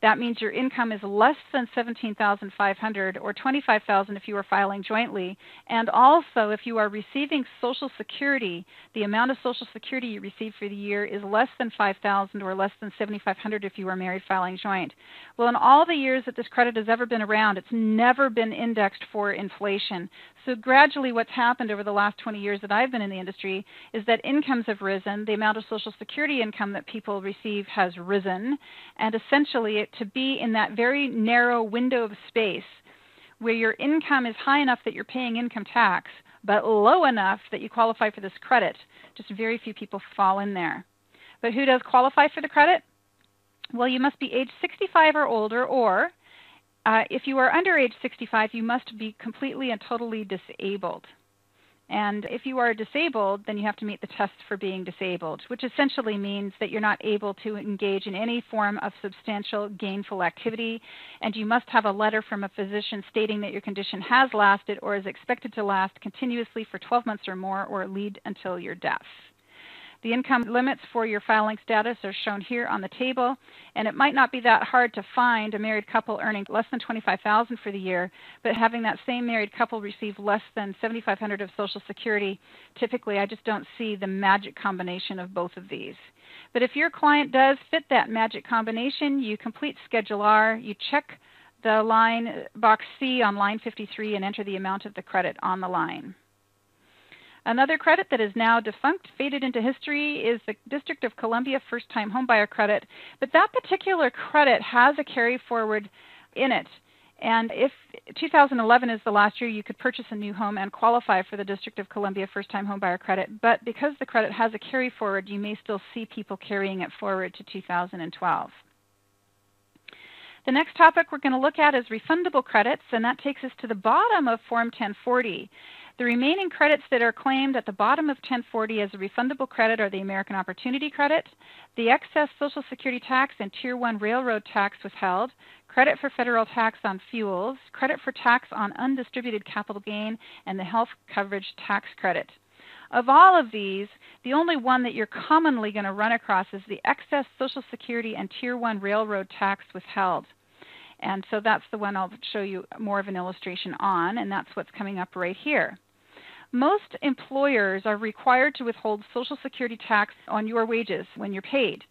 That means your income is less than $17,500 or $25,000 if you are filing jointly. And also, if you are receiving Social Security, the amount of Social Security you receive for the year is less than $5,000 or less than $7,500 if you are married filing joint. Well, in all the years that this credit has ever been around, it's never been indexed for inflation. So gradually what's happened over the last 20 years that I've been in the industry is that incomes have risen, the amount of Social Security income that people receive has risen, and essentially to be in that very narrow window of space where your income is high enough that you're paying income tax, but low enough that you qualify for this credit. Just very few people fall in there. But who does qualify for the credit? Well, you must be age 65 or older, or if you are under age 65, you must be completely and totally disabled. And if you are disabled, then you have to meet the tests for being disabled, which essentially means that you're not able to engage in any form of substantial gainful activity, and you must have a letter from a physician stating that your condition has lasted or is expected to last continuously for 12 months or more, or lead until your death. The income limits for your filing status are shown here on the table, and it might not be that hard to find a married couple earning less than $25,000 for the year, but having that same married couple receive less than $7,500 of Social Security. Typically, I just don't see the magic combination of both of these. But if your client does fit that magic combination, you complete Schedule R, you check the line box C on line 53 and enter the amount of the credit on the line. Another credit that is now defunct, faded into history, is the District of Columbia First-Time Homebuyer Credit. But that particular credit has a carry forward in it. And if 2011 is the last year you could purchase a new home and qualify for the District of Columbia First-Time Homebuyer Credit, but because the credit has a carry forward, you may still see people carrying it forward to 2012. The next topic we're going to look at is refundable credits, and that takes us to the bottom of Form 1040. The remaining credits that are claimed at the bottom of 1040 as a refundable credit are the American Opportunity Credit, the excess Social Security tax and Tier 1 railroad tax withheld, credit for federal tax on fuels, credit for tax on undistributed capital gain, and the health coverage tax credit. Of all of these, the only one that you're commonly going to run across is the excess Social Security and Tier 1 railroad tax withheld. And so that's the one I'll show you more of an illustration on, and that's what's coming up right here. Most employers are required to withhold Social Security tax on your wages when you're paid.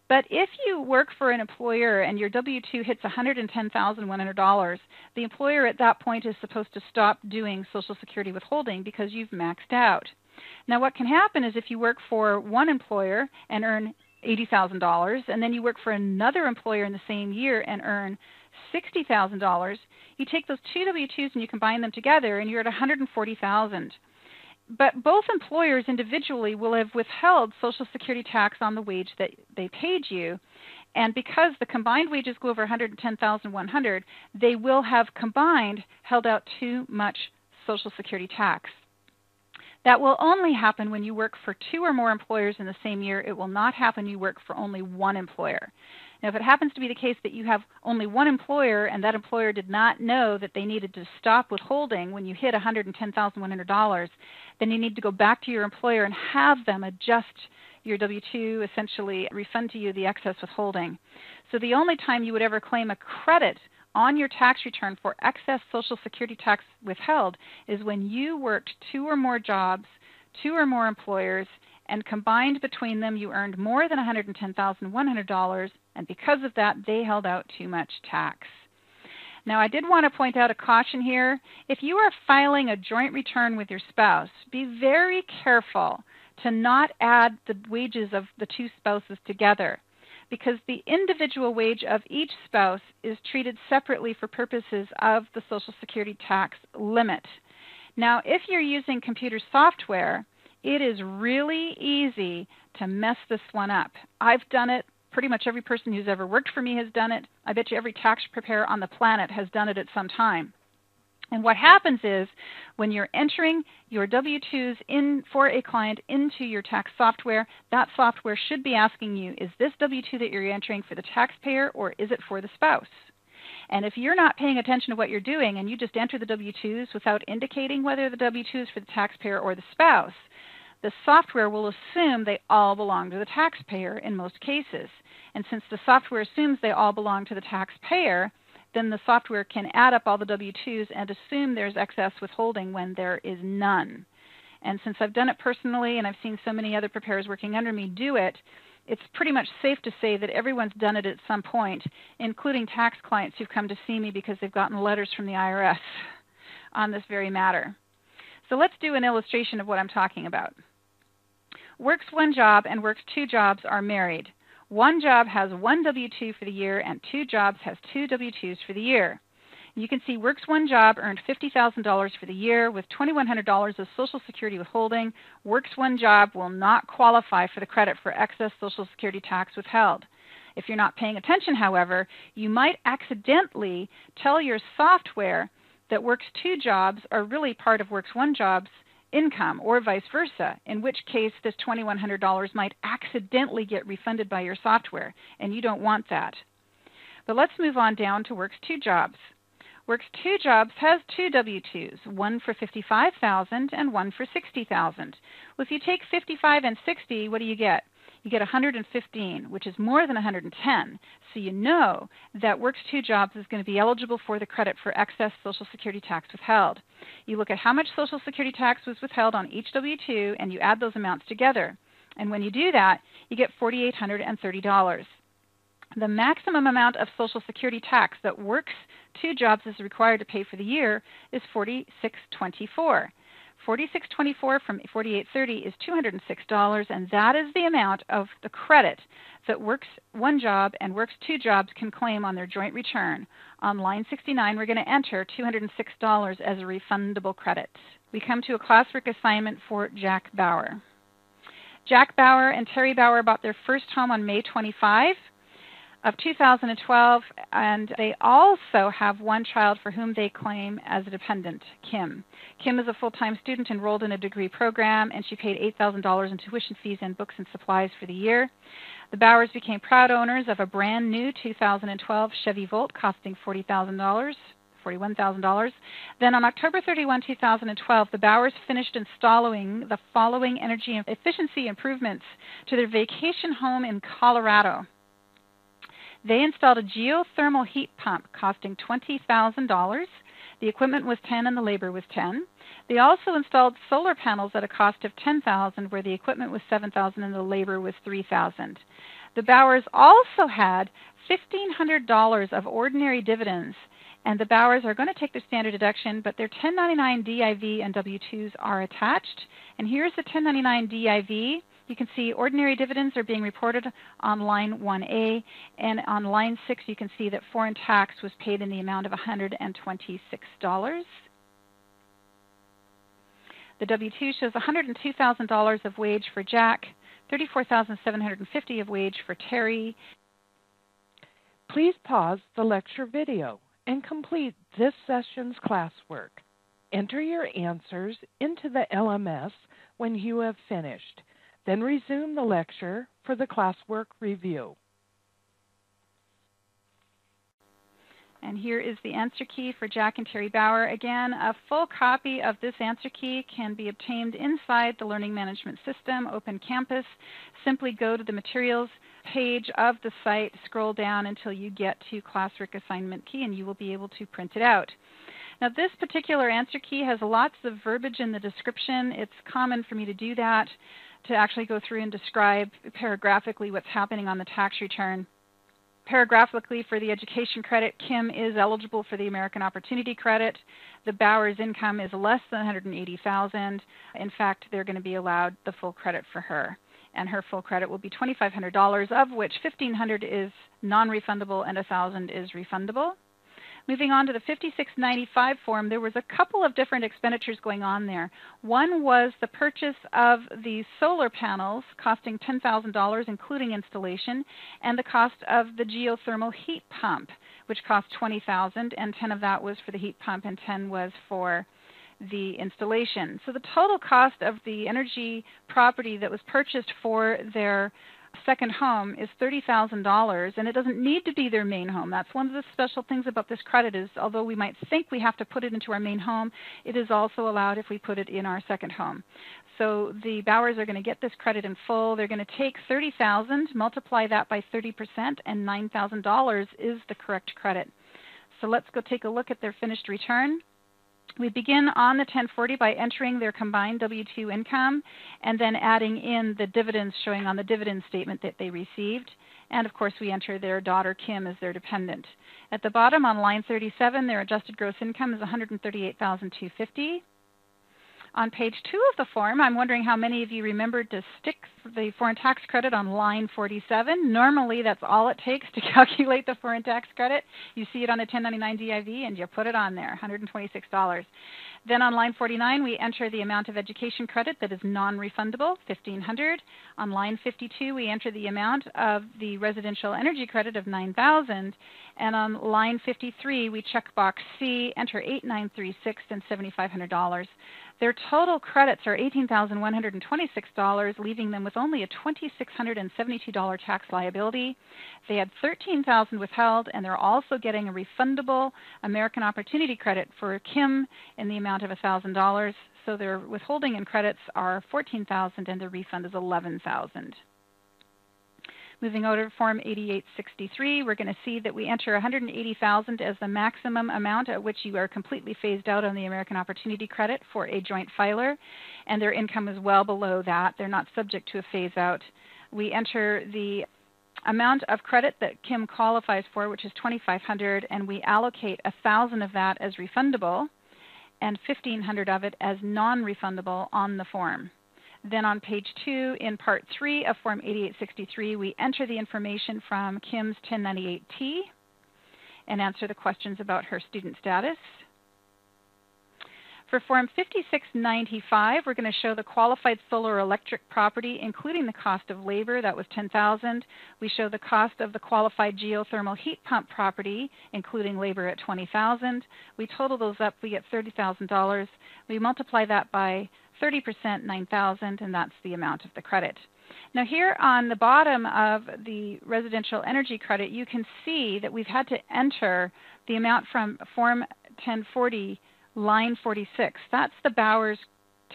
But if you work for an employer and your W-2 hits $110,100, the employer at that point is supposed to stop doing Social Security withholding because you've maxed out. Now what can happen is if you work for one employer and earn $80,000, and then you work for another employer in the same year and earn $60,000, you take those two W-2s and you combine them together and you're at $140,000. But both employers individually will have withheld Social Security tax on the wage that they paid you, and because the combined wages go over $110,100, they will have combined held out too much Social Security tax. That will only happen when you work for two or more employers in the same year. It will not happen when you work for only one employer. Now, if it happens to be the case that you have only one employer and that employer did not know that they needed to stop withholding when you hit $110,100, then you need to go back to your employer and have them adjust your W-2, essentially refund to you the excess withholding. So the only time you would ever claim a credit on your tax return for excess Social Security tax withheld is when you worked two or more jobs, two or more employers, and combined between them you earned more than $110,100, and because of that they held out too much tax. Now I did want to point out a caution here. If you are filing a joint return with your spouse, be very careful to not add the wages of the two spouses together, because the individual wage of each spouse is treated separately for purposes of the Social Security tax limit. Now, if you're using computer software, it is really easy to mess this one up. I've done it. Pretty much every person who's ever worked for me has done it. I bet you every tax preparer on the planet has done it at some time. And what happens is when you're entering your W-2s in for a client into your tax software, that software should be asking you, is this W-2 that you're entering for the taxpayer or is it for the spouse? And if you're not paying attention to what you're doing and you just enter the W-2s without indicating whether the W-2 is for the taxpayer or the spouse, the software will assume they all belong to the taxpayer in most cases. And since the software assumes they all belong to the taxpayer, then the software can add up all the W-2s and assume there's excess withholding when there is none. And since I've done it personally and I've seen so many other preparers working under me do it, it's pretty much safe to say that everyone's done it at some point, including tax clients who've come to see me because they've gotten letters from the IRS on this very matter. So let's do an illustration of what I'm talking about. Works one job and works two jobs are married. One job has one W-2 for the year and two jobs has two W-2s for the year. You can see works one job earned $50,000 for the year with $2,100 of Social Security withholding. Works one job will not qualify for the credit for excess Social Security tax withheld. If you're not paying attention, however, you might accidentally tell your software that works two jobs are really part of works one job's income or vice versa, in which case this $2,100 might accidentally get refunded by your software, and you don't want that. But let's move on down to works two jobs. works 2 jobs, has 2 W-2s, one for $55,000 and one for $60,000. Well, if you take 55 and 60, what do you get? You get 115, which is more than 110. So you know that works 2 jobs is going to be eligible for the credit for excess Social Security tax withheld. You look at how much Social Security tax was withheld on each W-2 and you add those amounts together. And when you do that, you get $4,830. The maximum amount of Social Security tax that works 2 jobs is required to pay for the year is $4,624. $4,624 from $4,830 is $206, and that is the amount of the credit that works 1 job and works 2 jobs can claim on their joint return. On line 69, we're going to enter $206 as a refundable credit. We come to a classwork assignment for Jack Bauer. Jack Bauer and Terry Bauer bought their first home on May 25 of 2012, and they also have 1 child for whom they claim as a dependent, Kim. Kim is a full-time student enrolled in a degree program, and she paid $8,000 in tuition fees and books and supplies for the year. The Bauers became proud owners of a brand new 2012 Chevy Volt costing $41,000. Then on October 31, 2012, the Bauers finished installing the following energy efficiency improvements to their vacation home in Colorado. They installed a geothermal heat pump costing $20,000. The equipment was $10,000 and the labor was $10,000. They also installed solar panels at a cost of $10,000, where the equipment was $7,000 and the labor was $3,000. The Bauers also had $1,500 of ordinary dividends, and the Bauers are going to take their standard deduction, but their 1099 DIV and W-2s are attached. And here's the 1099 DIV. You can see ordinary dividends are being reported on line 1A, and on line 6 you can see that foreign tax was paid in the amount of $126. The W-2 shows $102,000 of wage for Jack, $34,750 of wage for Terry. Please pause the lecture video and complete this session's classwork. Enter your answers into the LMS when you have finished. Then resume the lecture for the classwork review. And here is the answer key for Jack and Terry Bauer. Again, a full copy of this answer key can be obtained inside the Learning Management System, Open Campus. Simply go to the materials page of the site, scroll down until you get to Classwork Assignment Key, and you will be able to print it out. Now, this particular answer key has lots of verbiage in the description. It's common for me to do that, to actually go through and describe paragraphically what's happening on the tax return. Paragraphically, for the education credit, Kim is eligible for the American Opportunity Credit. The Bauer's income is less than $180,000. In fact, they're going to be allowed the full credit for her. And her full credit will be $2,500, of which $1,500 is non-refundable and $1,000 is refundable. Moving on to the 5695 form, there was a couple of different expenditures going on there. One was the purchase of the solar panels costing $10,000, including installation, and the cost of the geothermal heat pump, which cost $20,000, and $10,000 of that was for the heat pump and $10,000 was for the installation. So the total cost of the energy property that was purchased for their second home is $30,000, and it doesn't need to be their main home. That's one of the special things about this credit is, although we might think we have to put it into our main home, it is also allowed if we put it in our second home. So the Bauers are going to get this credit in full. They're going to take $30,000, multiply that by 30%, and $9,000 is the correct credit. So let's go take a look at their finished return. We begin on the 1040 by entering their combined W-2 income and then adding in the dividends showing on the dividend statement that they received. And of course, we enter their daughter Kim as their dependent. At the bottom on line 37, their adjusted gross income is $138,250. On page 2 of the form, I'm wondering how many of you remembered to stick the foreign tax credit on line 47. Normally, that's all it takes to calculate the foreign tax credit. You see it on a 1099 DIV, and you put it on there, $126. Then on line 49, we enter the amount of education credit that is non-refundable, $1,500. On line 52, we enter the amount of the residential energy credit of $9,000. And on line 53, we check box C, enter $8,936 and $7,500. Their total credits are $18,126, leaving them with only a $2,672 tax liability. They had $13,000 withheld, and they're also getting a refundable American Opportunity Credit for Kim in the amount of $1,000. So their withholding and credits are $14,000, and their refund is $11,000. Moving over to Form 8863, we're going to see that we enter $180,000 as the maximum amount at which you are completely phased out on the American Opportunity Credit for a joint filer, and their income is well below that. They're not subject to a phase out. We enter the amount of credit that Kim qualifies for, which is $2,500, and we allocate $1,000 of that as refundable and $1,500 of it as non-refundable on the form. Then on page 2, in Part 3 of Form 8863, we enter the information from Kim's 1098-T and answer the questions about her student status. For Form 5695, we're going to show the qualified solar electric property, including the cost of labor. That was $10,000. We show the cost of the qualified geothermal heat pump property, including labor, at $20,000. We total those up, we get $30,000. We multiply that by 30%, $9,000, and that's the amount of the credit. Now here on the bottom of the residential energy credit, you can see that we've had to enter the amount from Form 1040, line 46. That's the Bowers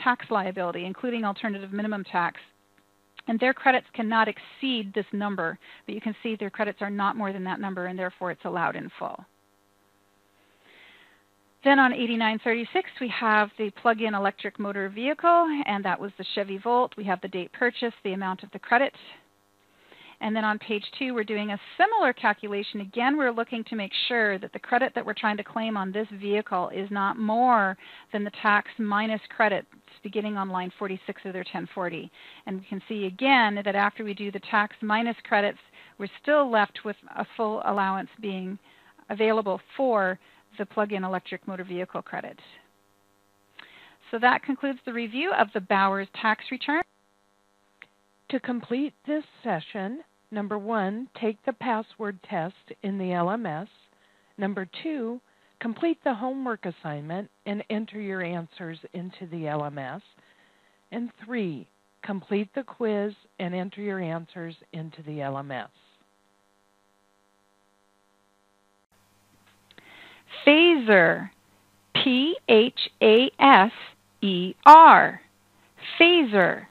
tax liability, including alternative minimum tax. And their credits cannot exceed this number, but you can see their credits are not more than that number, and therefore it's allowed in full. Then on 8936, we have the plug-in electric motor vehicle, and that was the Chevy Volt. We have the date purchased, the amount of the credit. And then on page 2, we're doing a similar calculation. Again, we're looking to make sure that the credit that we're trying to claim on this vehicle is not more than the tax minus credits beginning on line 46 of their 1040. And we can see again that after we do the tax minus credits, we're still left with a full allowance being available for the plug-in electric motor vehicle credit. So that concludes the review of the Bowers tax return. To complete this session, number 1, take the password test in the LMS. Number 2, complete the homework assignment and enter your answers into the LMS. And 3, complete the quiz and enter your answers into the LMS. Phaser, P-H-A-S-E-R, Phaser.